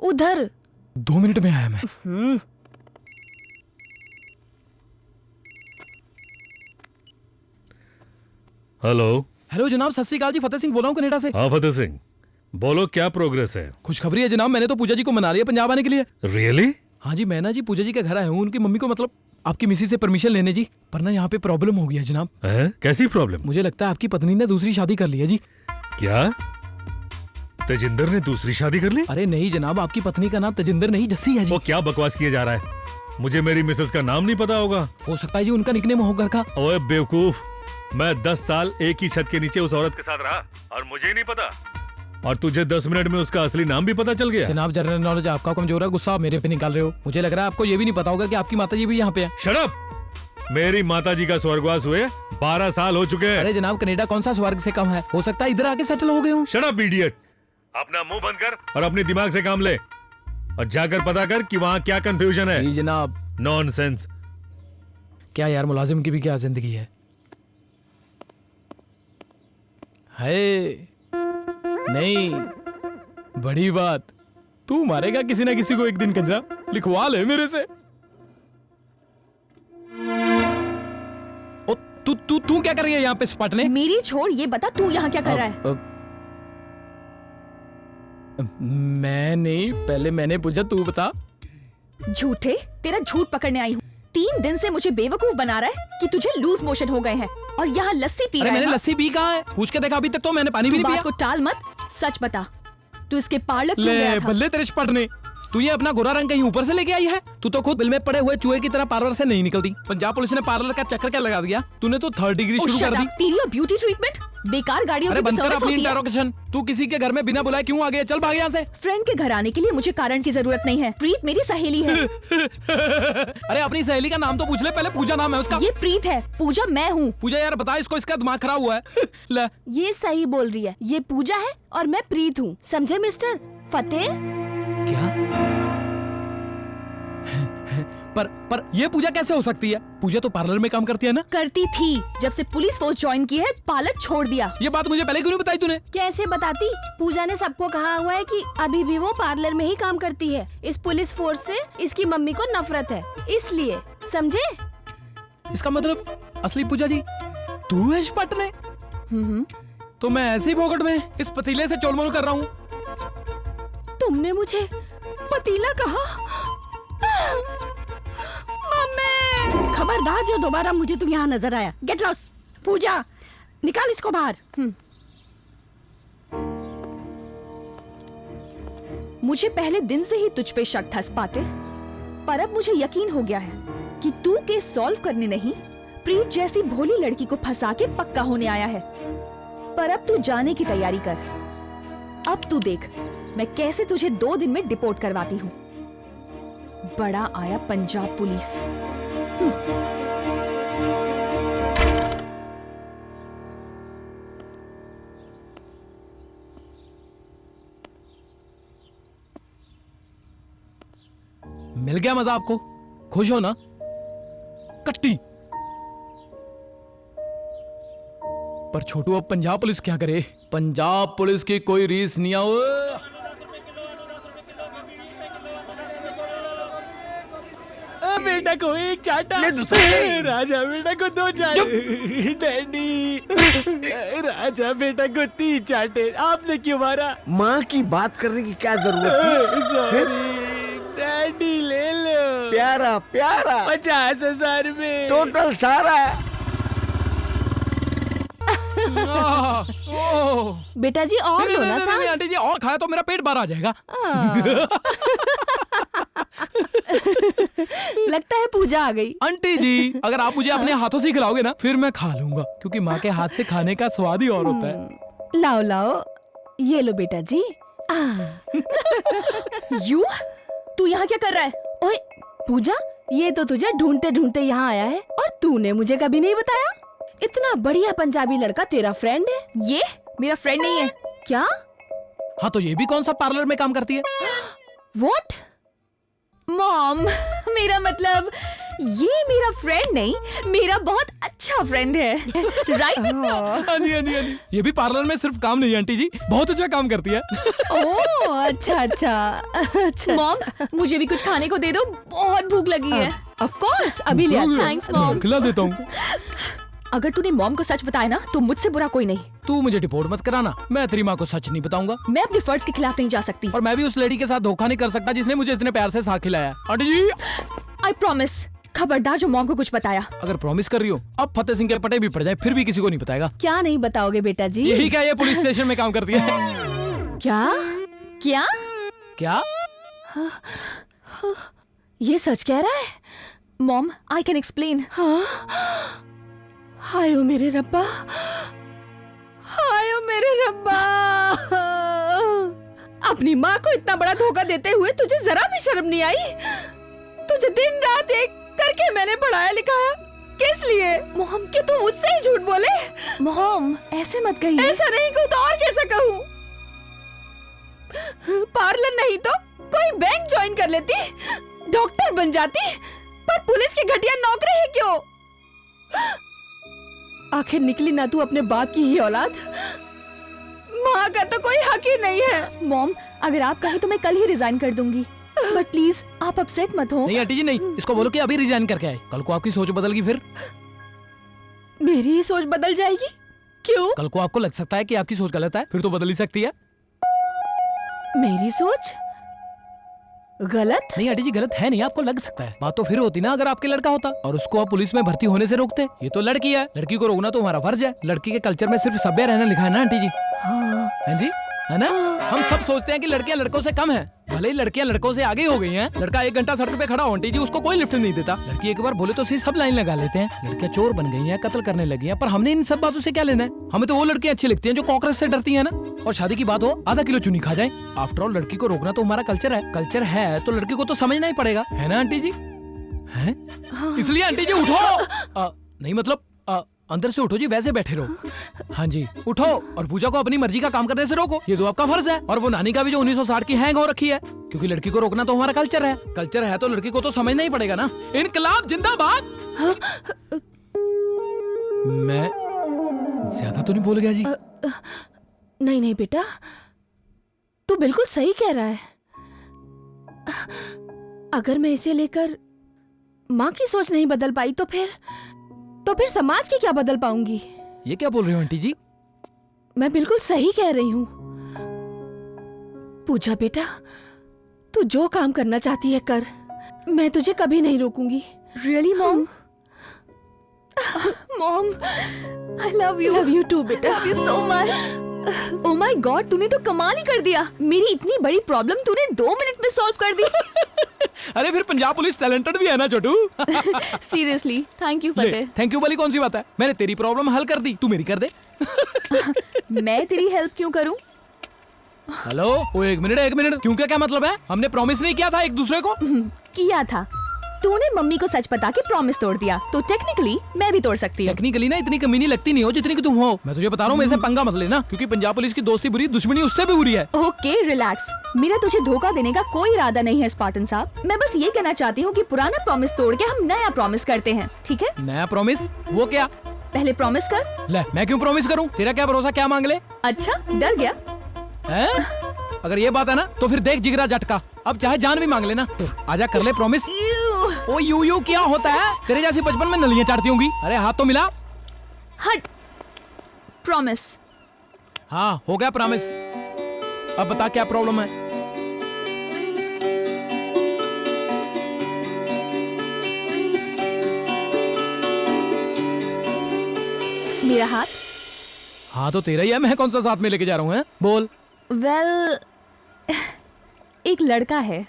उधर। 2 मिनट में आया मैं। हेलो। हेलो जनाब, सत श्री अकाल जी, फतेह सिंह बोल रहा हूँ कनाडा से। हाँ फतेह सिंह, बोलो क्या प्रोग्रेस है? खुशखबरी है जनाब, मैंने तो पूजा जी को मना लिया पंजाब आने के लिए। रियली? हाँ जी, मैं ना जी पूजा जी के घर आया हूँ, उनकी मम्मी को मतलब आपकी मिसी से परमिशन लेने जी। पर ना यहाँ पे प्रॉब्लम हो गई है जनाब। कैसी प्रॉब्लम? मुझे लगता है आपकी पत्नी ने दूसरी शादी कर ली है जी। क्या तेजिंदर ने दूसरी शादी कर ली? अरे नहीं जनाब, आपकी पत्नी का नाम तेजिंदर नहीं जस्सी है जी। वो क्या बकवास किया जा रहा है? मुझे मेरी मिसेस का नाम नहीं पता होगा? हो सकता है जी उनका निकनेम हो घर का। ओए बेवकूफ, मैं 10 साल एक ही छत के नीचे उस औरत के साथ रहा और मुझे ही नहीं पता, और तुझे 10 मिनट में उसका असली नाम भी पता चल गया? जनाब जनरल नॉलेज आपका कमजोर है, गुस्सा मेरे पे निकाल रहे हो। मुझे लग रहा है आपको ये भी नहीं पता होगा कि आपकी माता जी भी यहाँ पे है। Shut up! मेरी माता जी का स्वर्गवास हुए 12 साल हो चुके हैं। अरे जनाब, कनाडा कौन सा स्वर्ग से कम है? हो सकता है इधर आके सेटल हो गए हूँ। Shut up idiot! अपना मुंह बंद कर और अपने दिमाग से काम ले, और जाकर पता कर कि वहाँ क्या कंफ्यूजन है। जी जनाब। नॉनसेंस। क्या यार, मुलाजिम की भी क्या जिंदगी है। नहीं, बड़ी बात, तू मारेगा किसी ना किसी को एक दिन, कंजरा लिखवा ले मेरे से। ओ, तू क्या कर रही है यहाँ पे स्पटने? मेरी छोड़, ये बता तू यहाँ क्या कर रहा है? मैं नहीं, पहले मैंने पूछा, तू बता। झूठे, तेरा झूठ पकड़ने आई हूँ। 3 दिन से मुझे बेवकूफ बना रहा है कि तुझे लूज मोशन हो गए हैं और यहाँ लस्सी पी रहा है। मैंने लस्सी पी कहाँ है? पूछ के देखा, अभी तक तो मैंने पानी भी नहीं पिया। बात को टाल मत, सच बता, तू इसके पार्लर क्यों गया था? बल्ले तेरे स्पटने, तू ये अपना गोरा रंग कहीं ऊपर से लेके आई है? तू तो खुद बिल में पड़े हुए चूहे की तरह पार्लर से नहीं निकलती। पंजाब पुलिस ने पार्लर का चक्कर क्या लगा दिया? तूने तो 3rd डिग्री शुरू कर दी। तेरी और ब्यूटी ट्रीटमेंट बेकार गाड़ियों की बंद कर सर्विस अपनी होती है। इंटरोगेशन। तू किसी के घर में बिना बुलाए क्यों आ गया? चल भाग यहाँ से। फ्रेंड के घर आने के लिए मुझे कारण की जरूरत नहीं है। प्रीत मेरी सहेली है। अरे अपनी सहेली का नाम तो पूछ ले पहले। पूजा नाम है उसका। ये प्रीत है, पूजा मैं हूँ। पूजा यार बता इसको, इसका दिमाग खराब हुआ है। ले। ये सही बोल रही है, ये पूजा है और मैं प्रीत हूँ, समझे मिस्टर फतेह? क्या? पर ये पूजा कैसे हो सकती है? पूजा तो पार्लर में काम करती है ना? करती थी, जब से पुलिस फोर्स ज्वाइन की है पार्लर छोड़ दिया। ये बात मुझे पहले क्यों नहीं बताई तूने? कैसे बताती? पूजा ने सबको कहा हुआ है कि अभी भी वो पार्लर में ही काम करती है। इस पुलिस फोर्स से इसकी मम्मी को नफरत है, इसलिए, समझे? इसका मतलब असली पूजा जी तू है पटने? तो मैं ऐसे ही फोकट में इस पतीले से चोलमोल कर रहा हूँ। तुमने मुझे पतीला कहा? मम्मी! खबरदार जो दोबारा मुझे तुम यहाँ नजर आया। Gate loss. पूजा, निकाल इसको बाहर। मुझे पहले दिन से ही तुझ पे शक था स्पाटे, पर अब मुझे यकीन हो गया है कि तू केस सॉल्व करने नहीं, प्रीत जैसी भोली लड़की को फंसा के पक्का होने आया है। पर अब तू जाने की तैयारी कर। अब तू देख मैं कैसे तुझे 2 दिन में डिपोर्ट करवाती हूँ। बड़ा आया पंजाब पुलिस। मिल गया मजा आपको? खुश हो ना? कट्टी। पर छोटू अब पंजाब पुलिस क्या करे? पंजाब पुलिस की कोई रीस नहीं आओ। बेटा को एक चाटा, राजा बेटा को 2 चाटे, डैडी राजा बेटा को 3 चाटे। आपने क्यों मारा? माँ की बात करने की क्या जरूरत थी? सॉरी डैडी, ले लो। प्यारा प्यारा 50,000 में टोटल सारा। बेटा जी और लो ना साहब। आंटी जी और खाया तो मेरा पेट बाहर आ जाएगा। लगता है पूजा आ गई। आंटी जी अगर आप मुझे अपने हाथों से खिलाओगे ना फिर मैं खा लूंगा, क्योंकि माँ के हाथ से खाने का स्वाद ही और होता है। लाओ लाओ, ये लो बेटा जी। यू, तू यहाँ क्या कर रहा है? ओए पूजा, ये तो तुझे ढूंढते ढूंढते यहाँ आया है और तूने मुझे कभी नहीं बताया। इतना बढ़िया पंजाबी लड़का तेरा फ्रेंड है? ये मेरा फ्रेंड नहीं है। क्या? हाँ तो ये भी कौन सा पार्लर में काम करती है? What? मॉम, मेरा मतलब ये मेरा फ्रेंड नहीं, मेरा बहुत अच्छा फ्रेंड है, राइट? हाँ जी। ये भी पार्लर में सिर्फ काम नहीं आंटी जी, बहुत अच्छा काम करती है। ओह अच्छा। मॉम, मुझे भी कुछ खाने को दे दो, बहुत भूख लगी है। ऑफ कोर्स, अभी ले आती हूँ। Thanks mom. खिला देता हूँ। अगर तूने मॉम को सच बताया ना तो मुझसे बुरा कोई नहीं। तू मुझे डिपोर्ट मत कराना, मैं तेरी माँ को सच नहीं बताऊंगा। मैं अपने फर्ज के खिलाफ नहीं जा सकती। और मैं भी उस लड़की के साथ धोखा नहीं कर सकता जिसने मुझे इतने प्यार से साग खिलाया। आंटी जी, आई प्रॉमिस, खबरदार जो मॉम को कुछ बताया। अगर प्रॉमिस कर रही हो, अब फतेह सिंह के पटे भी पड़ जाए फिर भी किसी को नहीं बताएगा। क्या नहीं बताओगे बेटा जी? यही क्या ये पुलिस स्टेशन में काम करती है? क्या? ये सच कह रहा है? Mom, I can explain. हाय ओ मेरे रब्बा, हाय ओ मेरे रब्बा। अपनी माँ को इतना बड़ा धोखा देते हुए तुझे जरा भी शर्म नहीं आई? तुझे दिन रात एक करके मैंने पढ़ाया लिखाया, किस लिए? मोहम, कि तू मुझसे ही झूठ बोले? मोहम, ऐसे मत कहिए। ऐसा नहीं कहूँ तो और कैसा कहूँ? पार्लर नहीं तो कोई बैंक ज्वाइन कर लेती, डॉक्टर बन जाती, पर पुलिस की घटिया नौकरी ही क्यों? आखिर निकली ना तू अपने बाप की ही औलाद? माँ का तो कोई हक ही नहीं है। मॉम, अगर आप कहें तो मैं कल ही रिजाइन कर दूंगी, बट प्लीज आप अपसेट मत हो। नहीं आंटी जी नहीं, इसको बोलो कि अभी रिजाइन करके आए, कल को आपकी सोच बदल गई फिर। मेरी ही सोच बदल जाएगी? क्यों? कल को आपको लग सकता है कि आपकी सोच गलत है, फिर तो बदल ही सकती है। मेरी सोच गलत? नहीं आंटी जी, गलत है नहीं, आपको लग सकता है। बात तो फिर होती ना अगर आपके लड़का होता और उसको आप पुलिस में भर्ती होने से रोकते। ये तो लड़की है, लड़की को रोकना तो हमारा फर्ज है। लड़की के कल्चर में सिर्फ सभ्य रहना लिखा है ना आंटी जी? हाँ जी, है ना? हम सब सोचते हैं कि लड़कियां लड़कों से कम हैं, भले ही लड़कियां लड़कों से आगे हो गई हैं। लड़का 1 घंटा सड़क पे खड़ा हो आंटी जी, उसको कोई लिफ्ट नहीं देता। लड़की एक बार बोले तो सही सब लाइन लगा लेते हैं। लड़कियां चोर बन गई हैं, कत्ल करने लगी हैं, पर हमने इन सब बातों से क्या लेना है? हमें तो वो लड़कियां अच्छी लगती हैं जो कॉकरोच से डरती हैं ना। और शादी की बात हो, आधा किलो चुनी खा जाए। आफ्टर ऑल लड़की को रोकना तो हमारा कल्चर है। कल्चर है तो लड़की को तो समझना ही पड़ेगा, है ना आंटी जी? है? इसलिए आंटी जी उठो। नहीं मतलब अंदर से उठो जी, वैसे बैठे रहो। हाँ जी, उठो और पूजा को अपनी मर्जी का काम करने से रोको, ये तो आपका फर्ज है। और वो नानी का भी जो 1960 की हैंग हो रखी है, क्योंकि लड़की को रोकना तो हमारा कल्चर है। कल्चर है तो लड़की को तो समझना ही पड़ेगा ना। इनकलाब जिंदाबाद। मैं ज्यादा तो नहीं बोल गया जी? नहीं बेटा, तू बिल्कुल सही कह रहा है। अगर मैं इसे लेकर माँ की सोच नहीं बदल पाई तो फिर समाज की क्या बदल पाऊंगी? ये क्या बोल रही हो आंटी जी? मैं बिल्कुल सही कह रही हूँ। पूजा बेटा, तू जो काम करना चाहती है कर, मैं तुझे कभी नहीं रोकूंगी। Really mom? Mom, I love you too बेटा। Love you so much. Oh my god, तूने तो कमाल ही कर दिया। मेरी इतनी बड़ी प्रॉब्लम तूने 2 मिनट में सॉल्व कर दी। अरे फिर पंजाब पुलिस टैलेंटेड भी है ना Chhotu. Seriously, thank you Fateh. Thank you वाली कौन सी बात है? मैंने तेरी प्रॉब्लम हल कर दी, तू मेरी कर दे। मैं तेरी हेल्प क्यों करूं? हेलो, वो एक मिनट, क्यों क्या मतलब है? हमने प्रॉमिस नहीं किया था एक दूसरे को? किया था। तूने मम्मी को सच बता के प्रॉमिस तोड़ दिया, तो टेक्निकली मैं भी तोड़ सकती हूँ। टेक्निकली ना इतनी कमीनी लगती नहीं हो जितनी कि तुम हो। मैं तुझे बता रहा हूँ, मेरे से पंगा मत लेना, क्योंकि पंजाब पुलिस की दोस्ती बुरी, दुश्मनी उससे भी बुरी है। ओके रिलैक्स, मेरा तुझे धोखा देने का कोई इरादा नहीं है स्पार्टन साहब। मैं बस ये कहना चाहती हूँ कि पुराना प्रॉमिस तोड़ के हम नया प्रॉमिस करते हैं, ठीक है? नया प्रॉमिस? वो क्या? पहले प्रॉमिस कर। ले, मैं क्यों प्रॉमिस करूँ? तेरा क्या भरोसा, क्या मांग ले? अच्छा, डर गया है? अगर ये बात है ना तो फिर देख जिगरा झटका, अब चाहे जान भी मांग लेना। आजा कर ले प्रॉमिस। ओ यू क्या होता है? तेरे जैसी बचपन में नलियां चाटती होंगी। अरे हाथ तो मिला। हट। प्रॉमिस। हाँ, हो गया प्रॉमिस। अब बता क्या प्रॉब्लम है? मेरा हाथ। हाँ तो तेरा ही है, मैं कौन सा साथ में लेके जा रहा हूँ? बोल। वेल, एक लड़का है।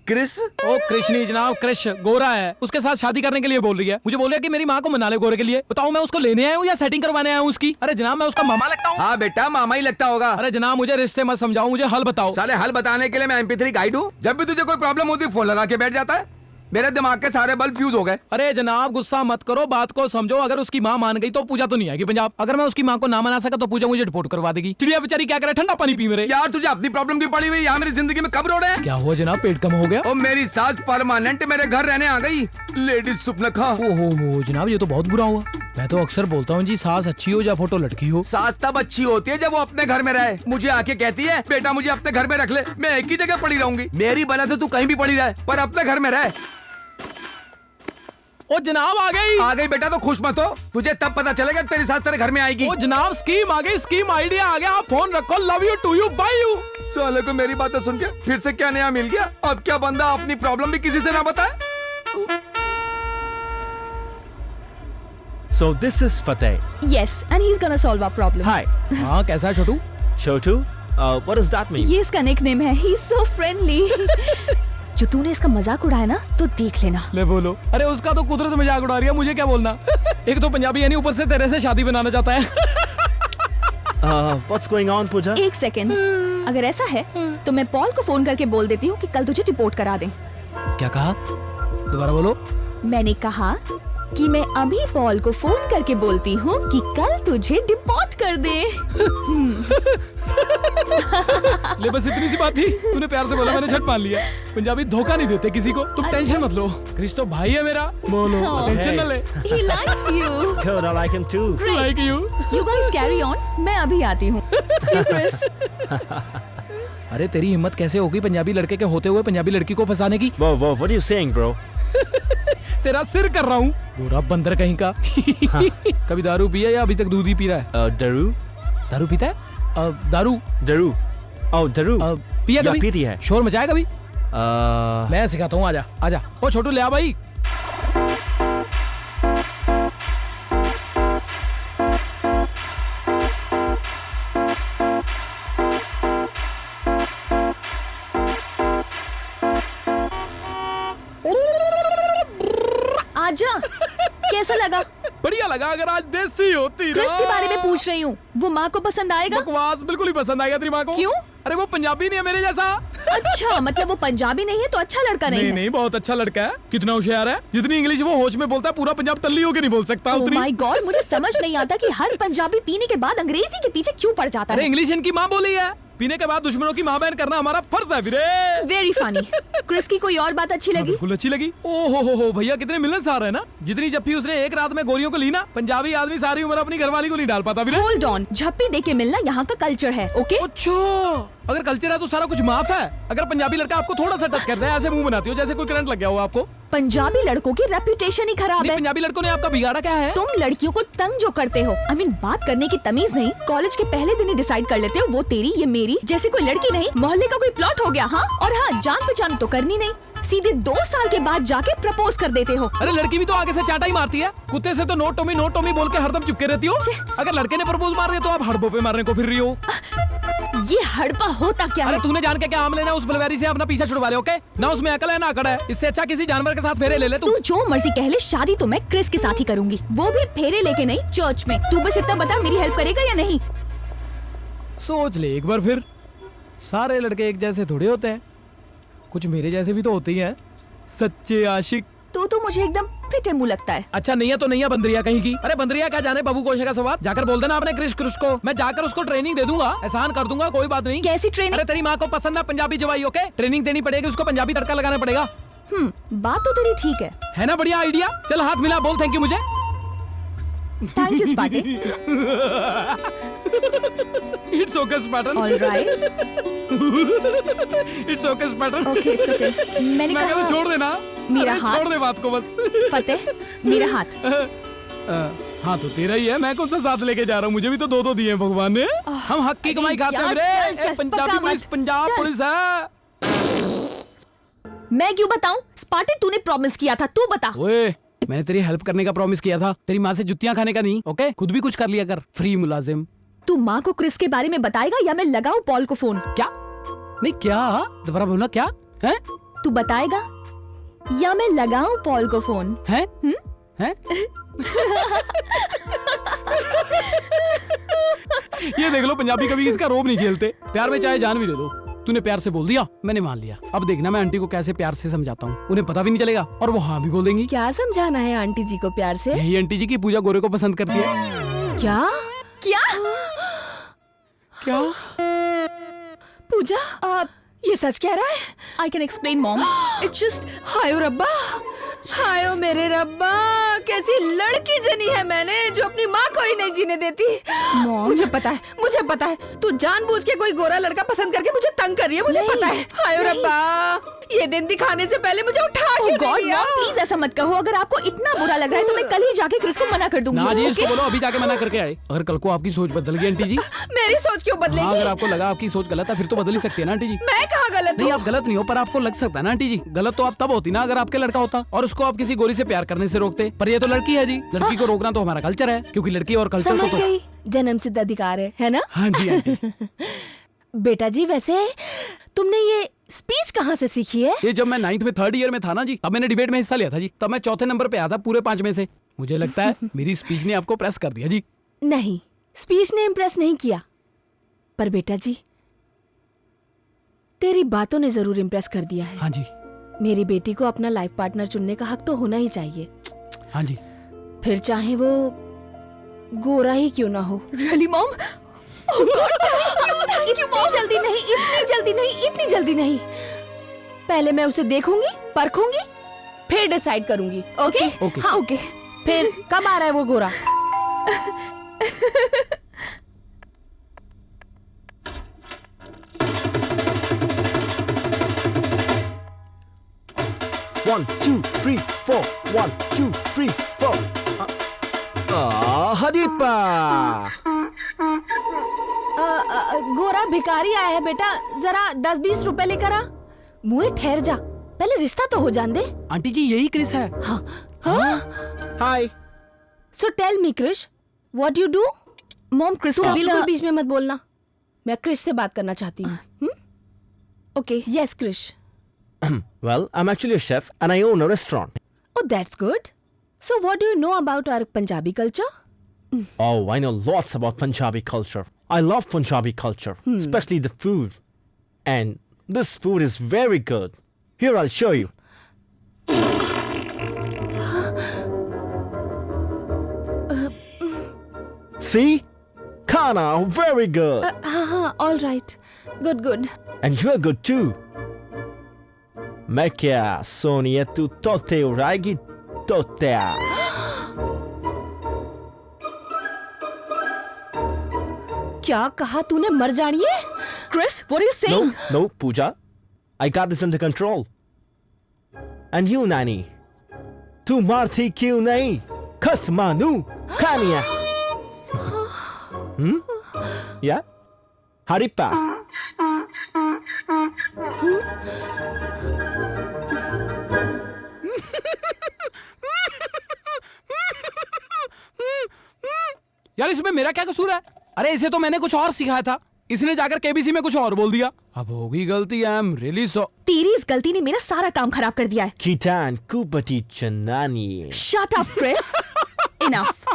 क्रिस? ओ कृष्णी जनाब, कृष गोरा है, उसके साथ शादी करने के लिए बोल रही है। मुझे बोल रही है कि मेरी माँ को मना ले गोरे के लिए। बताओ मैं उसको लेने आया हूँ या सेटिंग करवाने आया हूँ उसकी? अरे जनाब, मैं उसका मामा लगता हूँ? हाँ बेटा, मामा ही लगता होगा। अरे जनाब, मुझे रिश्ते मत समझाओ, मुझे हल बताओ। साले हल बताने के लिए मैं MP3 गाइड हूँ। जब भी तुझे कोई प्रॉब्लम होती है फोन लगा के बैठ जाता है। मेरे दिमाग के सारे बल्ब फ्यूज हो गए। अरे जनाब गुस्सा मत करो, बात को समझो। अगर उसकी माँ मान गई तो पूजा तो नहीं आएगी पंजाब। अगर मैं उसकी माँ को ना मना सका तो पूजा मुझे रिपोर्ट करवा देगी। चिड़िया बेचारी क्या करे, ठंडा पानी पी मेरे। यार तुझे अपनी प्रॉब्लम की पड़ी हुई, यहाँ मेरी जिंदगी में कब रोड़े हैं? क्या हुआ जनाब, पेट कम हो गया? और मेरी सास परमानेंट मेरे घर रहने आ गई। लेडीज सुपनखा। ओहो जनाब, ये तो बहुत बुरा हुआ। मैं तो अक्सर बोलता हूँ जी, सास अच्छी हो या फोटो लटकी हो। सास तब अच्छी होती है जब वो अपने घर में रहे। मुझे आके कहती है बेटा मुझे अपने घर में रख ले, मैं एक ही जगह पड़ी रहूंगी। मेरी वजह से तू कहीं भी पड़ी रहे पर अपने घर में रहे। ओ जनाब आ गई बेटा तो खुश मत हो, तुझे तब पता चलेगा तेरी सास तेरे घर में आएगी। ओ जनाब स्कीम आ गई, स्कीम आइडिया आ गया। आप फोन रखो, love you too you bye you. साले को मेरी बातें सुन के फिर से क्या नया मिल गया? अब क्या बंदा अपनी प्रॉब्लम भी किसी से ना बताए? So this is Fateh. Yes, and he's gonna solve our problem. Hi. हाँ कैसा है छोटू? Chotu? What does that mean? ये इसका निकनेम है। He's so friendly. जो तूने इसका मजाक उड़ाया ना, तो देख लेना। ले बोलो। अरे उसका तो कुदरत मजाक उड़ा रही है, मुझे क्या बोलना। एक तो पंजाबी यानी ऊपर से तेरे से शादी बनाना चाहता है। What's going on, Pooja? एक सेकंड, अगर ऐसा है तो मैं पॉल को फोन करके बोल देती हूँ कि कल तुझे रिपोर्ट करा दें। क्या कहा? दोबारा बोलो। मैंने कहा कि मैं अभी पॉल को फोन करके बोलती हूँ कि कल तुझे डिपोर्ट कर दे। ले बस इतनी सी बात थी, तूने प्यार से बोला, मैंने झट मान लिया। पंजाबी धोखा नहीं देते किसी को, तुम टेंशन मत लो। क्रिस तो भाई है मेरा, बोलो टेंशन न ले। He likes you. Good, I like him too. Great. Like you. You guys carry on. मैं अभी आती हूँ। See you, Chris. अरे तेरी हिम्मत कैसे होगी पंजाबी लड़के के होते हुए पंजाबी लड़की को फंसाने की? Whoa, what are you saying, bro? तेरा सिर कर रहा हूँ, बुरा बंदर कहीं का। कभी दारू पिया या अभी तक दूध ही पी रहा है? दारू? दारू पीता है? दारू? दारू? Oh, दारू? पिया या कभी? पीती है? शोर मचाया कभी? मैं सिखाता हूँ, आजा आजा। ओ छोटू ले आ भाई। आजा। कैसा लगा? बढ़िया लगा। अगर आज देसी होती ना। क्रिस के बारे में पूछ रही हूँ, वो माँ को पसंद आएगा? बकवास, बिल्कुल ही पसंद आएगा तेरी माँ को। क्यों? अरे वो पंजाबी नहीं है मेरे जैसा। अच्छा, मतलब वो पंजाबी नहीं है तो अच्छा लड़का नहीं है? नहीं, बहुत अच्छा लड़का है। कितना होशियार है, जितनी इंग्लिश वो होश में बोलता है पूरा पंजाब तल्ली होके नहीं बोल सकता। Oh my God, मुझे समझ नहीं आता कि हर पंजाबी पीने के बाद अंग्रेजी के पीछे क्यों पड़ जाता है। अरे इंग्लिश इनकी माँ बोली है, पीने के बाद दुश्मनों की माँ बहन करना हमारा फर्ज है वीरे। Very funny. क्रिस की कोई और बात अच्छी लगी? बिल्कुल अच्छी लगी। ओहो हो भैया कितने मिलनसार है ना। जितनी जप्पी उसने एक रात में गोरियों को ली ना, पंजाबी आदमी सारी उम्र अपनी घरवाली को नहीं डाल पाता वीरे। होल्ड ऑन, झप्पी दे के मिलना यहाँ का कल्चर है, ओके? अच्छा, अगर कल्चर है तो सारा कुछ माफ है। अगर पंजाबी लड़का आपको थोड़ा सा टच करता है, ऐसे मुंह बनाती हो जैसे कोई करंट लग गया हो आपको। पंजाबी लड़कों की रेपुटेशन ही खराब है। पंजाबी लड़कों ने आपका बिगाड़ा क्या है? तुम लड़कियों को तंग जो करते हो, I mean, बात करने की तमीज नहीं, कॉलेज के पहले दिन ही डिसाइड कर लेते हो वो तेरी ये मेरी, जैसे कोई लड़की नहीं मोहल्ले का कोई प्लॉट हो गया। हाँ, और हाँ, जान पहचान तो करनी नहीं, सीधे 2 साल के बाद जाके प्रपोज कर देते हो। अरे लड़की भी तो आगे से चाटा ही मारती है। कुत्ते से तो नो टोमी बोल के हरदम चिपके रहती हो। अगर लड़के ने प्रपोज मार दिया तो आप हड़बों पे मारने को फिर रही हो। ये हड़पा होता क्या अरे है? तूने जान के क्या आम लेना, उस बलवेरी से अपना पीछा छुड़वा ले, ओके? ना उसमें अकल है ना अकड़ है। इससे अच्छा किसी जानवर के साथ फेरे ले ले तू। जो मर्जी कह ले, शादी तो मैं क्रिस के साथ ही करूंगी, वो भी फेरे लेके नहीं, चर्च में। तू बस इतना बता, मेरी हेल्प करेगा या नहीं? सोच ले एक बार फिर। सारे लड़के एक जैसे थोड़े होते हैं, कुछ मेरे जैसे भी तो होते ही हैं, सच्चे आशिक। तो मुझे एकदम फिटे मुंह लगता है। अच्छा नहीं है तो नहीं है, बंदरिया कहीं की। अरे बंदरिया क्या जाने बाबू गोशे का सवाल। जाकर बोल देना आपने क्रिश को, मैं जाकर उसको ट्रेनिंग दे दूंगा, एहसान कर दूंगा, कोई बात नहीं। कैसी ट्रेनिंग? अरे तेरी माँ को पसंद है पंजाबी जवाई, ओके? ट्रेनिंग देनी पड़ेगी उसको, पंजाबी तड़का लगाना पड़ेगा। बात तो तेरी ठीक है ना? बढ़िया आइडिया। चल हाथ मिला, बोल थैंक यू मुझे। Thank you Spartan. It's okay Spartan. Alright. It's okay Spartan. Okay, it's okay. मैंने कहा छोड़ देना, मेरा हाथ छोड़ दे बात को बस। फतेह, मेरा हाथ। हाँ तो तेरा ही है, मैं कौन सा साथ लेके जा रहा हूँ? मुझे भी तो 2 दिए भगवान ने। हम हक की कमाई खाते हैं रे। पंजाबी पुलिस, पंजाब पुलिस है। मैं क्यों बताऊं? स्पार्टन तूने प्रॉमिस किया था, तू बता। ओए, मैंने तेरी हेल्प करने का प्रॉमिस किया था, तेरी माँ से जुतियां खाने का नहीं, ओके? खुद भी कुछ कर लिया कर, फ्री मुलाजिम। तू माँ को क्रिस के बारे में बताएगा या मैं लगाऊं पॉल को फोन? क्या? नहीं क्या? दोबारा बोलना, क्या है? तू बताएगा या मैं लगाऊं पॉल को फोन? है? ये देख लो, पंजाबी कभी इसका रोब नहीं झेलते, प्यार में चाहे जान भी ले लो। तूने प्यार से बोल दिया, मैंने मान लिया। अब देखना मैं आंटी को कैसे प्यार से समझाता हूँ, उन्हें पता भी नहीं चलेगा और वो हाँ भी बोल देंगी। क्या समझाना है आंटी जी को प्यार से? यही आंटी जी की पूजा गोरे को पसंद करती है। क्या क्या क्या पूजा ये सच कह रहा है? I can explain mom, it's just हाय रब्बा, हाय मेरे रब्बा, कैसी लड़की जनी है मैंने जो अपनी माँ को ही नहीं जीने देती। मुझे पता है तू जानबूझ के कोई गोरा लड़का पसंद करके मुझे तंग कर रही है, मुझे पता है। हाय रब्बा, ये दिन दिखाने से पहले मुझे उठा के गॉड लिया। मॉम प्लीज ऐसा मत कहो। अगर आपको इतना बुरा लग रहा है तो मैं कल ही जाके क्रिस को मना कर दूंगी। ना जी, इसको okay? बोलो अभी जाके मना करके आए। अगर कल को आपकी सोच बदल गई आंटी जी, मेरी सोच क्यों बदलेगी? हाँ, अगर आपको लगा आपकी सोच गलत है फिर तो बदल ही सकती है ना आंटी जी। मैं कहाँ गलत नहीं, हूँ? आप गलत नहीं हो, पर आपको लग सकता है ना आंटी जी। गलत तो आप तब होती ना अगर आपके लड़का होता और उसको आप किसी गोरी से प्यार करने से रोकते। पर ये तो लड़की है जी, लड़की को रोकना तो हमारा कल्चर है, क्योंकि लड़की और कल्चर समझ को गई, जन्म सिद्ध अधिकार है ना? हाँ जी आंटी। बेटा जी वैसे तुमने ये स्पीच कहाँ से सीखी है? ये जब मैं 9th में 3rd ईयर में था ना जी, तब मैंने डिबेट में हिस्सा लिया था जी। तब मैं 4थे नंबर पे आया था पूरे 5 में से। मुझे लगता है मेरी स्पीच ने आपको प्रेस कर दिया जी। नहीं, स्पीच ने इम्प्रेस नहीं किया, पर बेटा जी तेरी बातों ने जरूर इम्प्रेस कर दिया है। हाँ जी। मेरी बेटी को अपना लाइफ पार्टनर चुनने का हक तो होना ही चाहिए। हाँ जी। फिर चाहे वो गोरा ही क्यों ना हो। Really mom? इतनी जल्दी नहीं। पहले मैं उसे देखूंगी, परखूंगी, फिर डिसाइड करूंगी। ओके? हाँ ओके। फिर कब आ रहा है वो गोरा? One, two, three, four. 1, 2, 3, 4. हदीपा। गोरा भिखारी आया है बेटा, जरा 10-20 रुपए लेकर आ। मुँह ठहर जा, पहले रिश्ता तो हो जान दे। आंटी जी यही क्रिस है। हाँ? Hi. So tell me Krish, what you do? Mom Chris का बिल्कुल बीच में मत बोलना, मैं क्रिश से बात करना चाहती हूँ। Okay. Yes Krish. Well, I'm actually a chef and I own a restaurant. Oh, that's good. So what do you know about our Punjabi culture? Oh, I know lots about Punjabi culture. I love Punjabi culture, especially the food. And this food is very good. Here, I'll show you. See? Khana, very good. All right. Good. And you're good too. मैं क्या सोनिया तू तोते उड़ाएगी तोते। क्या कहा तूने मर जानिए? Chris, what are you saying? No, Pooja. I got this under control. And you, Nani. तू मारती क्यों नहीं? खस मानू खानिया। Yeah? हरिप्पा। यार इसमें मेरा क्या कसूर है? अरे इसे तो मैंने कुछ और सिखाया था, इसने जाकर केबीसी में कुछ और बोल दिया। अब होगी गलती, आई एम रियली सॉरी। तेरी इस गलती ने मेरा सारा काम खराब कर दिया है। Kitan kubati chanani. Shut up, Chris. Enough.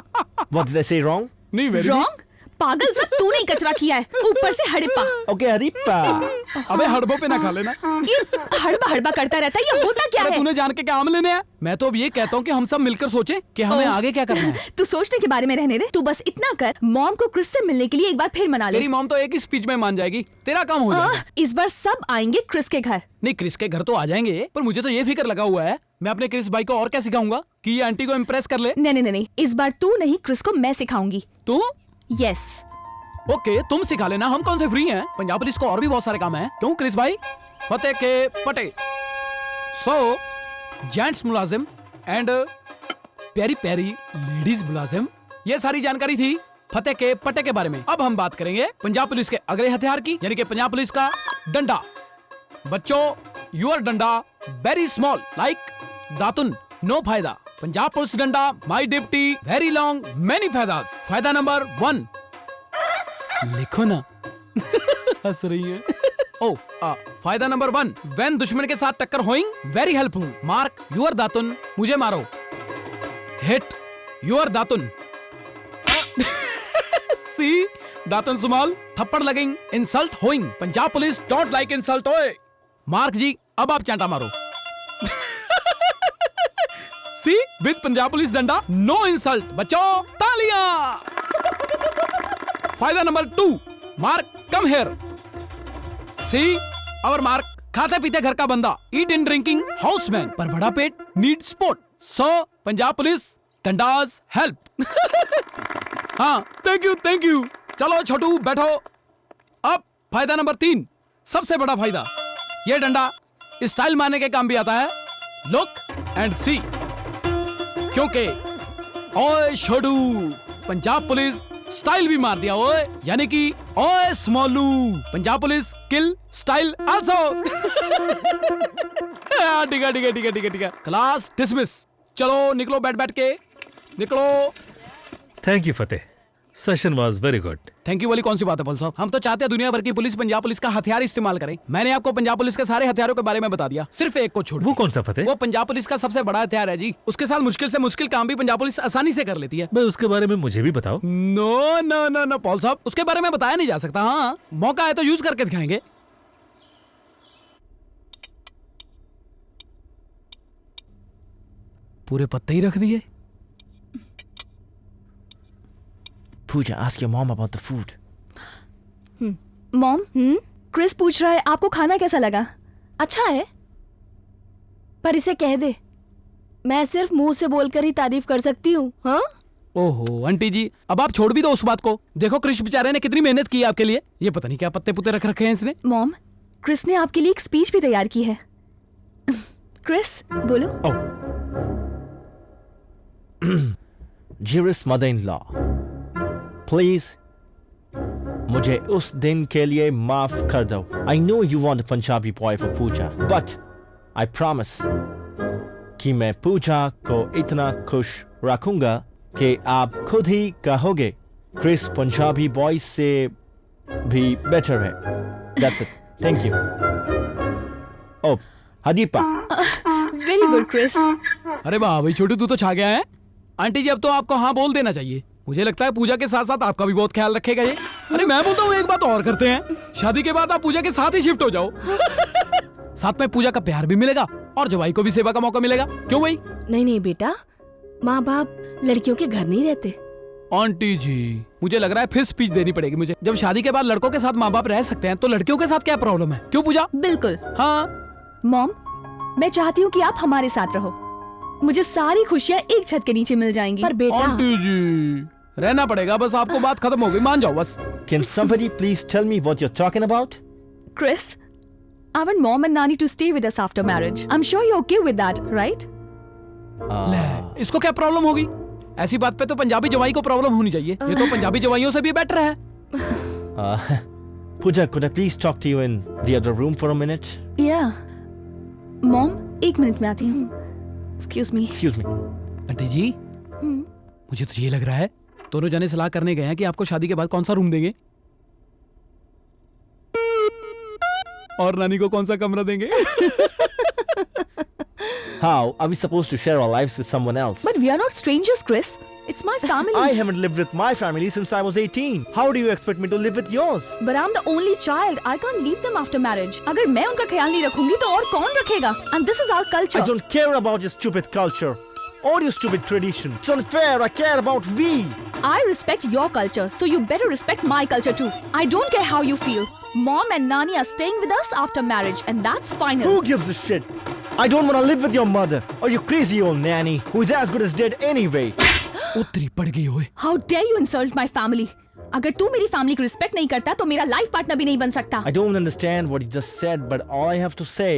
What did I say wrong? नहीं वेरी Wrong? पागल, सब तूने ही कचरा किया है, ऊपर से हड़प्पा। Okay, हरिप्पा। अबे हड़बों पे ना खा लेना। ये हड़बा करता रहता है, ये होता क्या है? तूने जान के क्या आम लेने हैं? मैं तो अब ये कहता हूँ कि हम सब मिलकर सोचें कि हमें आगे क्या करना है। तू सोचने के बारे में रहने दे, तू बस इतना कर, मॉम को क्रिस से मिलने के लिए एक बार फिर मना ले। तेरी मॉम तो एक ही स्पीच में मान जाएगी, तेरा काम हो जाएगा। इस बार सब आएंगे क्रिस के घर। नहीं, क्रिस के घर तो आ जाएंगे, पर मुझे तो ये फिक्र लगा हुआ है मैं अपने क्रिस भाई को और क्या सिखाऊंगा कि ये आंटी को इम्प्रेस कर ले। नहीं, इस बार तू नहीं, क्रिस को मैं सिखाऊंगी। तू? यस। ओके, तुम सिखा लेना, हम कौन से फ्री हैं? पंजाब पुलिस को और भी बहुत सारे काम हैं। क्यों क्रिस भाई? फतेह के पटे। सो जेंट्स मुलाजिम एंड प्यारी लेडीज मुलाजिम, ये सारी जानकारी थी फतेह के पटे के बारे में। अब हम बात करेंगे पंजाब पुलिस के अगले हथियार की, यानी कि पंजाब पुलिस का डंडा। बच्चों, योर डंडा वेरी स्मॉल लाइक दातुन, नो फायदा। पंजाब पुलिस डंडा माई डिप्टी वेरी लॉन्ग मेनी फायदास। फायदा नंबर 1, लिखो ना। हंस रही है। फायदा नंबर 1, व्हेन दुश्मन के साथ टक्कर होइंग वेरी हेल्पफुल। मार्क योर दातुन, मुझे मारो। हिट योर दातुन। सी दातन सुमाल, थप्पड़ लगेंग, इंसल्ट होइंग। Punjab police don't like insult ओए। मार्क जी, अब आप चांटा मारो। सी, विद पंजाब पुलिस डंडा, नो इंसल्ट। बच्चों, तालियां। फायदा number 2, Mark come here. See, और मार्क खाते पीते घर का बंदा, ईट इन ड्रिंकिंग हाउसमैन, पर बड़ा पेट नीड स्पोर्ट। सो पंजाब पुलिस डंडाज हेल्प। हाँ, थैंक यू। चलो छोटू बैठो। अब फायदा नंबर 3, सबसे बड़ा फायदा। ये डंडा स्टाइल मारने के काम भी आता है। लुक एंड सी, क्योंकि ओए छोटू, पंजाब पुलिस स्टाइल भी मार दिया ओए, यानी कि ओए स्मॉलू, पंजाब पुलिस किल स्टाइल आल्सो। ठीक है। Class dismiss. चलो निकलो, बैठ के निकलो। Thank you Fateh, session was very good. Thank you वाली कौन सी बात है पल साहब? हम तो चाहते हैं दुनिया भर की पुलिस पंजाब पुलिस का हथियार इस्तेमाल करे। मैंने आपको पंजाब पुलिस के सारे हथियारों के बारे में बता दिया, सिर्फ एक को छोड़। वो कौन सा फतेह? वो पंजाब पुलिस का सबसे बड़ा हथियार है जी। उसके साथ मुश्किल से मुश्किल काम भी पंजाब पुलिस आसानी से कर लेती है। भाई उसके बारे में मुझे भी बताओ। नो पॉल साहब, उसके बारे में बताया नहीं जा सकता। हाँ, मौका है तो यूज करके दिखाएंगे। पूरे पत्ते ही रख दिए। Pooja, ask your mom about the food. Mom, Chris पूछ रहा है आपको खाना कैसा लगा? अच्छा है, पर इसे कह दे मैं सिर्फ मुंह से बोलकर ही तारीफ कर सकती हूँ। हाँ? ओहो आंटी जी, अब आप छोड़ भी दो उस बात को। देखो क्रिश बेचारे ने कितनी मेहनत की है आपके लिए। ये पता नहीं क्या पत्ते पुत्ते रख रखे हैं इसने। मॉम, क्रिस ने आपके लिए एक स्पीच भी तैयार की है। क्रिस बोलो। Dearest mother-in-law, please, मुझे उस दिन के लिए माफ कर दो। I know you want a Punjabi boy for Pooja, but I promise कि मैं पूजा को इतना खुश रखूंगा कि आप खुद ही कहोगे क्रिस पंजाबी बॉय से भी बेटर है। That's it. Thank you. Oh, Hadipa. Very good Chris. अरे वाह भाई छोटू, तू तो छा गया है। आंटी जी, अब तो आपको हाँ बोल देना चाहिए। मुझे लगता है पूजा के साथ साथ आपका भी बहुत ख्याल रखेगा ये। अरे मैं बोलता हूँ एक बात और करते हैं, शादी के बाद आप पूजा के साथ ही शिफ्ट हो जाओ। साथ में पूजा का प्यार भी मिलेगा और जवाई को भी सेवा का मौका मिलेगा। क्यों भाई? नहीं बेटा, माँ बाप लड़कियों के घर नहीं रहते। आंटी जी, मुझे लग रहा है फिर स्पीच देनी पड़ेगी मुझे। जब शादी के बाद लड़कों के साथ माँ बाप रह सकते हैं तो लड़कियों के साथ क्या प्रॉब्लम है? क्यों पूजा? बिल्कुल। हाँ मॉम, मैं चाहती हूँ कि आप हमारे साथ रहो। मुझे सारी खुशियाँ एक छत के नीचे मिल जाएंगी। पर बेटा, आंटी जी रहना पड़ेगा, बस आपको बात खत्म हो गई, मान जाओ बस। Can somebody please tell me what you're talking about? Chris, I want mom and Nani to stay with us after marriage. I'm sure you're okay with that, right? ले, इसको क्या प्रॉब्लम होगी? ऐसी बात पे तो पंजाबी जवाई को प्रॉब्लम होनी चाहिए। ये तो पंजाबी जवाइयों से भी बेटर है। Pooja, could I please talk to you in the other room for a minute? Yeah. Mom, 1 minute में आती हूँ। Excuse me. Excuse me. Aunty ji, मुझे तो ये लग रहा है दोनों जने सलाह करने गए हैं कि आपको शादी के बाद कौन सा रूम देंगे और नानी को कौन सा कमरा देंगे। How are we supposed to share our lives with someone else? But we are not strangers, Chris. It's my family. I haven't lived with my family since I was 18. How do you expect me to live with yours? But I'm the only child. I can't leave them after marriage. अगर मैं उनका ख्याल नहीं रखूंगी तो और कौन रखेगा? And this is our culture. I don't care about your stupid culture or your stupid tradition. It's unfair. I care about we. I respect your culture, so you better respect my culture too. I don't care how you feel. Mom and Nani are staying with us after marriage, and that's final. Who gives a shit? I don't want to live with your mother or your crazy old nanny who is as good as dead anyway. उतरी पड़ गई ओए। How dare you insult my family? अगर तू मेरी family को respect नहीं करता तो मेरा लाइफ पार्टनर भी नहीं बन सकता। I don't understand what you just said, but all I have to say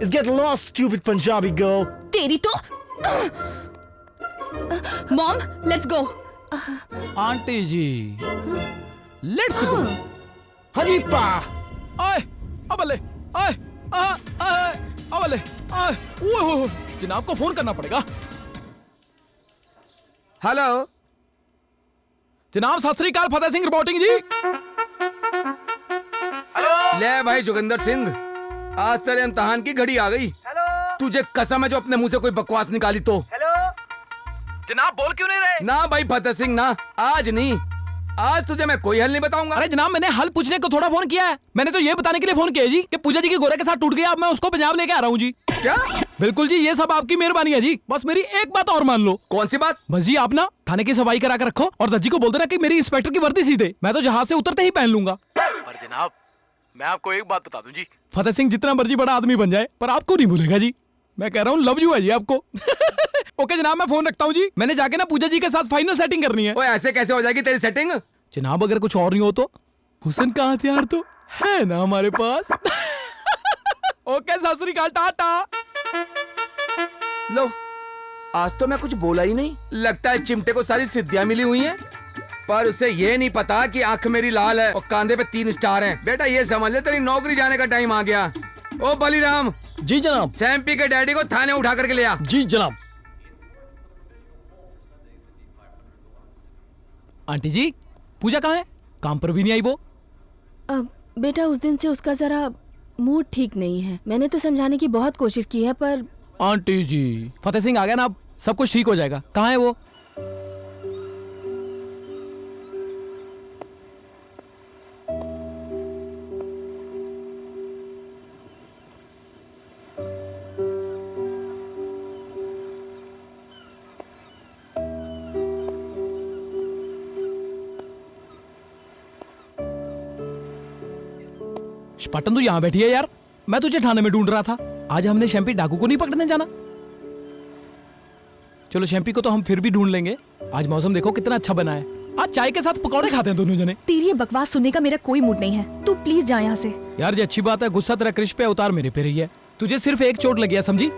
is get lost, stupid Punjabi girl. तेरी तो Mom, let's go. Aunty ji, let's go. Hadipa, आए, अबले, आए, अबले, आए, ओह, जनाब को फोन करना पड़ेगा। हेलो जनाब, सत श्री अकाल, फतेह सिंह रिपोर्टिंग जी। ले भाई जोगिंदर सिंह, आज तेरे इम्तिहान की घड़ी आ गई। तुझे कसम है जो अपने मुंह से कोई बकवास निकाली तो। जनाब बोल क्यों नहीं रहे? ना भाई फतेह सिंह ना, आज नहीं, आज तुझे मैं कोई हल नहीं बताऊंगा। अरे जनाब, मैंने हल पूछने को थोड़ा फोन किया है। मैंने तो ये बताने के लिए फोन किया जी कि पूजा जी के गोरे के साथ टूट गया, अब मैं उसको पंजाब लेके आ रहा हूँ जी। क्या? बिल्कुल जी, ये सब आपकी मेहरबानी है जी। बस मेरी एक बात और मान लो। कौन सी बात? बस जी, आप ना थाने की सफाई करा कर रखो और दर्जी को बोल देना कि मेरी इंस्पेक्टर की वर्दी सी दे। मैं तो जहाज से उतरते ही पहन लूंगा। पर जनाब, मैं आपको एक बात बता दूं जी। फतेह सिंह जितना मर्जी बड़ा आदमी बन जाए, पर आपको नहीं भूलेगा जी। मैं कह रहा हूँ, लव यू है जी आपको। ओके जनाब, मैं फोन रखता हूँ जी। मैंने जाके ना पूजा जी के साथ फाइनल सेटिंग करनी है। ओए, ऐसे कैसे हो जाएगी तेरी सेटिंग? जनाब, अगर कुछ और नहीं हो तो हुस्न का हथियार तो है ना हमारे पास। ओके, सत श्री अकाल, टाटा। लो, आज तो मैं कुछ बोला ही नहीं। लगता है चिमटे को सारी सिद्धियां मिली हुई हैं, पर उसे ये नहीं पता कि आंख मेरी लाल है और कांधे पे 3 स्टार हैं। बेटा ये समझ ले, तेरी नौकरी जाने का टाइम आ गया। ओ बलीराम। जी जनाब। सैम्पी के डैडी को थाने उठा करके ले आ। जी जनाब। आंटी जी, पूजा कहाँ है? काम पर भी नहीं आई वो। बेटा, उस दिन से उसका जरा मूड ठीक नहीं है। मैंने तो समझाने की बहुत कोशिश की है, पर आंटी जी, फतेह सिंह आ गया ना, अब सब कुछ ठीक हो जाएगा। कहाँ है वो? पटन तू यहाँ बैठी है यार, मैं तुझे थाने में ढूंढ रहा था। आज हमने शैम्पी डाकू को नहीं पकड़ने जाना? चलो, शैम्पी को तो हम फिर भी ढूंढ लेंगे। आज मौसम देखो कितना अच्छा बना है। आज चाय के साथ पकौड़े खाते हैं दोनों जने। तेरी ये बकवास सुनने का मेरा कोई मूड नहीं है। तू प्लीज जा यहाँ से। यार ये अच्छी बात है, गुस्सा तेरा क्रिश पे उतार मेरे पे रही है। तुझे सिर्फ एक चोट लगी है, समझी?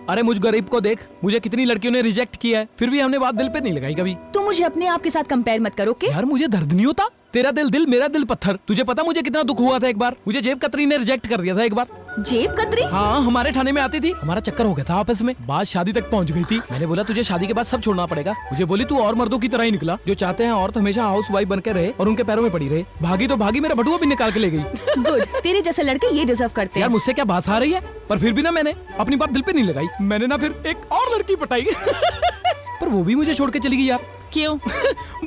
अरे मुझ गरीब को देख, मुझे कितनी लड़कियों ने रिजेक्ट किया है, फिर भी हमने बात दिल पे नहीं लगाई कभी। तू मुझे अपने आप के साथ कंपेयर मत करो, ओके? यार मुझे दर्द नहीं होता। तेरा दिल मेरा दिल पत्थर। तुझे पता मुझे कितना दुख हुआ था एक बार? मुझे जेब कतरी ने रिजेक्ट कर दिया था एक बार। जेब कतरी? हाँ, हमारे थाने में आती थी, हमारा चक्कर हो गया था आपस में, बात शादी तक पहुंच गई थी। मैंने बोला तुझे शादी के बाद सब छोड़ना पड़ेगा। मुझे बोली तू और मर्दों की तरह ही निकला, जो चाहते हैं औरत हमेशा हाउस वाइफ बनकर रहे और उनके पैरों में पड़ी रहे। भागी तो भागी, मेरा बटुआ भी निकाल के ले गई। गुड, तेरे जैसे लड़के ये डिजर्व करते हैं। यार मुझसे क्या बात आ रही है? पर फिर भी ना मैंने अपनी बात दिल पे नहीं लगाई। मैंने ना फिर एक और लड़की पटाई। पर वो भी मुझे छोड़ के चली गई यार। क्यों?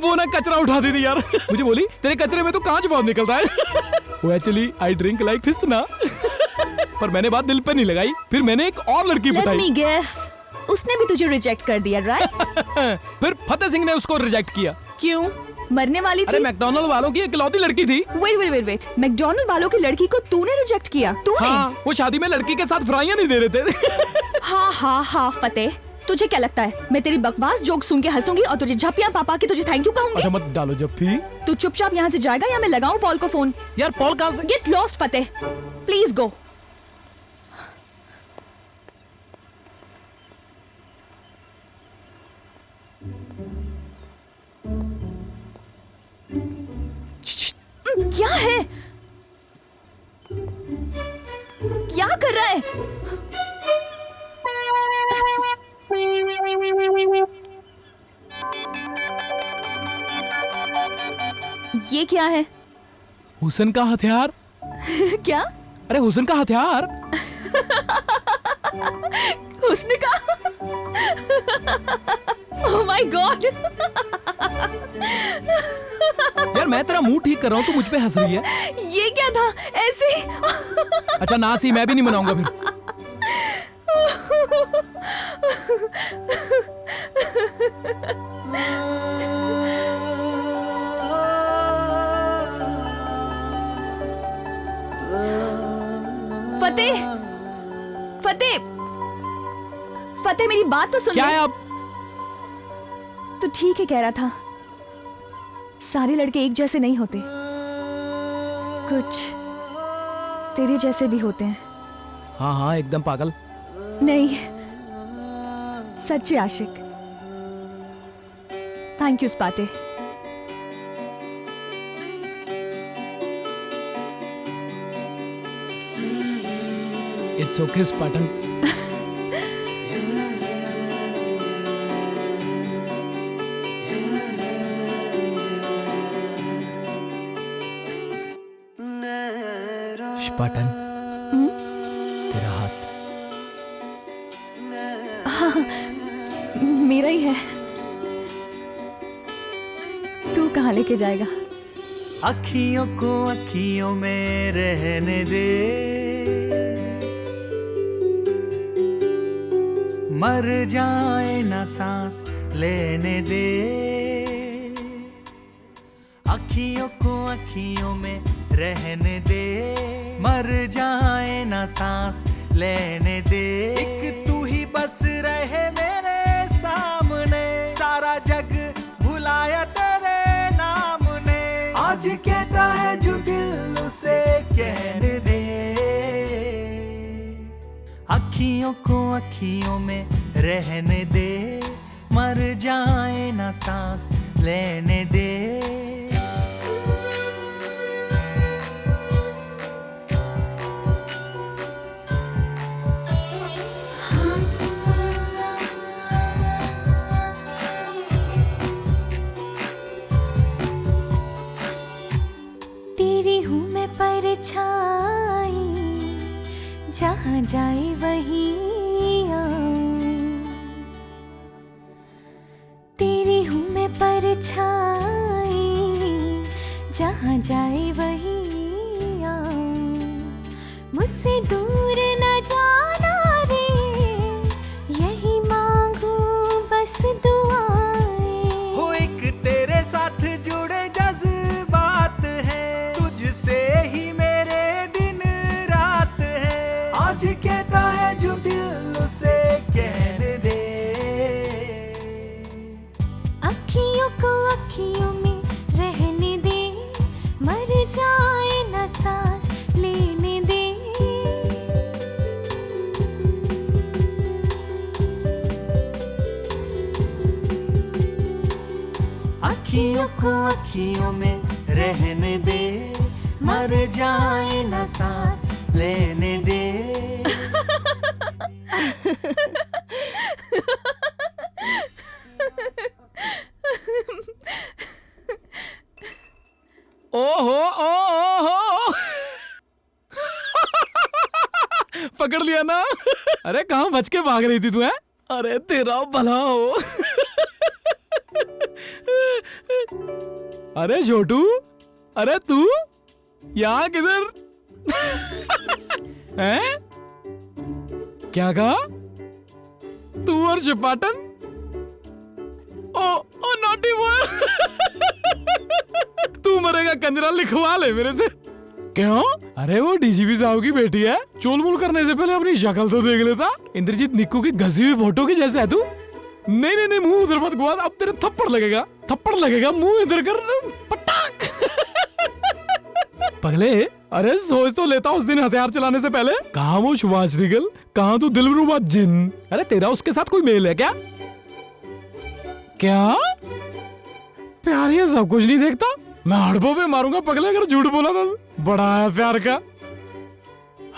वो ना कचरा उठा दी थी यार। मुझे बोली तेरे कचरे में तो कांच बहुत निकलता है। वो actually I drink like fish ना। पर मैंने बात दिल पे नहीं लगाई। फिर मैंने एक और लड़की पटाई। Let me guess, उसने भी तुझे रिजेक्ट कर दिया, राइट? फिर फतेह सिंह ने उसको रिजेक्ट किया। क्यों? मरने वाली थी? अरे मैकडॉनल्ड वालों की इकलौती लड़की थी। वेट, मैकडॉनल्ड वालों की लड़की को तूने रिजेक्ट किया? तूने? हाँ, वो शादी में लड़की के साथ फ्राइयां नहीं दे रहे थे। हाँ फतेह, तुझे क्या लगता है मैं तेरी बकवास जोक सुन के हंसूंगी और तुझे झपियां पापा के तुझे थैंक यू कहूंगी? अच्छा मत डालो जप्पी। तू चुपचाप यहाँ से जाएगा या मैं लगाऊं पॉल को फोन? यार पॉल कहाँ से? Get lost Fateh, please go. क्या है? क्या कर रहा है? ये क्या है? हुस्न का हथियार। क्या? अरे हुस्न का हथियार। हुस्न का? ओह माय गॉड। यार मैं तेरा मुंह ठीक कर रहा हूँ, तू मुझ पे हंस रही है। ये क्या था? ऐसे? अच्छा ना सी, मैं भी नहीं मनाऊंगा फिर। फतेह मेरी बात तो सुन। क्या है अब? तो ठीक है कह रहा था, सारे लड़के एक जैसे नहीं होते, कुछ तेरे जैसे भी होते हैं। हाँ एकदम पागल नहीं, सच्चे आशिक। थैंक यू स्पाटे। इट्स ओके स्पाटन। स्पाटन, तेरा हाथ। हाँ, मेरा ही है। तू कहाँ कहाँ लेके जाएगा। अखियों को अखियों में रहने दे, मर जाए ना सांस लेने दे। अखियों को अखियों में रहने दे, मर जाए ना सांस लेने दे। एक तू ही बस रहे मेरे सामने, सारा जग भुलाया तेरे नाम ने। आज कहता है जो दिल उसे कहने दे। अखियों को अखियों में रहने दे, मर जाए ना सांस लेने दे। तेरी हूँ मैं परछाई, जहाँ जाए वहीं आऊं। तेरी हूँ मैं परछाई, जहाँ जाए वहीं आऊं। मुझसे दूर न जाना रे, यही मांगू बस दुआएं। हो एक तेरे साथ जुड़े जज्बात है, तुझसे ही मेरे दिन रात है। आज कहता है जो दिल उसे कहने दे। अखियों को अखियों में रहने दे, मर जाए ना सांस लेने दे। अखियों को अखियों में रहने दे, मर जाए ना सांस लेने दे। ओहो ओहो पकड़ लिया ना। अरे कहाँ बच के भाग रही थी तू? है अरे तेरा भला हो। अरे छोटू, अरे तू यहाँ किधर? हैं? क्या कहा? तू और चिपाटन? ओ नॉटी बॉय। तू मरेगा कंजरा, लिखवा ले मेरे से। क्यों? अरे वो डीजीपी साहब की बेटी है, चोल-मोल करने से पहले अपनी शक्ल तो देख लेता। इंद्रजीत निक्कू की घसी हुई फोटो की जैसे है तू। नहीं नहीं नहीं, मुंह उधर मत घुमा, अब तेरे थप्पड़ लगेगा, मुंह इधर कर, पटाक। पगले, अरे सोच तो लेता उस दिन हथियार चलाने से पहले। कहाँ वो सुभाष रिगल, कहाँ तू दिलरुबा जिन? अरे तेरा उसके साथ कोई मेल है क्या? क्या प्यार ये सब कुछ नहीं देखता? मैं हड़बों पे मारूंगा पगले अगर झूठ बोला था। बड़ा है प्यार का।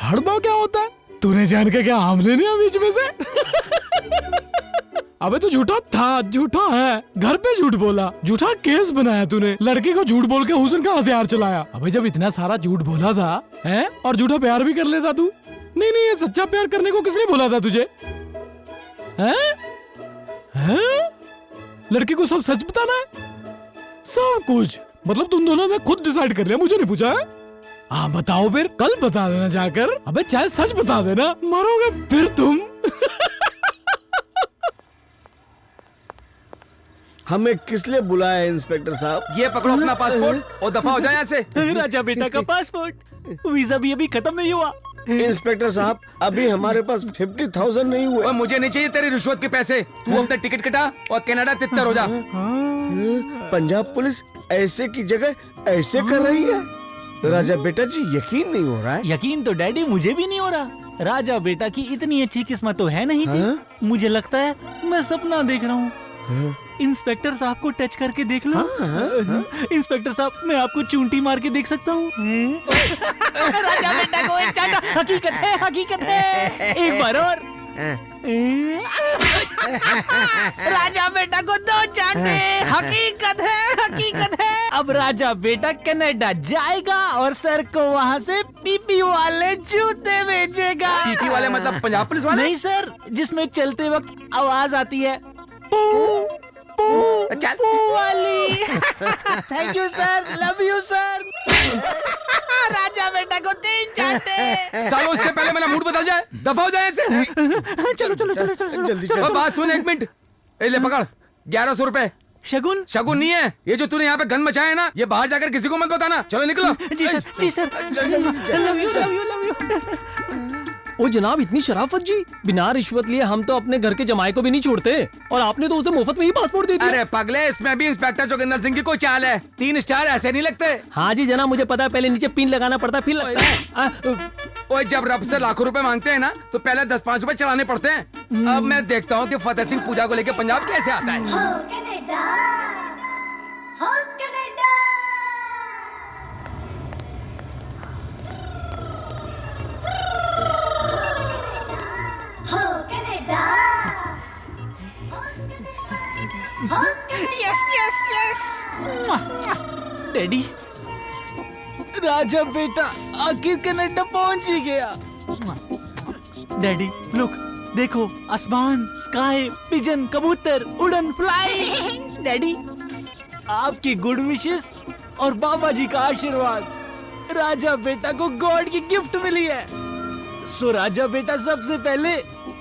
हड़बा क्या होता है? तूने जान के क्या आम लेने बीच में से? अबे तू झूठा था, झूठा है, घर पे झूठ बोला, झूठा केस बनाया तूने, लड़की को झूठ बोल के हुस्न का हथियार चलाया। अबे जब इतना सारा झूठ बोला था, हैं, और झूठा प्यार भी कर लेता तू। नहीं नहीं, ये सच्चा प्यार करने को किसने बोला था तुझे? हैं? हैं? लड़की को सब सच बताना है? सब कुछ मतलब तुम दोनों ने खुद डिसाइड कर लिया, मुझे नहीं पूछा है? हाँ बताओ फिर, कल बता देना जाकर। अबे चाहे सच बता देना, मरोगे फिर तुम। हमें किस लिए बुलाया है इंस्पेक्टर साहब? ये पकड़ो अपना पासपोर्ट और दफा हो जाए यहाँ से। राजा बेटा का पासपोर्ट, वीजा भी अभी खत्म नहीं हुआ। इंस्पेक्टर साहब, अभी हमारे पास 50,000 नहीं हुए। मुझे नहीं चाहिए तेरी रिश्वत के पैसे। तू अपना टिकट कटा और कनाडा तितर हो जा। पंजाब पुलिस ऐसे की जगह ऐसे कर रही है? राजा बेटा जी, यकीन नहीं हो रहा है। यकीन तो डैडी मुझे भी नहीं हो रहा। राजा बेटा की इतनी अच्छी किस्मत तो है नहीं जी। मुझे लगता है मैं सपना देख रहा हूँ। इंस्पेक्टर साहब को टच करके देख लो। इंस्पेक्टर साहब, मैं आपको चूंटी मार के देख सकता हूँ। राजा बेटा को एक चांटा। हकीकत है। एक बार और। राजा बेटा को 2 चांटे। हकीकत है। अब राजा बेटा कनाडा जाएगा और सर को वहाँ से पीपी वाले जूते भेजेगा। पीपी वाले मतलब पंजाब पुलिस वाले? नहीं सर, जिसमें चलते वक्त आवाज आती है। चल वाली। Thank you sir, love you sir. राजा बेटा को 3 चांटे। सालों इससे पहले मेरा मूड बदल जाए, दफा हो जाए ऐसे। चलो चलो चलो चलो जल्दी और बात सुन, 1 मिनट। ए ले पकड़, 1100 रुपए। शगुन? शगुन नहीं है, ये जो तूने यहाँ पे गन मचाया है ना, ये बाहर जाकर किसी को मत बताना। चलो निकलो। जी सर, जी sir. Love you love you love you. ओ जनाब, इतनी शराफत जी, बिना रिश्वत लिए हम तो अपने घर के जमाई को भी नहीं छोड़ते, और आपने तो उसे मुफ्त में ही पासपोर्ट दे दिया। अरे पगले, इसमें भी इंस्पेक्टर जोगिंदर सिंह की कोई चाल है। 3 स्टार ऐसे नहीं लगते। हाँ जी जनाब, मुझे पता है, पहले नीचे पिन लगाना पड़ता है, फिर लगता है। ओए जब रब से लाखों रुपए मांगते हैं ना, तो पहले 10-5 रुपए चढ़ाने पड़ते हैं। अब मैं देखता हूँ कि फतेह सिंह पूजा को लेके पंजाब कैसे आता है। Yes yes yes. डैडी, राजा बेटा आखिर कनाडा पहुंच ही गया। डैडी लुक, देखो आसमान, स्काई, पिजन, कबूतर, उड़न, फ्लाई। डैडी, आपकी गुड विशेस और बाबा जी का आशीर्वाद, राजा बेटा को गॉड की गिफ्ट मिली है। सो राजा बेटा सबसे पहले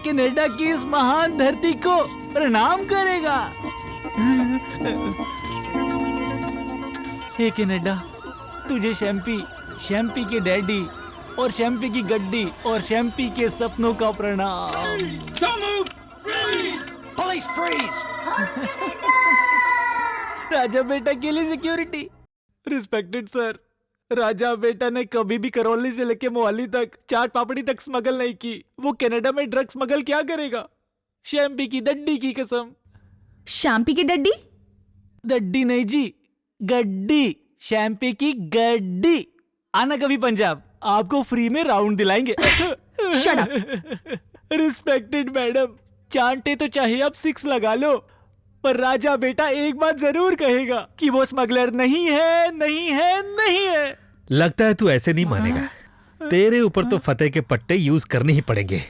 कनाडा की इस महान धरती को प्रणाम करेगा। हे कनाडा, तुझे शैम्पी, शैम्पी के डैडी और शैम्पी की गड्डी और शैम्पी के सपनों का प्रणाम। Police freeze! राजा बेटा के लिए सिक्योरिटी। रिस्पेक्टेड सर, राजा बेटा ने कभी भी करौली से लेके मोहाली तक चाट पापड़ी तक स्मगल नहीं की। वो कनाडा में ड्रग स्मगल क्या करेगा? शैम्पी की दड्डी की कसम। शैम्पी की डड्डी? दड्डी नहीं जी, गड्डी। शैम्पी की गड्डी। आना कभी पंजाब, आपको फ्री में राउंड दिलाएंगे। Shut up. रिस्पेक्टेड मैडम, चांटे तो चाहे आप 6 लगा लो, पर राजा बेटा एक बात जरूर कहेगा कि वो स्मगलर नहीं है, नहीं है, नहीं है। लगता है तू ऐसे नहीं मानेगा। तेरे ऊपर तो फतेह के पट्टे यूज करने ही पड़ेंगे।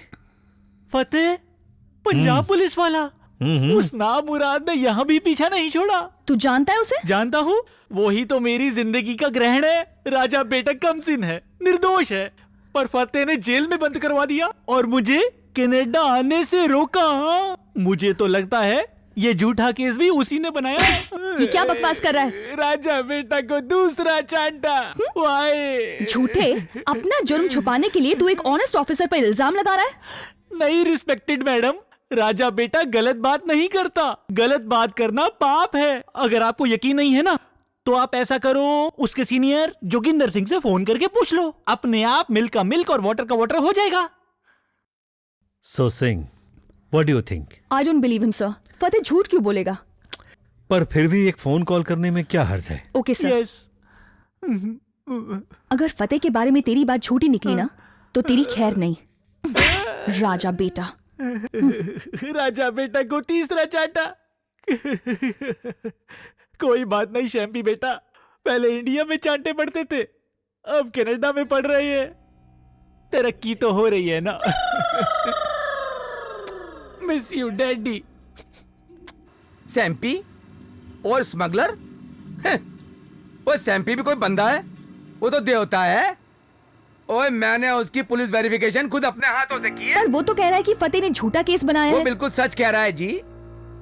फतेह? पंजाब पुलिस वाला? उस नामुराद ने यहाँ भी पीछा नहीं छोड़ा। तू जानता है उसे? जानता हूँ, वही तो मेरी जिंदगी का ग्रहण है। राजा बेटा कमसिन है, निर्दोष है, पर फतेह ने जेल में बंद करवा दिया और मुझे कनाडा आने से रोका। मुझे तो लगता है ये झूठा केस भी उसी ने बनाया। ये क्या बकवास कर रहा है? राजा बेटा को दूसरा चांटा। वाई झूठे, अपना जुर्म छुपाने के लिए तू एक ऑनेस्ट ऑफिसर पर इल्जाम लगा रहा है। नहीं रिस्पेक्टेड मैडम, राजा बेटा गलत बात नहीं करता। गलत बात करना पाप है। अगर आपको यकीन नहीं है ना, तो आप ऐसा करो, उसके सीनियर जोगिंदर सिंह से फोन करके पूछ लो। अपने आप मिल्क का मिल्क और वाटर का वाटर हो जाएगा। So Singh, what do you think? I don't believe him sir. Fateh झूठ क्यों बोलेगा? पर फिर भी एक फोन कॉल करने में क्या हर्ज है? Okay sir. अगर फतेह के बारे में तेरी बात झूठी निकली ना, तो तेरी खैर नहीं। राजा बेटा। राजा बेटा को तीसरा चाटा। कोई बात नहीं शैम्पी बेटा, पहले इंडिया में चांटे पड़ते थे, अब कनाडा में पड़ रहे हैं। तरक्की तो हो रही है ना। Miss you daddy. सैम्पी और स्मगलर? वो सैम्पी भी कोई बंदा है? वो तो देवता है। ओए मैंने उसकी पुलिस वेरिफिकेशन खुद अपने हाथों से की है। पर वो तो कह रहा है कि फतेह ने झूठा केस बनाया है। वो बिल्कुल सच कह रहा है जी।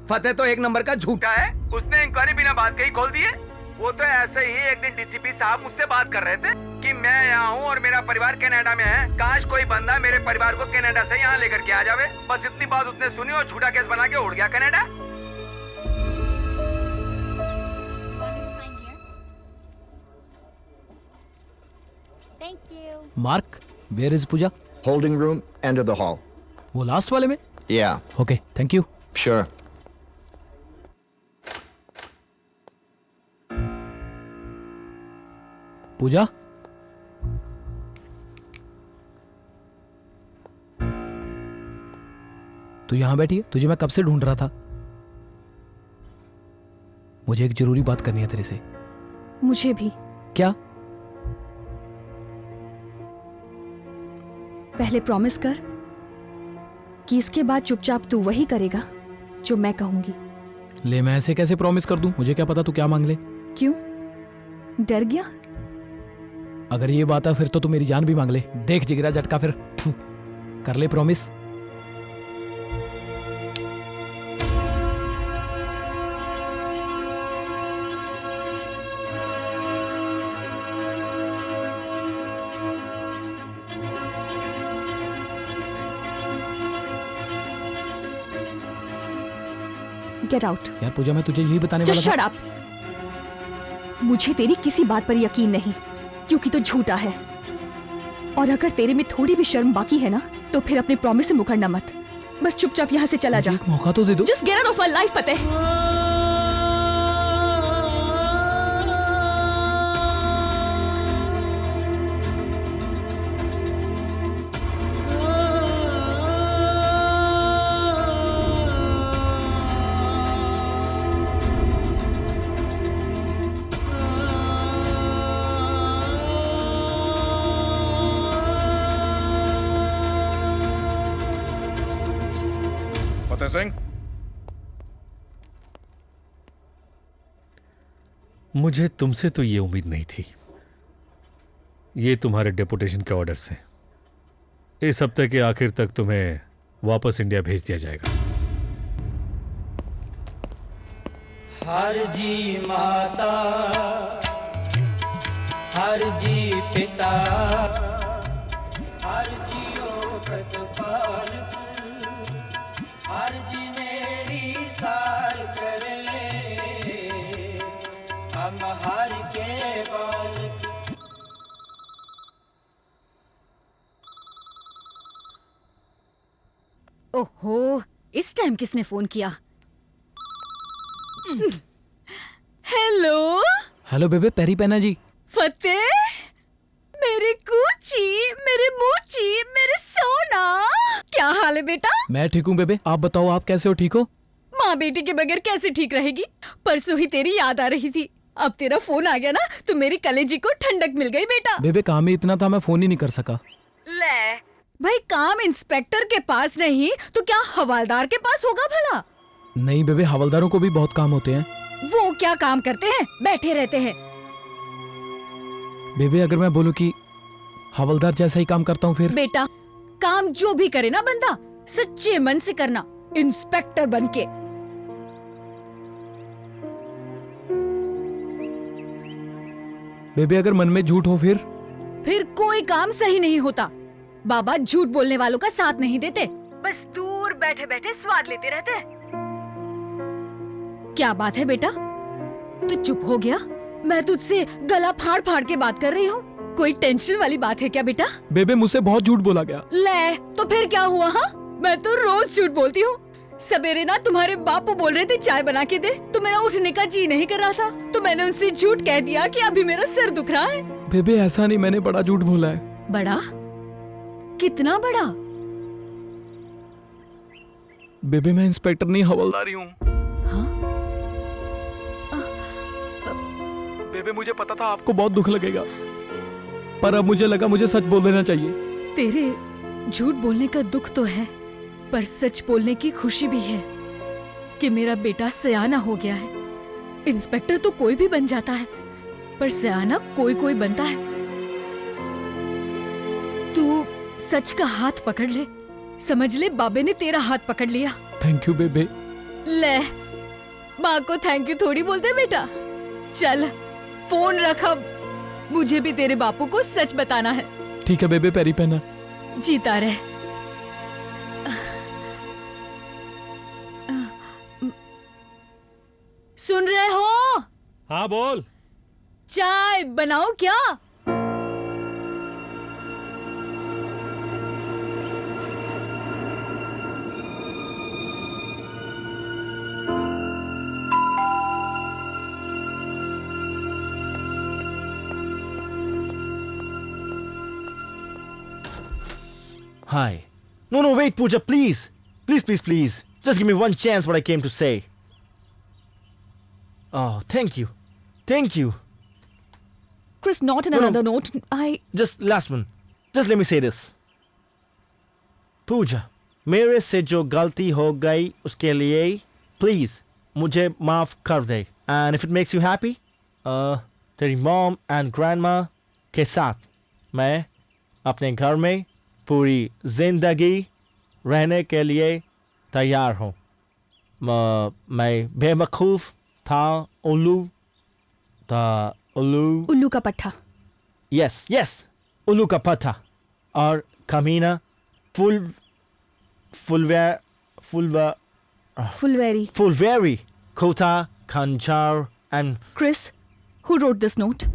फतेह तो 1 नंबर का झूठा है। उसने इंक्वायरी बिना बात के ही खोल दी है। वो तो ऐसे ही एक दिन डीसीपी साहब मुझसे बात कर रहे थे कि मैं यहाँ हूँ और मेरा परिवार कनाडा में है, काश कोई बंदा मेरे परिवार को कनाडा से यहाँ लेकर के आ जावे। बस इतनी बात उसने सुनी और झूठा केस बना के उड़ गया Canada. Thank you. Mark, where is Pooja? Holding room, end of the hall. वो लास्ट वाले में? Yeah, okay, thank you. sure. Pooja, तू यहां बैठी है? तुझे मैं कब से ढूंढ रहा था। मुझे एक जरूरी बात करनी है तेरे से। मुझे भी। क्या? पहले प्रॉमिस कर कि इसके बाद चुपचाप तू वही करेगा जो मैं कहूंगी। ले मैं ऐसे कैसे प्रॉमिस कर दूं? मुझे क्या पता तू क्या मांग ले। क्यों? डर गया? अगर ये बात है फिर तो तू मेरी जान भी मांग ले। देख जिगरा झटका फिर। कर ले प्रॉमिस। Get out. यार पूजा मैं तुझे यही बताने Just वाला shut up। मुझे तेरी किसी बात पर यकीन नहीं, क्योंकि तू झूठा है। और अगर तेरे में थोड़ी भी शर्म बाकी है ना, तो फिर अपने प्रॉमिस से मुकरना मत। बस चुपचाप यहाँ से चला जा। एक मौका तो दे दो। Just get out of my life, फतेह। फतेह सिंह, मुझे तुमसे तो ये उम्मीद नहीं थी। ये तुम्हारे डेपुटेशन के ऑर्डर्स हैं। इस हफ्ते के आखिर तक तुम्हें वापस इंडिया भेज दिया जाएगा। हर जी माता, हर जी पिता, हर जियो प्रतिपालक, हर जी मेरी सार करे, हम हर के बालक। ओहो, इस टाइम किसने फोन किया? हेलो हेलो बेबे, पेरी पेना जी। फतेह, मेरी कूची, मेरे मूची, मेरे सोना, क्या हाल है बेटा? मैं ठीक हूँ बेबे, आप बताओ आप कैसे हो? ठीक हो? माँ बेटी के बगैर कैसे ठीक रहेगी? परसों ही तेरी याद आ रही थी, अब तेरा फोन आ गया ना तो मेरी कलेजी को ठंडक मिल गई बेटा। बेबे काम ही इतना था, मैं फोन ही नहीं कर सका। ले भाई, काम इंस्पेक्टर के पास नहीं तो क्या हवलदार के पास होगा भला? नहीं बेबे, हवलदारों को भी बहुत काम होते हैं। वो क्या काम करते हैं? बैठे रहते हैं। बेबे अगर मैं बोलूं कि हवलदार जैसा ही काम करता हूँ फिर? बेटा काम जो भी करे ना बंदा, सच्चे मन से करना, इंस्पेक्टर बनके। बेबे अगर मन में झूठ हो फिर? फिर कोई काम सही नहीं होता। बाबा झूठ बोलने वालों का साथ नहीं देते, बस दूर बैठे बैठे स्वाद लेते रहते हैं। क्या बात है बेटा, तू चुप हो गया? मैं तुझसे गला फाड़ फाड़ के बात कर रही हूँ, कोई टेंशन वाली बात है क्या बेटा? बेबे मुझसे बहुत झूठ बोला गया। ले तो फिर क्या हुआ? हाँ, मैं तो रोज झूठ बोलती हूँ। सवेरे ना तुम्हारे बापू बोल रहे थे चाय बना के दे, तो मेरा उठने का जी नहीं कर रहा था, तो मैंने उनसे झूठ कह दिया कि अभी मेरा सिर दुख रहा है। बेबे ऐसा नहीं, मैंने बड़ा झूठ बोला है। बड़ा? कितना बड़ा? बेबे मैं इंस्पेक्टर नहीं हवलदारी हूँ। बेबे मुझे पता था आपको बहुत दुख लगेगा, पर अब मुझे लगा मुझे सच बोल देना चाहिए। तेरे झूठ बोलने का दुख तो है, पर सच बोलने की खुशी भी है कि मेरा बेटा सयाना हो गया है। इंस्पेक्टर तो कोई भी बन जाता है, पर सयाना कोई कोई बनता है। तू सच का हाथ पकड़ ले, समझ ले बाबे ने तेरा हाथ पकड़ लिया। थैंक यू बेबे। ले, माँ को थैंक यू थोड़ी बोलते बेटा। चल फोन रख अब, मुझे भी तेरे बापू को सच बताना है। ठीक है बेबे, पेरी पेना। जीता रहे। सुन रहे हो? हाँ बोल। चाय बनाऊं क्या? Hi. No, wait, Pooja, please. Please. Just give me one chance what I came to say. Oh, thank you. Chris, not in another note. Just last one. Just let me say this. Pooja, मेरे से जो गलती हो गई उसके लिए please मुझे माफ कर दे। And if it makes you happy, तेरी मॉम एंड ग्रैंडमा के साथ मैं अपने घर में पूरी जिंदगी रहने के लिए तैयार हूँ। मैं बेवकूफ था, उल्लू का पट्टा। यस यस, उल्लू का पट्टा और कमीना, फुलवेरी, खोता, खंजार and Chris, who wrote this note?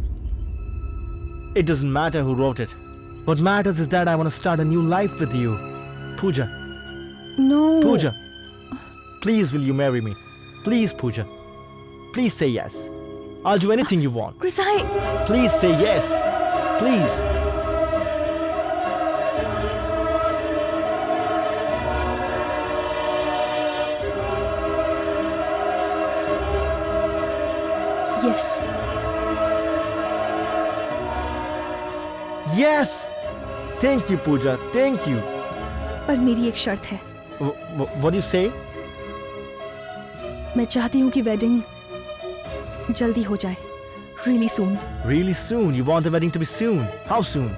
It doesn't matter who wrote it. What matters is that I want to start a new life with you. Pooja. No. Pooja. Please will you marry me? Please, Pooja. Please say yes. I'll do anything you want. Chris, Please say yes. Please. Yes. Yes. Thank you, Pooja. Thank you. पर मेरी एक शर्त है। What do you say? मैं चाहती हूँ कि wedding जल्दी हो जाए। Really soon. Really soon? You want the wedding to be soon? How soon?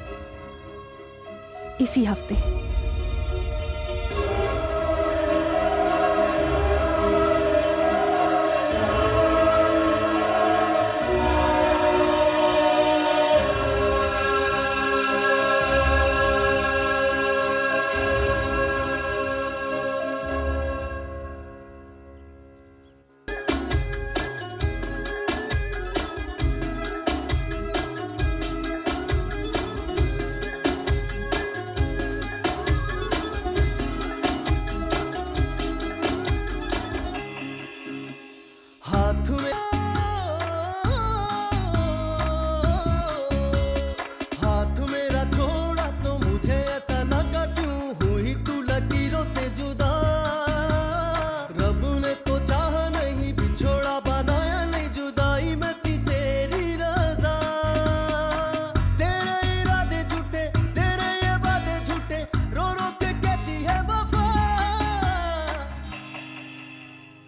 इसी हफ्ते।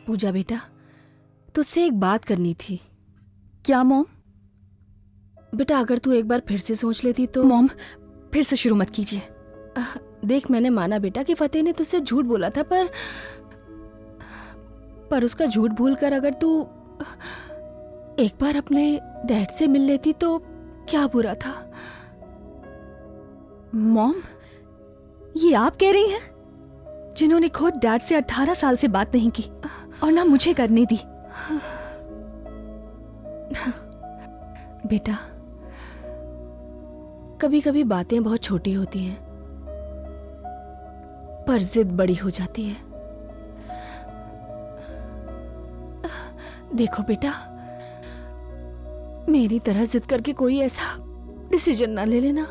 पूजा बेटा, तुझसे एक बात करनी थी। क्या मॉम? बेटा अगर तू एक बार फिर से सोच लेती तो। मॉम फिर से शुरू मत कीजिए। देख मैंने माना बेटा कि फतेह ने तुझसे झूठ बोला था, पर उसका झूठ भूलकर अगर तू एक बार अपने डैड से मिल लेती तो क्या बुरा था। मॉम ये आप कह रही हैं, जिन्होंने खुद डैड से 18 साल से बात नहीं की और ना मुझे करने दी। बेटा कभी कभी बातें बहुत छोटी होती हैं पर जिद बड़ी हो जाती है। देखो बेटा, मेरी तरह जिद करके कोई ऐसा डिसीजन ना ले लेना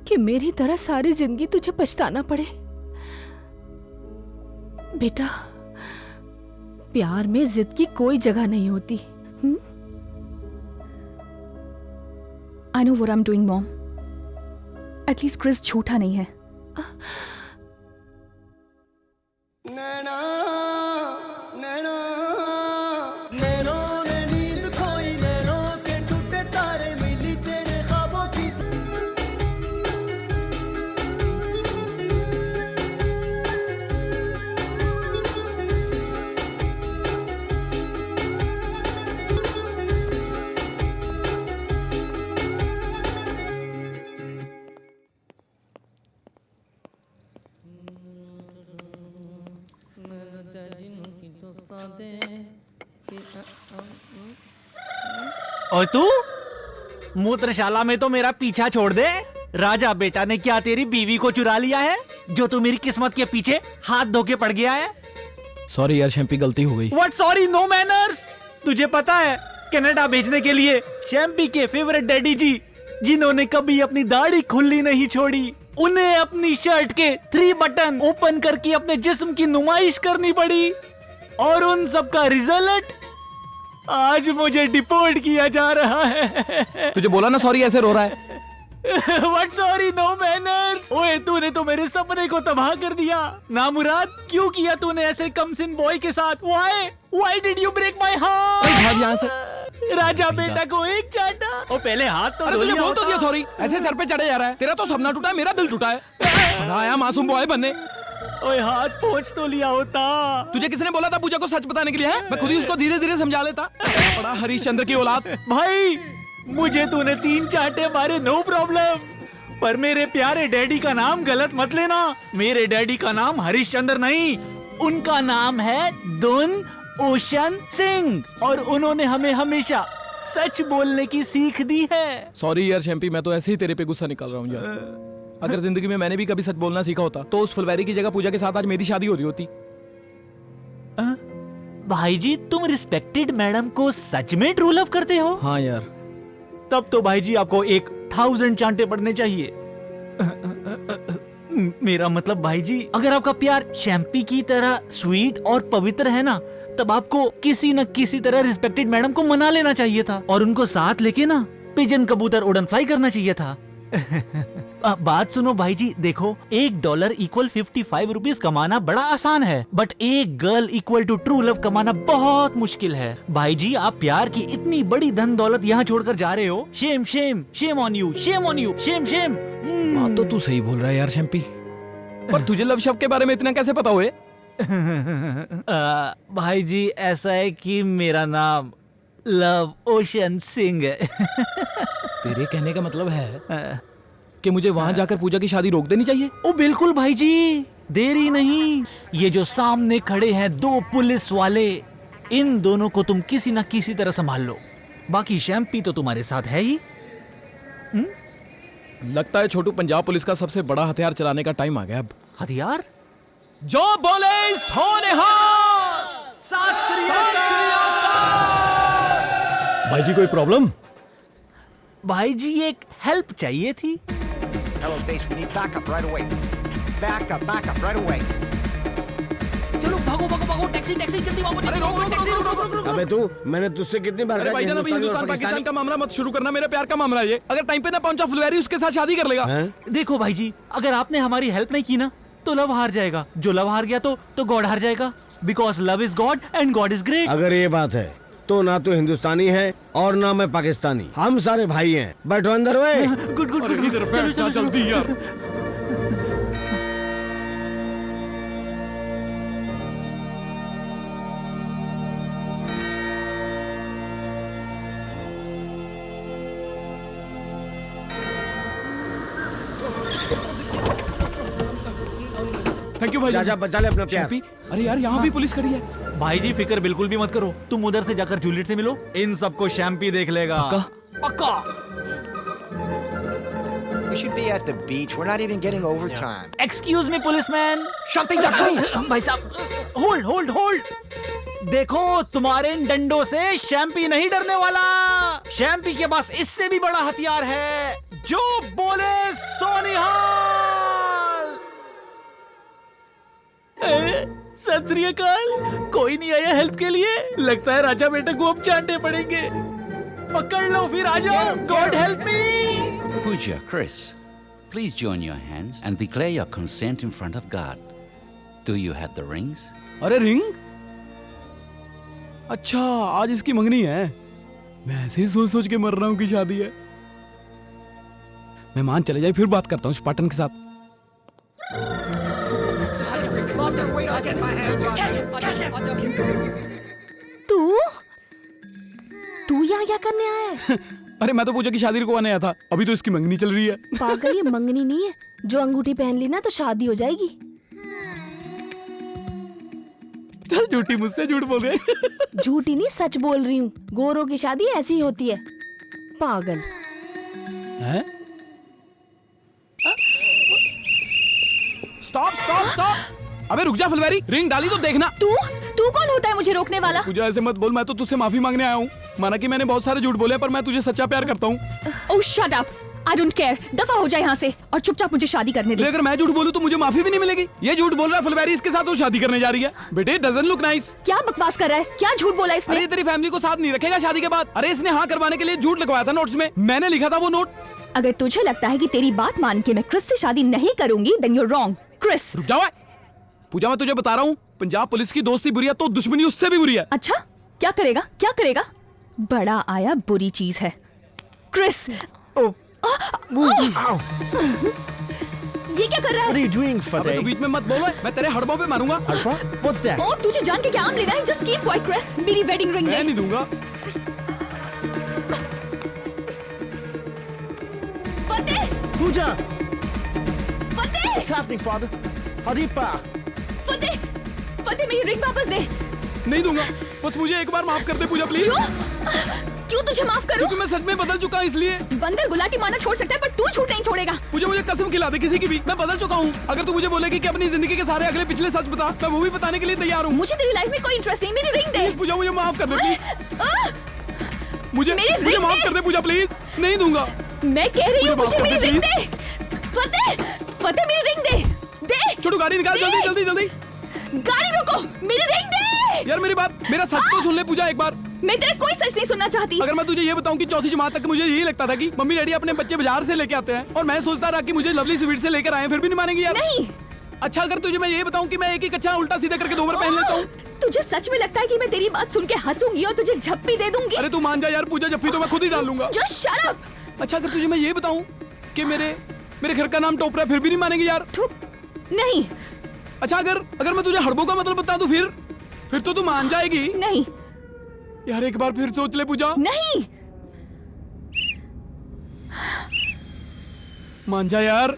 कि मेरी तरह सारी जिंदगी तुझे पछताना पड़े। बेटा प्यार में जिद की कोई जगह नहीं होती। I know what I'm doing, Mom. At least Chris झूठा नहीं है। और तू मूत्रशाला में तो मेरा पीछा छोड़ दे। राजा बेटा ने क्या तेरी बीवी को चुरा लिया है जो तू मेरी किस्मत के पीछे हाथ धो के पड़ गया है? सॉरी यार शैम्पी, गलती हो गई। What sorry, no manners. तुझे पता है कनाडा भेजने के लिए शैम्पी के फेवरेट डैडी जी, जिन्होंने कभी अपनी दाढ़ी खुली नहीं छोड़ी, उन्हें अपनी शर्ट के 3 बटन ओपन करके अपने जिस्म की नुमाइश करनी पड़ी और उन सब का रिजल्ट आज मुझे डिपोर्ट किया जा रहा है। तुझे बोला ना सॉरी, ऐसे रो रहा है। What sorry, no manners? ओए तूने तो मेरे सपने को तबाह कर दिया। ना मुराद, क्यों किया तूने ऐसे कमसिन बॉय के साथ? Why did you break my heart? भाग यहाँ से। राजा बेटा को एक चाटा। ओ पहले हाथ तो अरे धो तुझे लिया बोल तो होता। दिया सॉरी। ऐसे सर पे चढ़े जा रहा है। तेरा तो सपना टूटा है, मेरा दिल टूटा है। बड़ा आया मासूम बॉय बनने। ओए हाथ पहुंच तो लिया होता। तुझे किसने बोला था पूजा को सच बताने के लिए? है मैं खुद ही उसको धीरे धीरे समझा लेता। बड़ा हरिश्चंद्र की औलाद। भाई मुझे तूने 3 चाटे मारे, नो प्रॉब्लम, पर मेरे प्यारे डैडी का नाम गलत मत लेना। मेरे डैडी का नाम हरिश्चंद्र नहीं, उनका नाम है दुन ओशन सिंह, और उन्होंने हमें हमेशा सच बोलने की सीख दी है। सॉरी यार शैम्पी, मैं तो ऐसे ही तेरे पे गुस्सा निकाल रहा हूँ यार। अगर जिंदगी में मैंने भी कभी सच बोलना सीखा होता तो उस फुलवारी की जगह पूजा के साथ आज मेरी शादी हो रही होती। भाई जी तुम रिस्पेक्टेड मैडम को सच में ट्रू लव करते हो? हाँ यार। तब तो भाई जी आपको 1000 चांटे पड़ने चाहिए। मेरा मतलब भाई जी, अगर आपका प्यार शैम्पी की तरह स्वीट और पवित्र है ना, तब आपको किसी न किसी तरह रिस्पेक्टेड मैडम को मना लेना चाहिए था और उनको साथ लेके ना पिजन कबूतर उड़न फ्लाई करना चाहिए था। बात सुनो भाई जी, देखो $1 = 55 रुपीज कमाना बड़ा आसान है, बट एक girl equal to true love कमाना बहुत मुश्किल है। भाई जी आप प्यार की इतनी बड़ी धन दौलत यहाँ छोड़कर जा रहे हो। Shem Shem Shem on you, Shem on you, Shem Shem. बात तो तू सही बोल रहा है यार शैम्पी, पर तुझे लव शब्द के बारे में इतना कैसे पता हुए? भाई जी ऐसा है कि मेरा नाम लव ओशन सिंह है। तेरे कहने का मतलब है कि मुझे वहां जाकर पूजा की शादी रोक देनी चाहिए? ओ बिल्कुल भाई जी, देरी नहीं। ये जो सामने खड़े हैं 2 पुलिस वाले, इन दोनों को तुम किसी ना किसी तरह संभाल लो। बाकी शैम्पी तो तुम्हारे साथ है ही। लगता है छोटू पंजाब पुलिस का सबसे बड़ा हथियार चलाने का टाइम आ गया अब। हथियार? जो बोले सोने भाई जी कोई प्रॉब्लम? भाई जी एक हेल्प चाहिए थी। Hello, base. We need backup right away. Backup right away. चलो भागो भागो भागो, टैक्सी टैक्सी जल्दी भागो। अरे रोक। अबे तू, मैंने तुझसे कितनी बार अरे कहा कि भाईजान अभी हिंदुस्तानी और हिंदुस्तान पाकिस्तान पाकिस्तानी का मामला मत शुरू करना, मेरे प्यार का मामला है ये। अगर टाइम पे ना पहुंचा फुलवारी उसके साथ शादी कर लेगा। देखो भाई जी, अगर आपने हमारी हेल्प नहीं की ना तो लव हार जाएगा। जो लव हार गया तो गॉड हार जाएगा, because love is God and God is great. अगर ये बात है तो ना तो हिंदुस्तानी है और ना मैं पाकिस्तानी, हम सारे भाई हैं। बैठो अंदर। वे गुड गुड गुड, चलो जल्दी यार। थैंक यू भाई। जा बचा ले अपना प्यार। अरे यार यहाँ भी पुलिस खड़ी है। भाई जी फिक्र बिल्कुल भी मत करो, तुम उधर से जाकर जूलियट से मिलो, इन सबको शैम्पी देख लेगा। पक्का। We should be at the beach. We're not even getting overtime. Excuse me policeman. Shut up, भाई साहब, होल्ड। देखो तुम्हारे इन डंडों से शैम्पी नहीं डरने वाला। शैम्पी के पास इससे भी बड़ा हथियार है, जो बोले सोनिहाल। सत श्री अकाल। कोई नहीं आया हेल्प के लिए, लगता है राजा बेटा को अब चांटे पड़ेंगे। पकड़ लो फिर, आ जाओ। God help me. Pooja, Chris, please join your hands and declare your consent in front of God. Do you have the rings? अरे रिंग? अच्छा आज इसकी मंगनी है। मैं ऐसे ही सोच के मर रहा हूँ कि शादी है। मेहमान चले जाए फिर बात करता हूँ स्पार्टन के साथ। तू यहाँ क्या करने आया है? अरे मैं तो पूजा की शादी रुकवाने आया था, अभी तो इसकी मंगनी चल रही है। पागल, ये मंगनी नहीं है, जो अंगूठी पहन ली ना तो शादी हो जाएगी। चल झूठी, मुझसे झूठ बोल रहे। झूठी नहीं, सच बोल रही हूँ। गोरों की शादी ऐसी ही होती है, पागल। हैं? स्टॉप। अबे रुक जा फुलवारी, रिंग डाली तो देखना। तू कौन होता है मुझे रोकने वाला? पूजा ऐसे मत बोल, मैं तो तुझसे माफी मांगने आया हूँ। माना कि मैंने बहुत सारे झूठ बोले, पर मैं तुझे सच्चा प्यार करता हूँ। Oh shut up, I don't care. दफा हो जाए यहाँ से और चुपचाप मुझे शादी करने दे। अगर मैं झूठ बोलूँ तो मुझे माफी भी नहीं मिलेगी। ये झूठ बोल रहा है फुलवारी, इसके साथ वो शादी करने जा रही है। बेटे डजंट लुक नाइस। क्या बकवास कर रहा है? क्या झूठ बोला इसने? अरे तेरी फैमिली को साथ नहीं रखेगा शादी के बाद। अरे इसने हाँ करवाने के लिए झूठ लिखवाया था नोट्स में, मैंने लिखा था वो नोट। अगर तुझे लगता है कि तेरी बात मान के मैं क्रिस से शादी नहीं करूंगी, then you're wrong. क्रिस, रुक जाओ। पूजा, मैं तुझे बता रहा हूँ, पंजाब पुलिस की दोस्ती बुरी है तो दुश्मनी उससे भी बुरी है। अच्छा, क्या करेगा? क्या करेगा? बड़ा आया बुरी चीज है। क्रिस, ये क्या कर रहा है? What are you doing, अबे Fateh? तू बीच में मत बोलो, मैं तेरे हड़बों पे मारूंगा। What's that? ओ, तुझे जान के क्या आम लेना है? Just keep quiet, Chris. मेरी वेडिंग रिंग मैं दे। नहीं दूंगा। फतेह! Pooja! फतेह! What's happening, Father? Haripa! फतेह! फतेह, मेरी रिंग वापस दे। नहीं दूंगा, बस मुझे एक बार माफ कर दे पूजा प्लीज। क्यों तुझे माफ करूं? क्योंकि मैं सच में बदल चुका हूँ इसलिए। बंदर गुलाटी मारना छोड़ सकता है पर तू झूठ नहीं छोड़ेगा। मुझे कसम खिला दे किसी की भी, मैं बदल चुका हूँ। अगर तू मुझे बोलेगी कि अपनी जिंदगी के सारे अगले पिछले सच बता, मैं वो भी बताने के लिए तैयार हूँ। मुझे तेरी लाइफ में कोई इंटरेस्ट नहीं, मेरी रिंग दे। पूजा मुझे माफ कर दे प्लीज। मुझे माफ कर दे पूजा प्लीज। नहीं दूंगा। मैं कह रही हूँ मुझे मेरी रिंग दे। फतेह, फतेह मेरी रिंग दे। दे। छोटू गाड़ी निकाल, जल्दी जल्दी जल्दी। गाड़ी रोको, मेरी रिंग दे। यार मेरी बात, मेरा सच तो सुन ले पूजा एक बार। मैं तेरा कोई सच नहीं सुनना चाहती। अगर मैं तुझे ये बताऊं कि चौथी जमात तक मुझे यही लगता था कि मम्मी डैडी अपने बच्चे बाजार से लेके आते हैं और मैं सोचता रहा कि मुझे लवली स्वीट से लेकर आए, फिर भी नहीं मानेंगे यार। नहीं। अच्छा, अगर तुझे मैं ये बताऊं कि मैं एक ही कच्चा उल्टा सीधा करके 2 बार पहन लेता हूँ। तुझे सच में लगता है कि मैं तेरी बात सुन के हंसूंगी और तुझे झप्पी दे दूंगी? अरे तू मान जा यार पूजा, जप्पी तो मैं खुद ही डाल लूंगा। Just shut up! अच्छा, अगर तुझे मैं ये बताऊं कि मेरे घर का नाम टोपरा, फिर भी नहीं मानेगी यार। नहीं। अच्छा, अगर मैं तुझे हड़बों का मतलब बता दूं फिर तो तू मान जाएगी। नहीं यार, एक बार फिर सोच ले पूजा। नहीं। मान जा यार।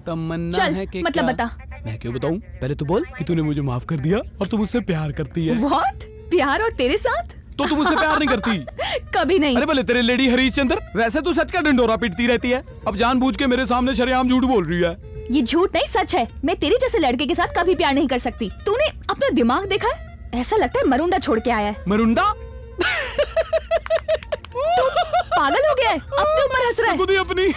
तमन्ना चल, है कि मतलब क्या? बता। मैं क्यों बताऊं? पहले तू बोल कि तूने मुझे माफ कर दिया और तू मुझसे प्यार करती है। What? प्यार और तेरे साथ? तो तू मुझसे प्यार नहीं करती? कभी नहीं। अरे भले तेरे लेडी हरीशचंद्र, वैसे तू सच का डंडोरा पीटती रहती है, अब जानबूझ के मेरे सामने शरेआम झूठ बोल रही है। ये झूठ नहीं, सच है। मैं तेरे जैसे लड़के के साथ कभी प्यार नहीं कर सकती। तूने अपना दिमाग देखा है? ऐसा लगता है मरुंडा छोड़ के आया है। मरुंडा? पागल हो गया है? अपने ऊपर हंस रहा है। खुद ही अपनी।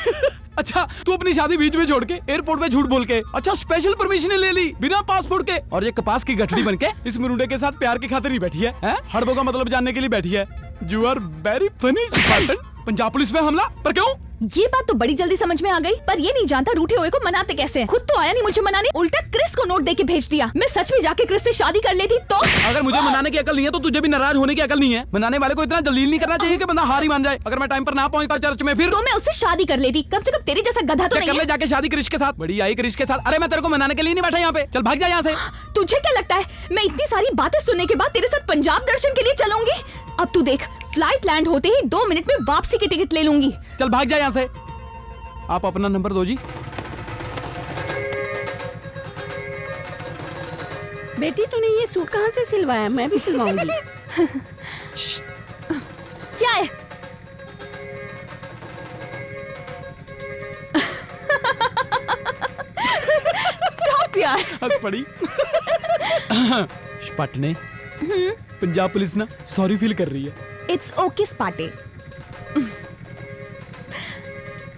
अच्छा, तू अपनी शादी बीच में छोड़ के एयरपोर्ट पे झूठ बोल के, अच्छा स्पेशल परमिशन ले ली बिना पासपोर्ट के, और ये कपास की गठड़ी बन के इस मरुंडे के साथ प्यार की खातिर ही बैठी है, हड़बों का मतलब जानने के लिए बैठी है। You are very funny Spartan. Punjab police में हमला, पर क्यों? ये बात तो बड़ी जल्दी समझ में आ गई, पर ये नहीं जानता रूठे हुए को मनाते कैसे हैं। खुद तो आया नहीं मुझे मनाने, उल्टा क्रिस को नोट दे के भेज दिया। मैं सच में जाके क्रिस से शादी कर लेती तो? अगर मुझे मनाने की अकल नहीं है तो तुझे भी नाराज होने की अकल नहीं है। मनाने वाले को इतना जलील नहीं करना चाहिए कि बंदा हार ही मान जाए। अगर मैं टाइम पर ना पहुंचता चर्च में, फिर तो मैं उससे शादी कर लेती। कम से कम तेरे जैसा गधा तो नहीं कर ले है। जाके शादी क्रिश के साथ। बड़ी आई क्रिश के साथ। अरे मैं तेरे को मनाने के लिए नहीं बैठा यहाँ पे, चल भाग जा यहाँ से। तुझे क्या लगता है मैं इतनी सारी बातें सुनने के बाद तेरे साथ पंजाब दर्शन के लिए चलूंगी? अब तू देख, फ्लाइट लैंड होते ही 2 मिनट में वापसी की टिकट ले लूंगी। चल भाग जा यहाँ से। आप अपना नंबर दो जी। बेटी तूने ये सूट कहाँ से सिलवाया? मैं भी सिलवाऊंगी। क्या है? Stop यार। हंस पड़ी। स्पाटने, पंजाब पुलिस ना सॉरी फील कर रही है। It's okay स्पाटे।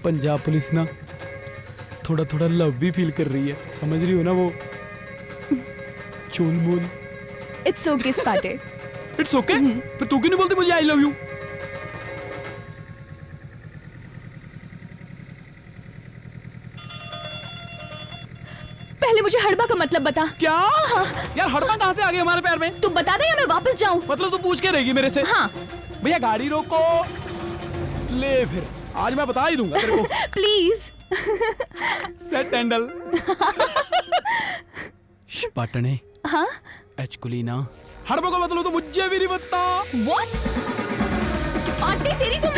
पंजाब पुलिस ना थोड़ा थोड़ा लव भी फील कर रही है, समझ रही हो ना वो चोल मोल। It's okay स्पाटे। It's okay? फिर तू क्यों नहीं बोलती मुझे आई लव यू? पहले मुझे हड़बा का मतलब बता। क्या? हाँ। यार हड़बा कहाँ से आ गई हमारे पैर में? तू बता दे या मैं वापस जाऊं? मतलब तू पूछ के रहेगी मेरे से? हाँ। भैया गाड़ी रोको। ले फिर आज मैं बता ही दूंगा तेरे को। प्लीज। Set handle. स्पाटने। हाँ? एक्चुअली ना हड़बा का मतलब तो मुझे भी नहीं पता। What? पार्टी तेरी तो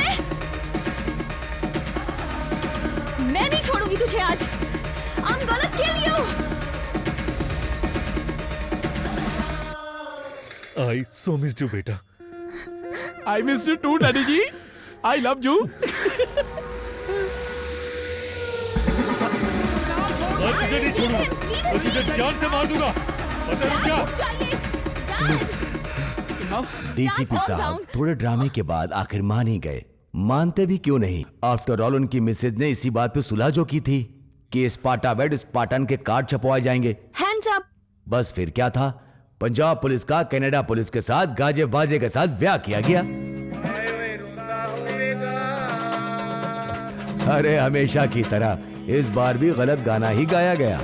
मैं नहीं छोड़ूंगी तुझे आज। I'm gonna kill you. I so missed you, बेटा। I miss you too, daddy ji. I love you। मैं तुझे नहीं छोड़ूंगा, मैं तुझे जान से मार दूंगा। पता है क्या? डीसीपी साहब थोड़े ड्रामे के बाद आखिर मान ही गए। मानते भी क्यों नहीं? आफ्टर ऑल उनकी मिसेज ने इसी बात पे सुलह जो की थी कि स्पाटा वेड स्पाटन के कार्ड छपवाए जाएंगे। Hands up. बस फिर क्या था, पंजाब पुलिस का कनाडा पुलिस के साथ गाजे बाजे के साथ ब्याह किया गया। अरे हमेशा की तरह इस बार भी गलत गाना ही गाया गया।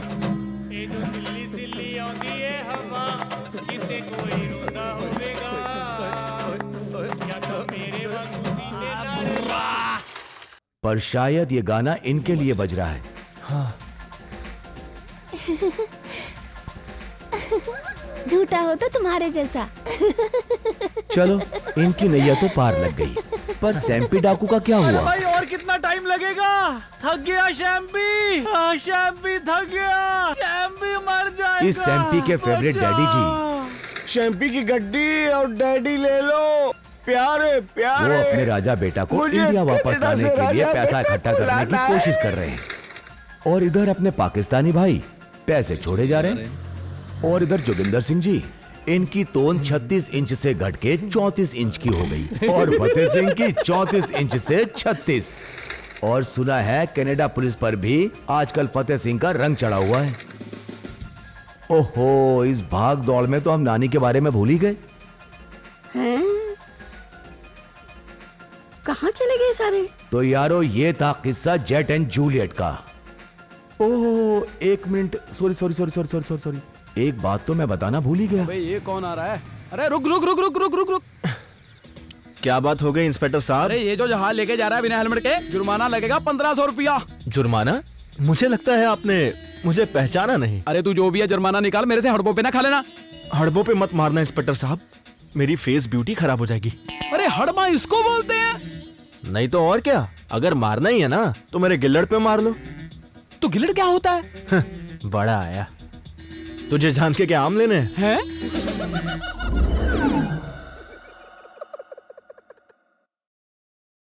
पर शायद ये गाना इनके लिए बज रहा है। हाँ। झूठा हो तो तुम्हारे जैसा। चलो इनकी नैया तो पार लग गई, पर सैम्पी डाकू का क्या अरे हुआ? भाई और कितना टाइम लगेगा? थक गया शैम्पी, शैम्पी थक गया, शैम्पी मर जाएगा। इस सैम्पी के फेवरेट डैडी जी शैम्पी की गड्डी और डैडी ले लो। प्यारे वो प्यारे अपने राजा बेटा को मुझे इंडिया वापस कनाडा लाने से के लिए राजा पैसा बेटे इकट्ठा को करने की लाना है। कोशिश कर रहे हैं, और इधर अपने पाकिस्तानी भाई पैसे छोड़े जा रहे हैं। और इधर जोगिंदर सिंह जी, इनकी तोन 36 इंच से घट के 34 इंच की हो गई, और फतेह सिंह की 34 इंच से 36। और सुना है कनाडा पुलिस पर भी आजकल फतेह सिंह का रंग चढ़ा हुआ है। ओहो, इस भाग दौड़ में तो हम नानी के बारे में भूल ही गए। हैं? कहाँ चले गए सारे? तो यारो ये था किस्सा जेट एंड जूलियट का। ओह एक minute, sorry sorry sorry sorry sorry sorry sorry, एक बात तो मैं बताना भूल ही गया। भाई ये कौन आ रहा है? अरे रुक रुक रुक रुक रुक रुक रुक। क्या बात हो गई इंस्पेक्टर साहब? अरे ये जो जहाज लेके जा रहा है बिना हेलमेट के, जुर्माना लगेगा 1500 रुपया। जुर्माना? मुझे लगता है आपने मुझे पहचाना नहीं। अरे तू जो भी है जुर्माना निकाल, मेरे से हड़बों पे ना खा लेना। हड़बों पे मत मारना इंस्पेक्टर साहब, मेरी फेस ब्यूटी खराब हो जाएगी। अरे हड़बा इसको बोलते हैं? नहीं तो और क्या, अगर मारना ही है ना तो मेरे गिल्लड़ पे मार लो। तो गिल्लड़ क्या होता है? बड़ा आया, तुझे जान के क्या आम लेने हैं?